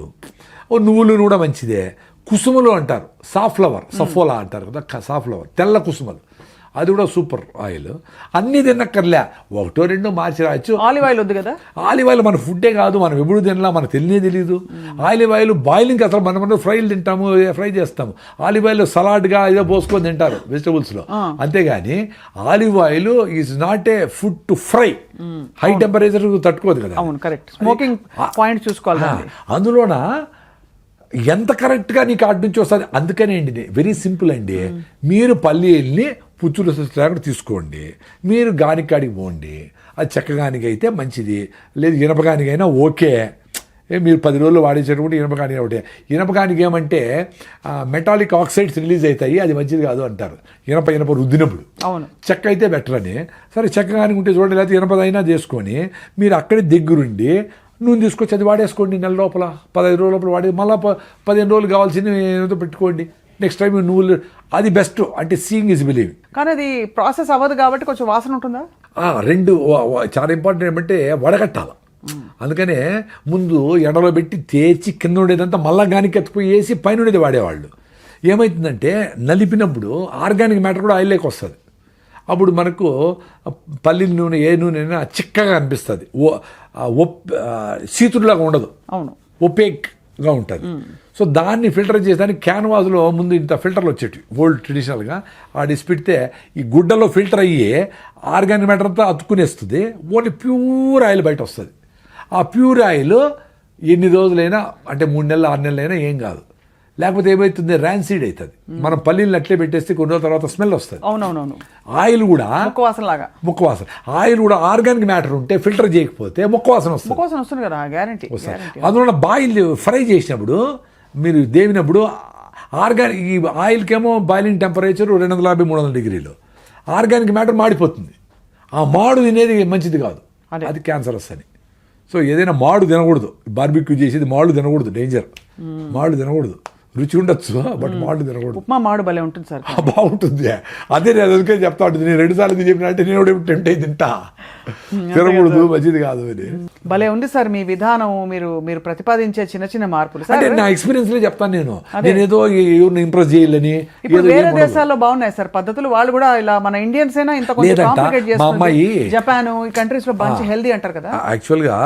C: నువ్వులు కూడా మంచిదే. కుసుమలు అంటారు, సాఫ్లవర్, సఫోలా అంటారు కదా, సాఫ్లవర్ తెల్ల కుసుమలు, అది కూడా సూపర్ ఆయిల్. అన్నీ తినక్కర్లే, 1-2 మార్చి రాయొచ్చు.
B: ఆలివ్ ఆయిల్ వద్దు కదా.
C: ఆలివ్ ఆయిల్ మన ఫుడ్డే కాదు, మనం ఎప్పుడు తినలా, మనకు తెలియదు. ఆలివ్ ఆయిల్ బాయిలింగ్ అసలు మనం ఫ్రైలు తింటాము, ఫ్రై చేస్తాము. ఆలివ్ ఆయిల్ సలాడ్గా ఏదో పోసుకొని తింటారు వెజిటబుల్స్లో, అంతేగాని olive oil is not a food to fry. High temperature తట్టుకోదు కదా.
B: అవును, కరెక్ట్. స్మోకింగ్ పాయింట్ చూసుకోవాలి.
C: అందులోన ఎంత కరెక్ట్గా నీకు అటు నుంచి వస్తుంది. అందుకనే అండి వెరీ సింపుల్ అండి, మీరు పల్లీల్ని పుచ్చులు లేకుండా తీసుకోండి, మీరు గానికాడికి పోండి. అది చెక్కగానికి అయితే మంచిది, లేదు ఇనపగానికైనా ఓకే. మీరు 10 రోజులు వాడేసేటప్పుడు ఇనపగాని ఒకటే. ఇనపగానికి ఏమంటే మెటాలిక్ ఆక్సైడ్స్ రిలీజ్ అవుతాయి, అది మంచిది కాదు అంటారు ఇనప రుద్దినప్పుడు.
B: అవును,
C: చెక్క అయితే బెటర్ అని. సరే చెక్కగానికి ఉంటే చూడండి, లేకపోతే ఇనపదైనా చేసుకొని మీరు అక్కడే దగ్గరుండి నూనె తీసుకొచ్చి అది వాడేసుకోండి. నెల లోపల 15 రోజుల లోపల వాడి మళ్ళీ 15 రోజులు కావాల్సింది ఏదో పెట్టుకోండి. నెక్స్ట్ టైం నువ్వులు, అది బెస్ట్. అంటే సీయింగ్ ఇస్ బిలీవింగ్.
B: కానీ అది ప్రాసెస్ అవ్వదు కాబట్టి కొంచెం వాసన ఉంటుందా?
C: 2 చాలా ఇంపార్టెంట్ ఏమంటే వడగట్టాలి. అందుకనే ముందు ఎండలో పెట్టి తేచి కింద ఉండేదంతా మళ్ళా గానికి ఎత్తుకుపోయి వేసి పైన ఉండేది వాడేవాళ్ళు. ఏమవుతుందంటే నలిపినప్పుడు ఆర్గానిక్ మ్యాటర్ కూడా ఆయిల్లోకి వస్తుంది. అప్పుడు మనకు పల్లి నూనె ఏ నూనె అయినా చిక్కగా అనిపిస్తుంది, సీతుడులాగా ఉండదు.
B: అవును,
C: ఒపేక్గా ఉంటుంది. సో దాన్ని ఫిల్టర్ చేసేదానికి క్యాన్వాస్లో ముందు ఇంత ఫిల్టర్లు వచ్చేటివి ఓల్డ్ ట్రెడిషనల్గా. ఆడిసి పెడితే ఈ గుడ్డలో ఫిల్టర్ అయ్యి ఆర్గానిక్ మ్యాటర్ అంతా అతుక్కునేస్తుంది, ఓన్లీ ప్యూర్ ఆయిల్ బయట వస్తుంది. ఆ ప్యూర్ ఆయిల్ ఎన్ని రోజులైనా, అంటే 3 నెలలు 6 నెలలైనా ఏం కాదు. లేకపోతే ఏమవుతుంది, ర్యాన్సీడ్ అవుతుంది. మనం పల్లీలు అట్లే పెట్టేస్తే కొన్ని రోజుల తర్వాత స్మెల్ వస్తుంది.
B: అవునవునవును,
C: ఆయిల్ కూడా
B: ముక్కవాసన లాగా.
C: ముక్కవాసన. ఆయిల్ కూడా ఆర్గానిక్ మ్యాటర్ ఉంటే ఫిల్టర్ చేయకపోతే ముక్కవాసన వస్తుంది.
B: ముక్కవాసన వస్తుంది కదా, గ్యారంటీ.
C: అందువల్ల బాయిల్ ఫ్రై చేసినప్పుడు మీరు దేవినప్పుడు ఆర్గానిక్, ఈ ఆయిల్కేమో బాయిలింగ్ టెంపరేచర్ 250-300 డిగ్రీలు, ఆర్గానిక్ మ్యాటర్ మాడిపోతుంది. ఆ మాడు తినేది మంచిది కాదు, అది క్యాన్సరస్ అని. సో ఏదైనా మాడు తినకూడదు. బార్బిక్యూ చేసేది మాడు తినకూడదు, డేంజర్. మాడు తినకూడదు. రుచి ఉండొచ్చు, బట్ మాడు తినకూడదు.
B: ఉప్మా మాడు భలే ఉంటుంది సార్.
C: బాగుంటుంది. అదే నేను అందుకే చెప్తా ఉంటుంది. నేను 2 సార్లు చెప్పినట్టే నేను కూడా టెంప్ట్ అయి తింటా. తినకూడదు, మంచిది కాదు అని.
B: భలే ఉంది సార్ మీ విధానం, మీరు ప్రతిపాదించే చిన్న చిన్న మార్పులు.
C: అంటే నా ఎక్స్పీరియన్స్ లో చెప్తాను నేను ఏదో ఎవరిని ఇంప్రెస్ చేయాలని.
B: ఇప్పుడు వేరే దేశాల్లో బాగున్నాయి సార్ పద్ధతులు, వాళ్ళు కూడా ఇలా మన ఇండియన్స్ అయినా ఇంత కాంప్లికేట్ చేస్తారు. జపాన్ ఈ కంట్రీస్ లో మంచి హెల్దీ అంటారు కదా.
C: యాక్చువల్గా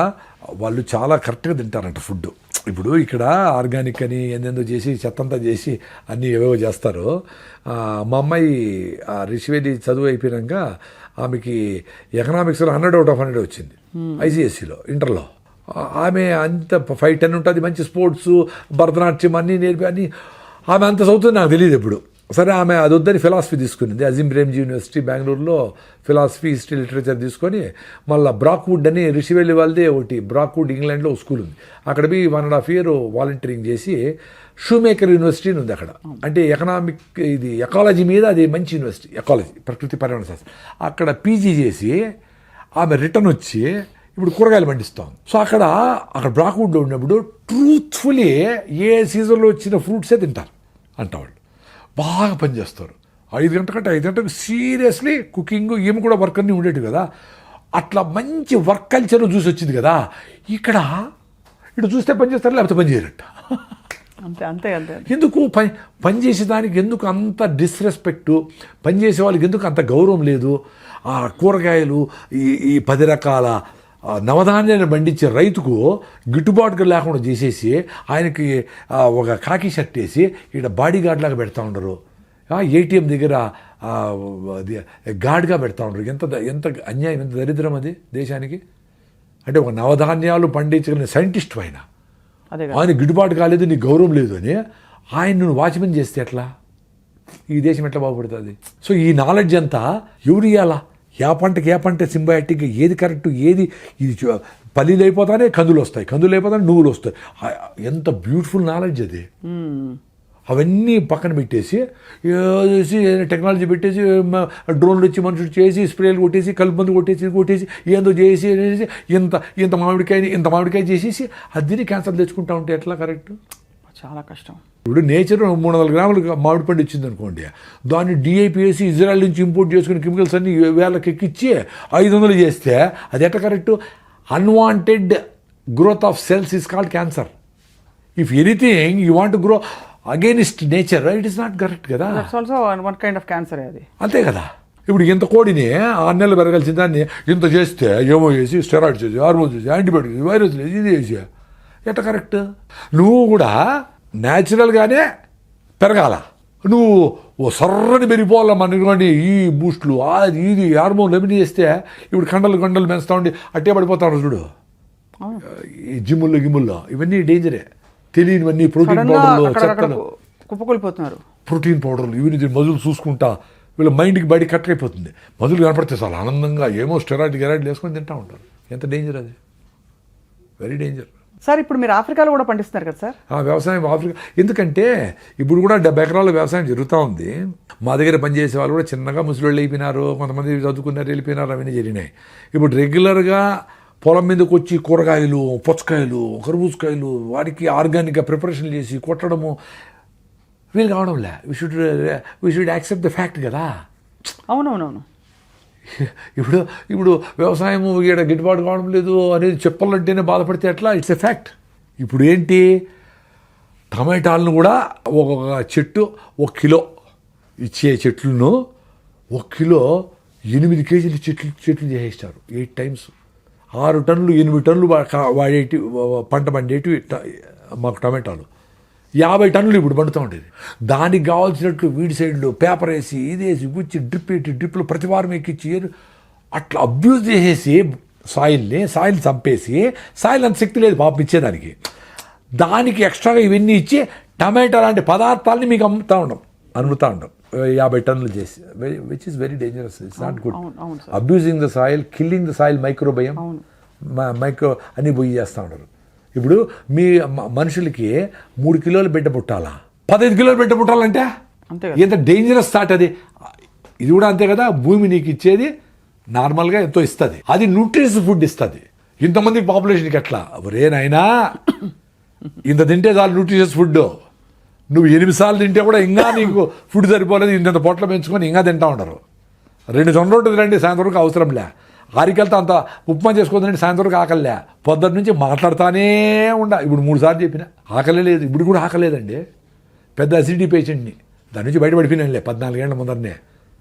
C: వాళ్ళు చాలా కరెక్ట్గా తింటారంట ఫుడ్. ఇప్పుడు ఇక్కడ ఆర్గానిక్ అని ఎందెందో చేసి చెత్తంతా చేసి అన్నీ ఏవేవో చేస్తారు. మా అమ్మాయి రిషివేలి చదువు అయిపోయాక ఆమెకి ఎకనామిక్స్లో 100/100 వచ్చింది ఐసిఎస్సిలో, ఇంటర్లో. ఆమె అంత 5-10 ఉంటుంది, మంచి స్పోర్ట్స్, భరతనాట్యం అన్నీ నేర్పి అన్నీ. ఆమె అంత చదువుతుంది నాకు తెలియదు ఎప్పుడు. సరే, ఆమె అది వద్దని ఫిలాసఫీ తీసుకునింది. అజీం ప్రేమ్జీ యూనివర్సిటీ బెంగళూరులో ఫిలాసఫీ, హిస్టరీ, లిటరేచర్ తీసుకొని మళ్ళీ బ్రాక్వుడ్ అని రిషివేలి వాళ్ళదే ఒకటి, బ్రాక్వుడ్ ఇంగ్లాండ్లో ఒక స్కూల్ ఉంది. అక్కడ పోయి 1.5 year వాలంటీరింగ్ చేసి షూమేకర్ యూనివర్సిటీ ఉంది అక్కడ. అంటే ఎకనామిక్, ఇది ఎకాలజీ మీద అది మంచి యూనివర్సిటీ, ఎకాలజీ, ప్రకృతి పర్యావరణ శాస్త్రం. అక్కడ పీజీ చేసి ఆమె రిటర్న్ వచ్చి ఇప్పుడు కూరగాయలు పండిస్తాం. సో అక్కడ బ్రాక్వుడ్లో ఉన్నప్పుడు ట్రూత్ఫుల్లీ ఏ సీజన్లో వచ్చిన ఫ్రూట్సే తింటారు అంటవాళ్ళు. బాగా పనిచేస్తారు. 5 గంటలకు సీరియస్లీ కుకింగ్, ఏమి కూడా వర్క్ అన్నీ ఉండేవి కదా. అట్లా మంచి వర్క్ కల్చర్ చూసి వచ్చింది కదా. ఇక్కడ ఇటు చూస్తే పని చేస్తారు, లేకపోతే పని చేయరట.
B: అంతే.
C: ఎందుకు పని చేసేదానికి ఎందుకు అంత డిస్రెస్పెక్ట్, పని చేసే వాళ్ళకి ఎందుకు అంత గౌరవం లేదు? ఆ కూరగాయలు, ఈ 10 రకాల నవధాన్యాన్ని పండించే రైతుకు గిట్టుబాటుగా లేకుండా చేసేసి ఆయనకి ఒక కాకి షర్ట్ వేసి ఇక్కడ బాడీ గార్డ్ లాగా పెడతా ఉండరు. ఏటీఎం దగ్గర గార్డ్గా పెడతా ఉండరు. ఎంత అన్యాయం, ఎంత దరిద్రం అది దేశానికి. అంటే ఒక నవధాన్యాలు పండించగలిగిన సైంటిస్ట్ ఆయన గిట్టుబాటు కాలేదు, నీకు గౌరవం లేదు అని ఆయన నువ్వు వాచ్మెన్ చేస్తే ఎట్లా? ఈ దేశం ఎట్లా బాగుపడుతుంది? సో ఈ నాలెడ్జ్ అంతా ఎవరు ఇవ్వాలా? ఏ పంటకి సింబయాటిక్, ఏది కరెక్ట్, ఏది ఇది పల్లీలు అయిపోతానే కందులు వస్తాయి, కందులు అయిపోతానే నువ్వులు వస్తాయి. ఎంత బ్యూటిఫుల్ నాలెడ్జ్ అది. అవన్నీ పక్కన పెట్టేసి టెక్నాలజీ పెట్టేసి డ్రోన్లు వచ్చి మనుషులు చేసి స్ప్రేలు కొట్టేసి కలుపు మందు కొట్టేసి ఏందో చేసి ఇంత మామిడికాయ చేసేసి అది క్యాన్సర్ తెచ్చుకుంటా ఉంటే ఎట్లా కరెక్ట్?
B: చాలా కష్టం.
C: ఇప్పుడు నేచర్ 300 గ్రాములు మామిడి పండు ఇచ్చింది అనుకోండి, దాన్ని డిఐపి వేసి ఇజ్రాయెల్ నుంచి ఇంపోర్ట్ చేసుకుని కెమికల్స్ అన్ని 1000 ఎక్కిచ్చి 500 చేస్తే అది ఎట్లా correct? Unwanted growth of cells is called cancer. If anything you want grow against nature, it is not correct కదా.
B: Also one kind of cancer అది.
C: అంతే కదా. ఇప్పుడు ఇంత కోడిని 6 నెలలు పెరగాల్సిన దాన్ని ఇంత చేస్తే ఏమో చేసి స్టెరాయిడ్ చేసి, హార్మోన్ చేసి, యాంటీబయాటిక్, వైరస్ ఇది చేసి ఎట్లా కరెక్ట్? నువ్వు కూడా న్యాచురల్గానే పెరగాల. నువ్వు ఓ సర్రని పెరిగిపోవాల మనకి ఈ బూస్ట్లు అది ఇది హార్మోన్లు ఏమి చేస్తే ఇప్పుడు కండలు పెంచుతా ఉండి అట్టే పడిపోతారు చూడు. ఈ జిమ్ముల్లో ఇవన్నీ డేంజరే. తెలియనివన్నీ ప్రోటీన్ పౌడర్లు, చెత్తలు,
B: కుప్పకొలిపోతున్నారు.
C: ప్రోటీన్ పౌడర్లు ఇవన్నీ మజులు చూసుకుంటా వీళ్ళ మైండ్కి బయట కట్ అయిపోతుంది. మజులు కనపడితే చాలా ఆనందంగా ఏమో స్టెరాయిడ్ వేసుకొని తింటూ ఉంటారు. ఎంత డేంజర్ అది, వెరీ డేంజర్.
B: సార్ ఇప్పుడు మీరు ఆఫ్రికాలో కూడా పండిస్తున్నారు కదా సార్?
C: వ్యవసాయం ఆఫ్రికా, ఎందుకంటే ఇప్పుడు కూడా 70 ఎకరాల వ్యవసాయం జరుగుతూ ఉంది. మా దగ్గర పనిచేసే వాళ్ళు కూడా చిన్నగా ముసలిళ్ళు అయిపోయినారు, కొంతమంది చదువుకున్నారు వెళ్ళిపోయినారు, అవన్నీ జరిగినాయి. ఇప్పుడు రెగ్యులర్గా పొలం మీదకి వచ్చి కూరగాయలు, పుచ్చకాయలు, కర్బూజకాయలు వాటికి ఆర్గానిక్గా ప్రిపరేషన్ చేసి కొట్టడము వీళ్ళు కావడంలే. We should accept the fact కదా.
B: అవునవునవును.
C: ఇప్పుడు వ్యవసాయం ఈడ గిట్టుబాటు కావడం లేదు అనేది చెప్పాలంటేనే బాధపడితే ఎట్లా? It's a fact. ఇప్పుడు ఏంటి, టమాటాలను కూడా ఒక్కొక్క చెట్టు 1 కిలో ఇచ్చే చెట్లను 1 కిలో 8 కేజీలు చెట్లు చేసేస్తారు. 8 times 6 టన్నులు 8 టన్నులు వాడేటి పంట పండేటివి మాకు టమాటాలు. 50 టన్నులు ఇప్పుడు పండుతూ ఉండేది. దానికి కావాల్సినట్లు వీడి సైడ్లో పేపర్ వేసి ఇదేసి గుచ్చి డ్రిప్లు ప్రతి వారం ఎక్కిచ్చి అట్లా అబ్యూజ్ చేసేసి సాయిల్ చంపేసి, సాయిల్ అంత శక్తి లేదు పాపం ఇచ్చేదానికి, దానికి ఎక్స్ట్రాగా ఇవన్నీ ఇచ్చి టమాటా లాంటి పదార్థాలని మీకు అమ్ముతూ ఉంటాం 50 టన్నులు చేసి, which is very dangerous. It's not good. Abusing the soil, killing the soil, microbiome, micro అన్ని పోయి చేస్తూ ఉంటారు. ఇప్పుడు మీ మనుషులకి 3 కిలోల బిడ్డ పుట్టాలా, 15 కిలోల బిడ్డ పుట్టాలంటే ఎంత డేంజరస్ థాట్ అది. ఇది కూడా అంతే కదా, భూమి నీకు ఇచ్చేది నార్మల్గా ఎంతో ఇస్తుంది, అది న్యూట్రిషస్ ఫుడ్ ఇస్తుంది. ఇంతమంది పాపులేషన్కి ఎట్లా ఒరేనైనా ఇంత తింటే చాలు న్యూట్రిషస్ ఫుడ్. నువ్వు 8 సార్లు తింటే కూడా ఇంకా నీకు ఫుడ్ సరిపోలేదు, ఇంత పొట్ల పెంచుకొని ఇంకా తింటా ఉండరు. 2 జొన్న రొట్టెలు రండి సాయంత్రం వరకు అవసరంలే, ఆరికెళ్తా అంత ఉప్మా చేసుకోదండి సాయంత్రం వరకు ఆకలిలే, పొద్దున్న నుంచి మాట్లాడుతానే ఇప్పుడు 3 సార్లు చెప్పిన ఆకలే లేదు. ఇప్పుడు కూడా ఆకలేదండి, పెద్ద అసిడిటీ పేషెంట్ని, దాని నుంచి బయటపడిపోయినానులే 14 ఏళ్ల ముందరనే.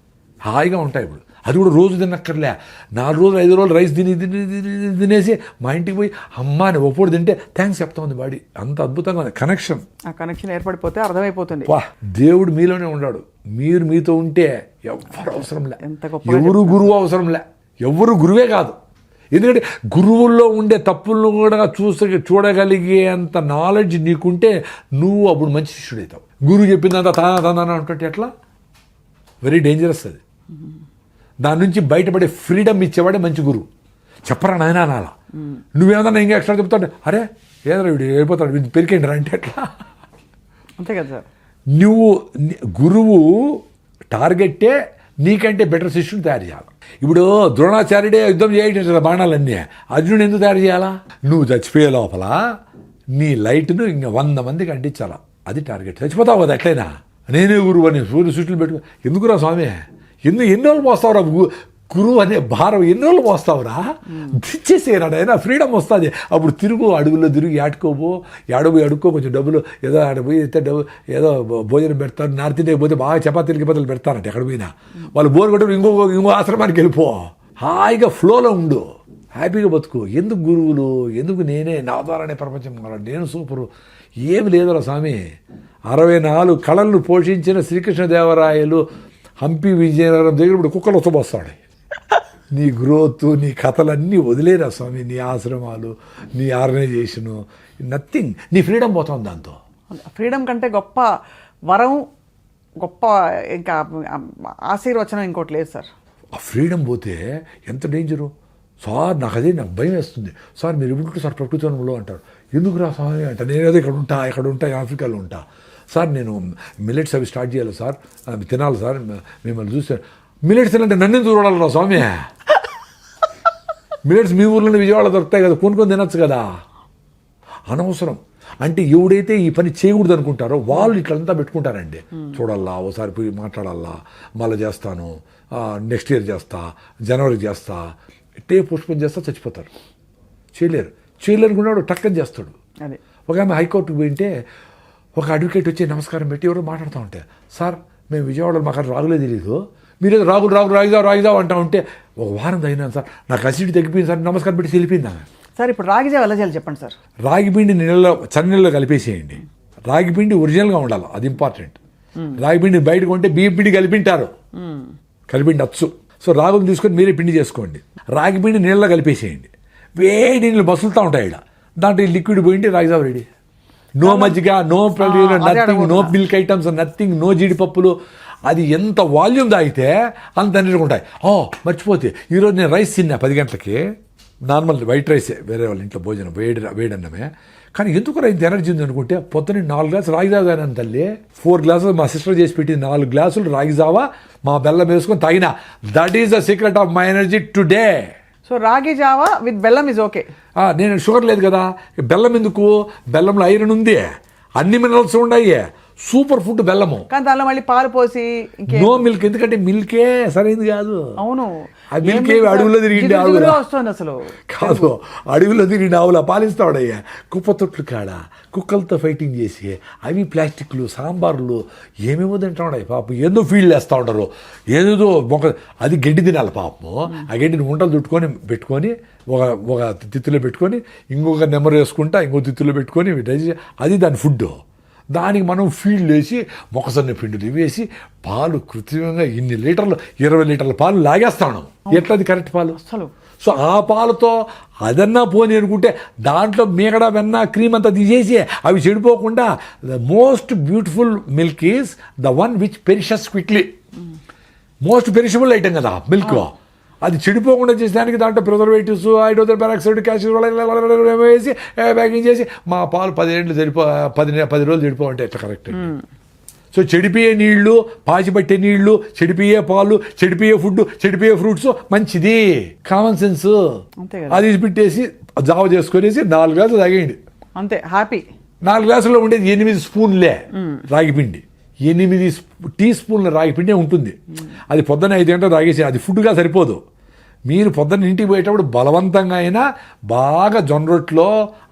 C: హాయిగా ఉంటాయి ఇప్పుడు. అది కూడా రోజు తిన్నక్కర్లే, 4 రోజులు 5 రోజులు రైస్ తినేసి మా ఇంటికి పోయి అమ్మ అని ఒప్పుడు తింటే థ్యాంక్స్ చెప్తా ఉంది బాడీ. అంత అద్భుతంగా ఉంది కనెక్షన్.
B: ఆ కనెక్షన్ ఏర్పడిపోతే అర్థమైపోతుంది.
C: వా, దేవుడు మీలోనే ఉన్నాడు, మీరు మీతో ఉంటే ఎవరు అవసరంలే, ఎవరు గురువు అవసరంలే, ఎవరు గురువే కాదు. ఎందుకంటే గురువుల్లో ఉండే తప్పులను కూడా చూడగలిగేంత నాలెడ్జ్ నీకుంటే నువ్వు అప్పుడు మంచి శిష్యుడవుతావు. గురువు చెప్పిందంత తానా అంటే ఎట్లా, వెరీ డేంజరస్ అది. దాని నుంచి బయటపడే ఫ్రీడమ్ ఇచ్చేవాడే మంచి గురువు. చెప్పరా నాయన అనాలా, నువ్వేమన్నా ఇంకా ఎక్స్ట్రా చెప్తాడు, అరే ఏదో వీడు వెళ్ళిపోతాడు, వీడు పెరికేండి అంటే ఎట్లా,
B: అంతే కదా సార్.
C: నువ్వు గురువు టార్గెట్టే నీకంటే బెటర్ శిష్యుని తయారు చేయాలి. ఇప్పుడు ద్రోణాచార్యుడే యుద్ధం చేయటం బాణాలన్నీ, అర్జునుడు ఎందుకు తయారు చేయాలా, నువ్వు చచ్చిపోయే లోపల నీ లైట్ను ఇంకా 100 మందికి అంటించాలా, అది టార్గెట్. చచ్చిపోతావు కదా ఎట్లయినా, నేనే గురువు అని సూర్య సృష్టిలు పెట్టుకో, ఎందుకురా స్వామి, ఎన్ని రోజులు పోస్తావురా గురువు అనే భారం, ఎన్ని రోజులు పోస్తావురా, దిచ్చేసేయరాడు అయినా ఫ్రీడమ్ వస్తుంది. అప్పుడు తిరుగు అడుగుల్లో తిరిగి ఆడుకోబో, అడుక్కో, కొంచెం డబ్బులు ఏదో ఆడపోయి డబ్బు ఏదో భోజనం పెడతారు, నార్త్ ఇండియాకి పోతే బాగా చపాతీలకి బదులు పెడతారంట ఎక్కడ పోయినా, వాళ్ళు బోర్ కొట్టి ఇంకో ఆశ్రమానికి వెళ్ళిపో, హాయిగా ఫ్లోలో ఉండు, హ్యాపీగా బతుకు. ఎందుకు గురువులు, ఎందుకు నేనే నా ద్వారానే ప్రపంచం, నేను సూపరు, ఏమి లేదురా స్వామి. 64 కళలను పోషించిన శ్రీకృష్ణదేవరాయలు హంపి విజయనగరం దగ్గర ఇప్పుడు కుక్కలు వస్తాడు. నీ గ్రోత్, నీ కథలన్నీ వదిలేరా స్వామి, నీ ఆశ్రమాలు, నీ ఆర్గనైజేషను, నథింగ్. నీ ఫ్రీడమ్ పోతుంది దాంతో.
B: ఫ్రీడమ్ కంటే గొప్ప వరం, గొప్ప ఇంకా ఆశీర్వచనం ఇంకోటి లేదు సార్.
C: ఆ ఫ్రీడమ్ పోతే ఎంత డేంజరు సార్. నాకు భయం వేస్తుంది సార్. మీరు ఇప్పుడు సార్ ప్రకృతి వనంలో అంటారు, ఎందుకు రా స్వామి అంట, నేనేదో ఇక్కడ ఉంటా ఆఫ్రికాలో ఉంటా సార్, నేను మిల్లెట్స్ అవి స్టార్ట్ చేయాలి సార్, అవి తినాలి సార్, మిమ్మల్ని చూస్తే మిల్లెట్స్ తినంటే నన్ను చూడాలి రా స్వామి. మిల్లెట్స్ మీ ఊర్లోనే విజయవాడ దొరుకుతాయి కదా, కొనుక్కొని తినచ్చు కదా, అనవసరం. అంటే ఎవడైతే ఈ పని చేయకూడదు అనుకుంటారో వాళ్ళు ఇట్లంతా పెట్టుకుంటారండి. చూడాలా, ఓసారి పోయి మాట్లాడాలా, మళ్ళీ చేస్తాను, నెక్స్ట్ ఇయర్ చేస్తా, జనవరికి చేస్తా, ఇట్టే పుష్పం చేస్తా, చచ్చిపోతారు. చేయలేరుకున్నాడు టక్కని చేస్తాడు.
B: అదే
C: ఒక ఆమె హైకోర్టుకు పోయింటే ఒక అడ్వకేట్ వచ్చి నమస్కారం పెట్టి ఎవరో మాట్లాడుతూ ఉంటే, సార్ మేము విజయవాడలో మాకు రాగులే తెలీదు, మీరు రాగులు రాగిదావు అంటా ఉంటే, ఒక వారం తగినాను సార్, నాకు అసిడిటీ తగ్గిపోయింది సార్, నమస్కారం పెట్టి వెళ్ళిపోయింది ఆమె.
B: సార్ ఇప్పుడు రాగి జావ ఎలా చేయాలి చెప్పండి సార్.
C: రాగి పిండి చన్నీళ్ళలో కలిపేసేయండి. రాగి పిండి ఒరిజినల్గా ఉండాలి, అది ఇంపార్టెంట్. రాగి పిండి బయట కొంటే బియ్యం పిండి కలిపింటారు, కలిపిండచ్చు. సో రాగులు తీసుకొని మీరే పిండి చేసుకోండి. రాగి పిండి నీళ్ళలో కలిపేసేయండి, వేడి నీళ్ళు మసులుతూ ఉంటాయి. ఇక్కడ దాంట్లో లిక్విడ్ పోయింది, రాగి జావ రెడీ. నో మజ్జిగ, no nothing, no milk items, nothing, no జీడిపప్పులు. అది ఎంత వాల్యూమ్ తాగితే అంత ఎనర్జీ ఉంటాయి. మర్చిపోతే ఈరోజు నేను రైస్ తిన్నా 10 గంటలకి, నార్మల్ వైట్ రైసే, వేరే వాళ్ళ ఇంట్లో భోజనం, వేడన్నమే. కానీ ఎందుకు ఇంత ఎనర్జీ ఉంది అనుకుంటే, పొద్దున్న 4 గ్లాసులు రాగి జావ తాగినాను తల్లి. 4 గ్లాసులు మా సిస్టర్ చేసి పెట్టింది, 4 గ్లాసులు రాగి జావ మా బెల్లం వేసుకొని తాగినా. That is the secret of my energy today.
B: So రాగి జావా విత్ బెల్లం ఇస్ ఓకే.
C: నేను షుగర్ లేదు కదా, బెల్లం ఎందుకు, బెల్లంలో ఐరన్ ఉంది, అన్ని మినరల్స్ ఉన్నాయి, సూపర్ ఫుడ్ బెల్లము.
B: కానీ దానిలో మళ్ళీ పాలు పోసి
C: నో మిల్క్, ఎందుకంటే మిల్కే సరైనది కాదు.
B: అవును,
C: ఆ మిల్క్ అడవుల్లో తిరిగింది ఆవులు
B: వస్తుంది అసలు
C: కాదు, అడవిలో తిరిగిన ఆవుల పాలిస్తాడయ్యా. కుప్పతొట్లు కాడ కుక్కలతో ఫైటింగ్ చేసి అవి ప్లాస్టిక్లు, సాంబార్లు ఏమేమో తింటాయి పాపం. ఏదో ఫీల్డ్ వేస్తూ ఉంటారు, ఏదేదో అది గడ్డి తినాలి పాపము. ఆ గడ్డిని ఉంటలు పెట్టుకొని ఒక తిత్తులో పెట్టుకొని ఇంకొక నెంబర్ వేసుకుంటా ఇంకో తిత్తులో పెట్టుకొని అది దాని ఫుడ్. దానికి మనం ఫీల్డ్ వేసి మొక్కజొన్న పిండిలు వేసి పాలు కృత్రిమంగా 20 లీటర్ల పాలు లాగేస్తాను. ఎట్లది కరెక్ట్ పాలు?
B: అసలు
C: సో ఆ పాలతో అదన్నా పోని అనుకుంటే దాంట్లో మీగడ వెన్న క్రీమ్ అంతా తీసేసి అవి చెడిపోకుండా the most beautiful milk is the one which perishes quickly. Most perishable item కదా మిల్క్. అది చెడిపోకుండా చేసేదానికి దాంట్లో ప్రిజర్వేటివ్స్, హైడ్రోజన్ పెరాక్సైడ్, క్యాల్షియం వేసి ప్యాకింగ్ చేసి మా పాలు 10 రోజులు చెడిపోవంటే ఎట్లా కరెక్ట్. సో చెడిపోయే నీళ్లు, పాచిపట్టే నీళ్లు, చెడిపోయే పాలు, చెడిపోయే ఫుడ్, చెడిపోయే ఫ్రూట్స్ మంచిది. Common sense. అది పెట్టేసి జావ చేసుకునేసి 4 గ్లాసులు తాగేయండి
B: అంతే, హ్యాపీ.
C: 4 గ్లాసుల్లో ఉండేది 8 స్పూన్లే రాగిపిండి. 8 టీ స్పూన్ల రాగిపిండే ఉంటుంది. అది పొద్దున్న 5 గంటలు తాగేసి అది ఫుడ్గా సరిపోదు. మీరు పొద్దున్న ఇంటికి పోయేటప్పుడు బలవంతంగా అయినా బాగా జొన్న రొట్టెలో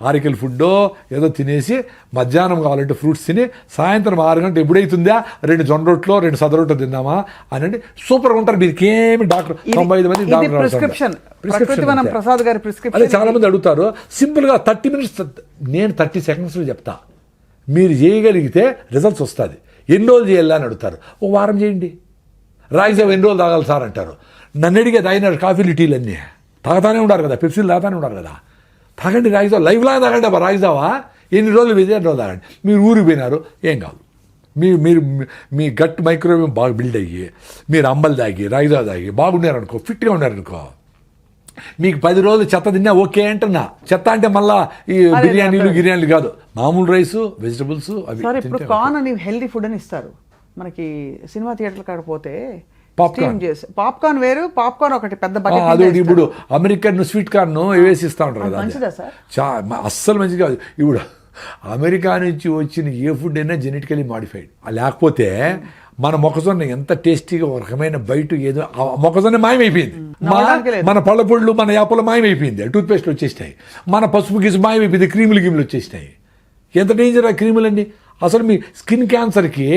C: ఆరికల్ ఫుడ్డో ఏదో తినేసి మధ్యాహ్నం కావాలంటే ఫ్రూట్స్ తిని సాయంత్రం 6 గంటలు ఎప్పుడైతుందా 2 జొన్న రొట్టెలో 2 సద రొట్టెలు తిందామా అని సూపర్గా ఉంటారు. మీరుకి ఏమి డాక్టర్ 95 మంది డాక్టర్
B: ప్రిస్క్రిప్షన్ ప్రసాద్ గారి ప్రిస్క్రిప్షన్.
C: అదే చాలా మంది అడుగుతారు. సింపుల్గా 30 మినిట్స్, నేను 30 సెకండ్స్లో చెప్తా. మీరు చేయగలిగితే రిజల్ట్స్ వస్తుంది. ఎన్ని రోజులు చేయాలా అని అడుగుతారు. ఓ వారం చేయండి. రాగి జావ ఎన్ని రోజులు తాగాలి సార్ అంటారు. నన్ను అడిగే తాగినారు కాఫీలు టీలు అన్నీ తాగుతానే ఉంటారు కదా, పెప్సీలు తాగుతానే ఉంటారు కదా. తాగండి రాగి జావ, లైఫ్ లాగా తాగండి అబ్బా రాగి జావ. ఎన్ని రోజులు విజయ రోజు తాగండి. మీరు ఊరికి పోయినారు ఏం కాదు. మీరు మీ గట్ మైక్రోవేవ్ బాగా బిల్డ్ అయ్యి మీరు అంబలు తాగి రాగి జావ తాగి బాగున్నారనుకో, ఫిట్గా ఉన్నారనుకో, మీకు 10 రోజులు చెత్త తిన్నా ఓకే అంటున్నా. చెత్త అంటే మళ్ళా ఈ బిర్యానీలు కాదు, మామూలు రైస్, వెజిటబుల్స్ అవి.
B: సార్ ఇప్పుడు కార్న్ అని హెల్దీ ఫుడ్ అని ఇస్తారు మనకి సినిమా థియేటర్ కాకపోతే. పాప్కార్న్ వేరు, పాప్కార్న్ ఒకటి పెద్ద బకెట్.
C: అదొకటి. ఇప్పుడు అమెరికన్ స్వీట్ కార్న్ వేసి ఇస్తూ ఉంటారు కదా,
B: మంచిదా సార్?
C: అస్సలు మంచిది కాదు. ఇప్పుడు అమెరికా నుంచి వచ్చిన ఏ ఫుడ్ అయినా జెనెటికలీ మాడిఫైడ్. లేకపోతే మన మొక్కజొన్న ఎంత టేస్టీగా ఒక రకమైన బయట ఏదో మొక్కజొన్న మాయమైపోయింది. మన పళ్ళపొళ్ళు, మన యాపలు మాయమైపోయింది. టూత్పేస్ట్ వచ్చేసినాయి. మన పసుపు గీసు మాయమైపోయింది. క్రీములు వచ్చేసినాయి. ఎంత డేంజర్ ఆ క్రీములన్నీ. అసలు మీ స్కిన్ క్యాన్సర్కి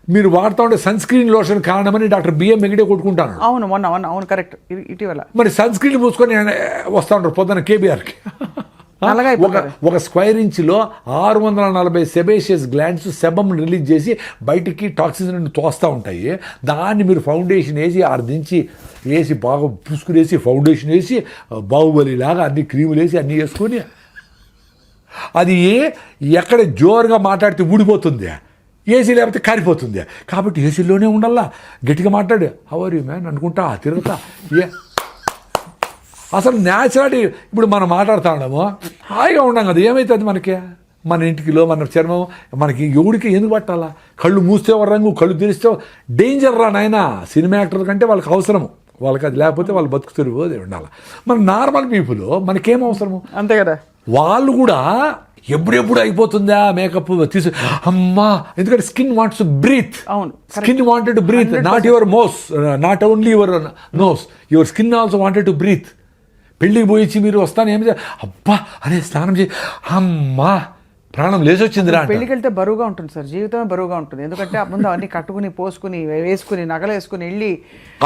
C: మీరు వాడుతూ ఉంటే సన్ స్క్రీన్ లోషన్ కారణమని డాక్టర్ బిఎం వెంకటే కొట్టుకుంటాను.
B: అవును కరెక్ట్. ఇటీవల
C: మరి సన్ స్క్రీన్ పూసుకొని వస్తూ ఉంటారు పొద్దున్న కేబీఆర్కి. ఒక స్క్వేర్ ఇంచ్లో 640 సెబేషియస్ గ్లాండ్స్ సెబమ్ రిలీజ్ చేసి బయటికి టాక్సిన్స్ తోస్తూ ఉంటాయి. దాన్ని మీరు ఫౌండేషన్ వేసి 6 నుంచి వేసి బాగా పూసుకునేసి ఫౌండేషన్ వేసి బాహుబలిలాగా అన్ని క్రీములు వేసి అన్నీ వేసుకొని అది ఎక్కడ జోరుగా మాట్లాడితే ఊడిపోతుంది, ఏసీ లేకపోతే కారిపోతుంది. కాబట్టి ఏసీలోనే ఉండాలా. గట్టిగా మాట్లాడు, హౌ ఆర్ యూ మ్యాన్ అనుకుంటా తిరుగుతా. అసలు న్యాచురాలిటీ. ఇప్పుడు మనం మాట్లాడుతూ ఉన్నాము హాయిగా ఉన్నాం కదా, ఏమవుతుంది మనకి? మన ఇంటికిలో మన చర్మం మనకి ఎవడికి ఎందుకు పట్టాలా? కళ్ళు మూస్తే రంగు, కళ్ళు తెరిస్తే డేంజర్ రా నాయన. సినిమా యాక్టర్ల కంటే వాళ్ళకి అవసరము, వాళ్ళకి అది లేకపోతే వాళ్ళు బతుకుతారు ఉండాలి. మన నార్మల్ పీపుల్ మనకేం అవసరము?
B: అంతే కదా. వాళ్ళు
C: కూడా ఎప్పుడెప్పుడు అయిపోతుందా మేకప్ తీసు అమ్మా. ఎందుకంటే స్కిన్ వాంట్స్ టు బ్రీత్.
B: అవును,
C: skin wanted to breathe, not your not only your nose, your skin also wanted to breathe. పెళ్ళికి పోయిచ్చి మీరు వస్తాను ఏమి అబ్బా అనే స్నానం చేసి అమ్మా ప్రాణం లేచొచ్చింది రా.
B: పెళ్ళికి వెళ్తే బరువుగా ఉంటుంది సార్, జీవితమే బరువుగా ఉంటుంది. ఎందుకంటే ముందు అవన్నీ కట్టుకుని పోసుకుని వేసుకుని నగలు వేసుకుని వెళ్ళి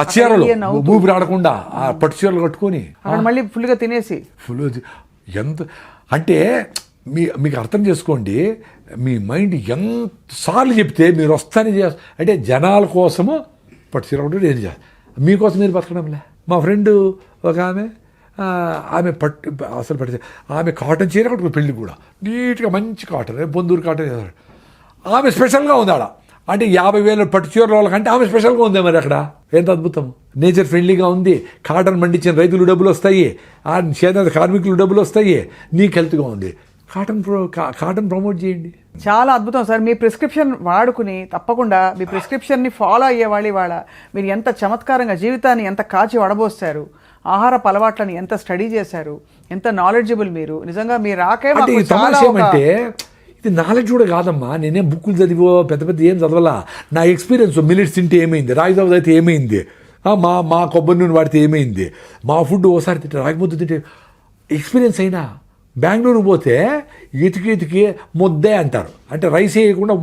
C: ఆ చీరలు ఊపిరి ఆడకుండా ఆ పట్టు చీరలు కట్టుకొని
B: మళ్ళీ ఫుల్గా తినేసి
C: ఎంత అంటే మీకు అర్థం చేసుకోండి. మీ మైండ్ ఎంతసార్లు చెప్తే మీరు వస్తానే అంటే జనాల కోసము పట్టు చీర ఒకటి నేను మీకోసం మీరు బతకడంలే. మా ఫ్రెండ్ ఒక ఆమె అసలు పట్టు ఆమె కాటన్ చీర కట్టుకుని పెళ్ళి కూడా నీట్గా మంచి కాటన్, బొందూరు కాటన్. ఆమె స్పెషల్గా ఉంది ఆడ. అంటే 50,000 పట్టు చీరల వాళ్ళకంటే ఆమె స్పెషల్గా ఉంది. మరి అక్కడ ఎంత అద్భుతం. నేచర్ ఫ్రెండ్లీగా ఉంది. కాటన్ పండించిన రైతులు డబ్బులు వస్తాయి, ఆ చేనేత కార్మికులు డబ్బులు వస్తాయి, నీకు హెల్త్గా ఉంది. కాటన్ ప్రమోట్ చేయండి.
B: చాలా అద్భుతం సార్. మీ ప్రిస్క్రిప్షన్ వాడుకుని తప్పకుండా మీ ప్రిస్క్రిప్షన్ని ఫాలో అయ్యేవాళ్ళు ఇవాళ మీరు ఎంత చమత్కారంగా జీవితాన్ని ఎంత కాచి వడబోస్తారు, ఆహారపు అలవాట్లను ఎంత స్టడీ చేశారు, ఎంత నాలెడ్జబుల్ మీరు. నిజంగా మీరు
C: అంటే ఇది నాలెడ్జ్ కూడా కాదమ్మా. నేనేం బుక్కులు చదివో పెద్ద ఏం చదవాలా. నా ఎక్స్పీరియన్స్ మిల్లెట్స్ తింటే ఏమైంది, రాగి జావ అయితే ఏమైంది, మా కొబ్బరి నూనె వాడితే ఏమైంది, మా ఫుడ్ ఓసారి తింటే రాగి ముద్ద తింటే ఎక్స్పీరియన్స్ అయినా. బెంగళూరు పోతే ఇతికి ముద్దే అంటారు. అంటే రైస్ వేయకుండా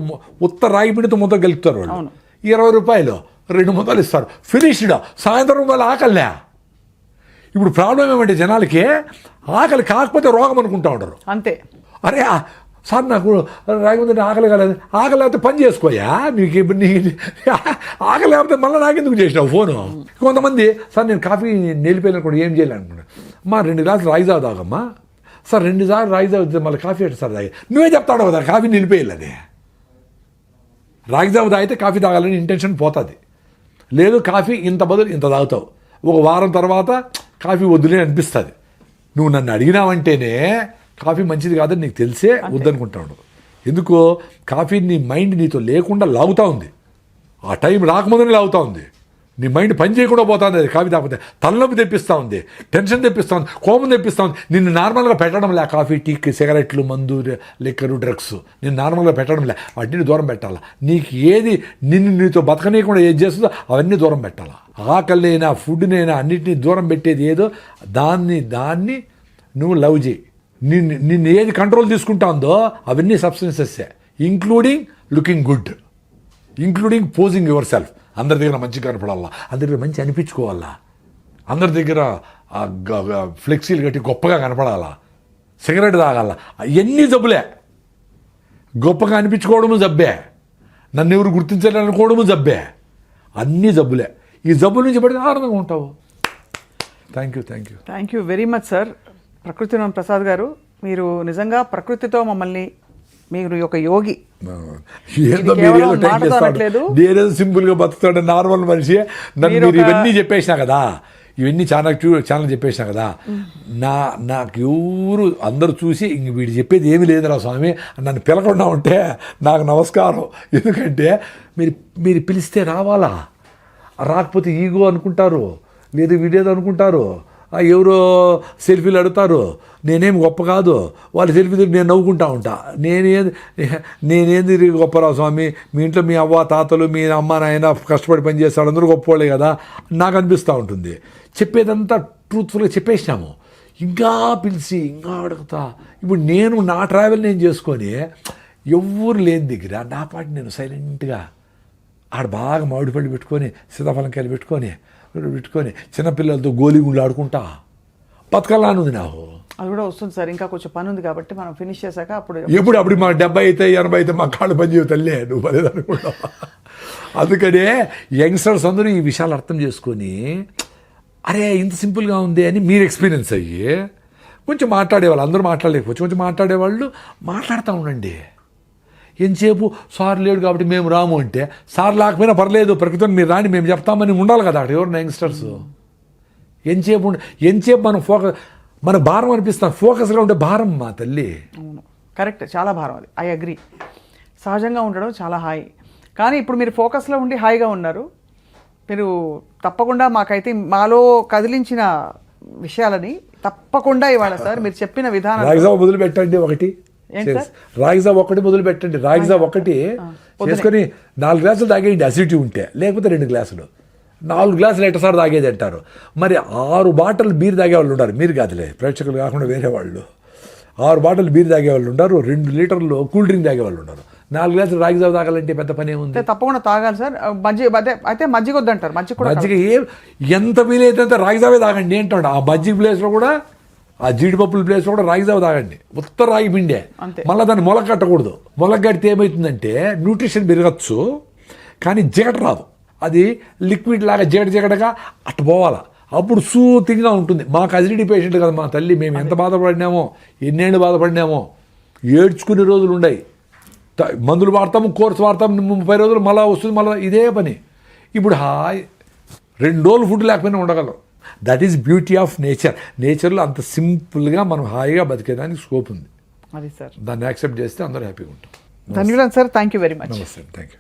C: ఉత్త రాగి పిండితో ముద్ద గెలుపుతారు వాళ్ళు. 20 రూపాయలు 2 ముద్దలు ఇస్తారు, ఫినిష్డ్. సాయంత్రం వాళ్ళు ఆకలిలే. ఇప్పుడు ప్రాబ్లం ఏమంటే జనాలకి ఆకలి కాకపోతే రోగం అనుకుంటా ఉంటారు.
B: అంతే.
C: అరే సార్ నాకు రాకపోతే ఆకలి కాలేదు. ఆకలి లేకపోతే పని చేసుకోయా, నీకు ఇప్పుడు నీ ఆకలి లేకపోతే మళ్ళీ నాకెందుకు చేసినావు ఫోను. కొంతమంది సార్ నేను కాఫీ నిలిపోయినా కూడా ఏం చేయాలి అనుకున్నాను. మా 2 గ్లాసులు రాగి జావ తాగమ్మా. సార్ 2 సార్లు రాగి జావ మళ్ళీ కాఫీ అంటే సార్ తాగి నువ్వే చెప్తాడు కదా కాఫీ నిలిపేయాలని. రాగి జావ తాగితే కాఫీ తాగాలని ఇంటెన్షన్ పోతుంది. లేదు కాఫీ ఇంత బదులు ఇంత తాగుతావు, ఒక వారం తర్వాత కాఫీ వద్దులే అనిపిస్తుంది. నువ్వు నన్ను అడిగినావంటేనే కాఫీ మంచిది కాదని నీకు తెలిసే వద్దనుకుంటాడు. ఎందుకో కాఫీ నీ మైండ్ నీతో లేకుండా లాగుతూ ఉంది, ఆ టైం రాకముందని లాగుతూ ఉంది. నీ మైండ్ పని చేయకుండా పోతుంది. అది కాఫీ తాగిపోతే తలనొప్పి తెప్పిస్తూ ఉంది, టెన్షన్ తెప్పిస్తూ ఉంది, కోపం తెప్పిస్తూ ఉంది. నిన్ను నార్మల్గా పెట్టడం లే కాఫీ, టీ, సిగరెట్లు, మందు, లిక్కరు, డ్రగ్స్ నేను నార్మల్గా పెట్టడం లే. వాటిని దూరం పెట్టాలా. నీకు ఏది నీతో బతకనీయకుండా ఏది చేస్తుందో అవన్నీ దూరం పెట్టాలా. ఆకలినైనా ఫుడ్నైనా అన్నిటినీ దూరం పెట్టేది ఏదో దాన్ని నువ్వు లవ్ చేయి. నిన్ను ఏది కంట్రోల్ తీసుకుంటా ఉందో అవన్నీ సబ్స్టెన్సెస్సే, including looking good, including posing yourself. అందరి దగ్గర మంచిగా కనపడాలా, అందరి దగ్గర మంచి అనిపించుకోవాలా, అందరి దగ్గర ఫ్లెక్సీలు కట్టి గొప్పగా కనపడాలా, సిగరెట్ తాగాల. అవన్నీ జబ్బులే. గొప్పగా అనిపించుకోవడము జబ్బే, నన్ను ఎవరు గుర్తించాలనుకోవడము జబ్బే, అన్నీ జబ్బులే. ఈ జబ్బు నుంచి పడితే ఆనందంగా ఉంటావు.
B: Thank you very much sir. Prakruthivanam Prasad గారు, మీరు నిజంగా ప్రకృతితో మమ్మల్ని, మీరు ఒక యోగి.
C: ఏదో నేనేదో సింపుల్ గా బతుకుతాడు నార్మల్ మనిషి. మీరు ఇవన్నీ చెప్పేసినా కదా, ఇవన్నీ చాలా చెప్పేసినా కదా, నాకు ఎవరు అందరూ చూసి ఇంక వీడు చెప్పేది ఏమీ లేదురా స్వామి నన్ను పిలకుండా ఉంటే నాకు నమస్కారం. ఎందుకంటే మీరు పిలిస్తే రావాలా, రాకపోతే ఈగో అనుకుంటారు, లేదు వీడేదో అనుకుంటారు, ఎవరో సెల్ఫీలు అడుగుతారు, నేనేమి గొప్ప కాదు, వాళ్ళ సెల్ఫీ నేను నవ్వుకుంటా ఉంటా. నేనేంది గొప్పరా స్వామి, మీ ఇంట్లో మీ అవ్వ తాతలు మీ అమ్మ నాయన కష్టపడి పని చేస్తాడు, అందరూ గొప్పవాళ్ళే కదా నాకు అనిపిస్తూ ఉంటుంది. చెప్పేదంతా ట్రూత్ఫుల్గా చెప్పేసినాము, ఇంకా పిలిచి ఇంకా అడుగుతా. ఇప్పుడు నేను నా ట్రావెల్ నేను చేసుకొని ఎవరు లేని దగ్గర నా పాటి నేను సైలెంట్గా ఆడ బాగా మామిడి పళ్ళు పెట్టుకొని సీతాఫలంకాయలు పెట్టుకొని చిన్నపిల్లలతో గోలిగుండ్లు ఆడుకుంటా బతకాలనుంది నాకు.
B: అది కూడా వస్తుంది సార్, ఇంకా కొంచెం పని ఉంది కాబట్టి మనం ఫినిష్ చేశాక
C: అప్పుడు మా 70 అయితే 80 అయితే మా కాళ్ళు పని చేయతల్లే నువ్వు పదేది అనుకుంటా. అందుకనే యంగ్స్టర్స్ అందరూ ఈ విషయాలు అర్థం చేసుకొని అరే ఇంత సింపుల్గా ఉంది అని మీరు ఎక్స్పీరియన్స్ అయ్యి కొంచెం మాట్లాడేవాళ్ళు, అందరూ మాట్లాడలేకపోవచ్చు, కొంచెం మాట్లాడేవాళ్ళు మాట్లాడుతూ ఉండండి. ఎంతసేపు సార్ లేడు కాబట్టి మేము రాము అంటే, సార్ లేకపోయినా పర్లేదు ప్రకృతిని మీరు రాని మేము చెప్తామని ఉండాలి కదా అక్కడ ఎవరు యంగ్స్టర్స్. ఎంతసేపు మనం మన భారం అనిపిస్తాం, ఫోకస్గా ఉంటే భారం మా తల్లి.
B: అవును కరెక్ట్, చాలా భారం అది. I agree. సహజంగా ఉండడం చాలా హాయి, కానీ ఇప్పుడు మీరు ఫోకస్లో ఉండి హాయిగా ఉన్నారు. మీరు తప్పకుండా మాకైతే మాలో కదిలించిన విషయాలని తప్పకుండా ఇవాళ సార్ మీరు చెప్పిన విధానం.
C: రాగిజావ మొదలు పెట్టండి, ఒకటి రాగిజావ ఒకటి మొదలు పెట్టండి. రాగిజావ ఒకటి చేసుకొని 4 గ్లాసులు తాగేయండి అసిడిటీ ఉంటే, లేకపోతే 2 గ్లాసులు. 4 గ్లాసులు ఎట్టసారి తాగేది అంటారు. మరి 6 బాటిల్ బీర్ తాగేవాళ్ళు ఉన్నారు, మీరు కాదులే ప్రేక్షకులు కాకుండా వేరే వాళ్ళు. 6 బాటిల్ బీర్ తాగేవాళ్ళు ఉన్నారు, 2 లీటర్లు కూల్ డ్రింక్ తాగేవాళ్ళు ఉన్నారు. 4 గ్లాసులు రాగిజావ తాగాలంటే పెద్ద పని ఏముంది.
B: తప్పకుండా తాగాలి సార్. అయితే మజ్జిగ వద్దంటారు,
C: మజ్జిగ ఎంత వీలైతే అంత రాగిజావే తాగండి అంటాడు. ఆ మజ్జిగ ప్లేస్లో కూడా, ఆ జీడిపప్పుల ప్లేస్లో కూడా రాగిజావ తాగండి, ఉత్త రాగి పిండే. మళ్ళీ దాన్ని మొలక కట్టకూడదు. మొలక కడితే ఏమవుతుందంటే న్యూట్రిషన్ పెరగచ్చు కానీ జిగట రాదు. అది లిక్విడ్ లాగా జిగటగా అట్ట పోవాలా, అప్పుడు సూతిగా ఉంటుంది. మాకు అసిడిటీ పేషెంట్ కదా మా తల్లి, మేము ఎంత బాధపడినామో, ఎన్నేళ్ళు బాధపడినామో, ఏడ్చుకునే రోజులు ఉన్నాయి. మందులు వాడతాము, కోర్సు వాడతాము, 30 రోజులు మళ్ళీ వస్తుంది, మళ్ళీ ఇదే పని. ఇప్పుడు హాయ్ 2 రోజులు ఫుడ్ లేకపోయినా ఉండగలం. దట్ ఈస్ బ్యూటీ ఆఫ్ నేచర్లో అంత సింపుల్గా మనం హాయిగా బతికేదానికి స్కోప్ ఉంది.
B: అది సార్,
C: దాన్ని యాక్సెప్ట్ చేస్తే అందరూ హ్యాపీగా ఉంటాం.
B: ధన్యవాదాలు sir, thank you very much.
C: నమస్తే, థ్యాంక్ యూ.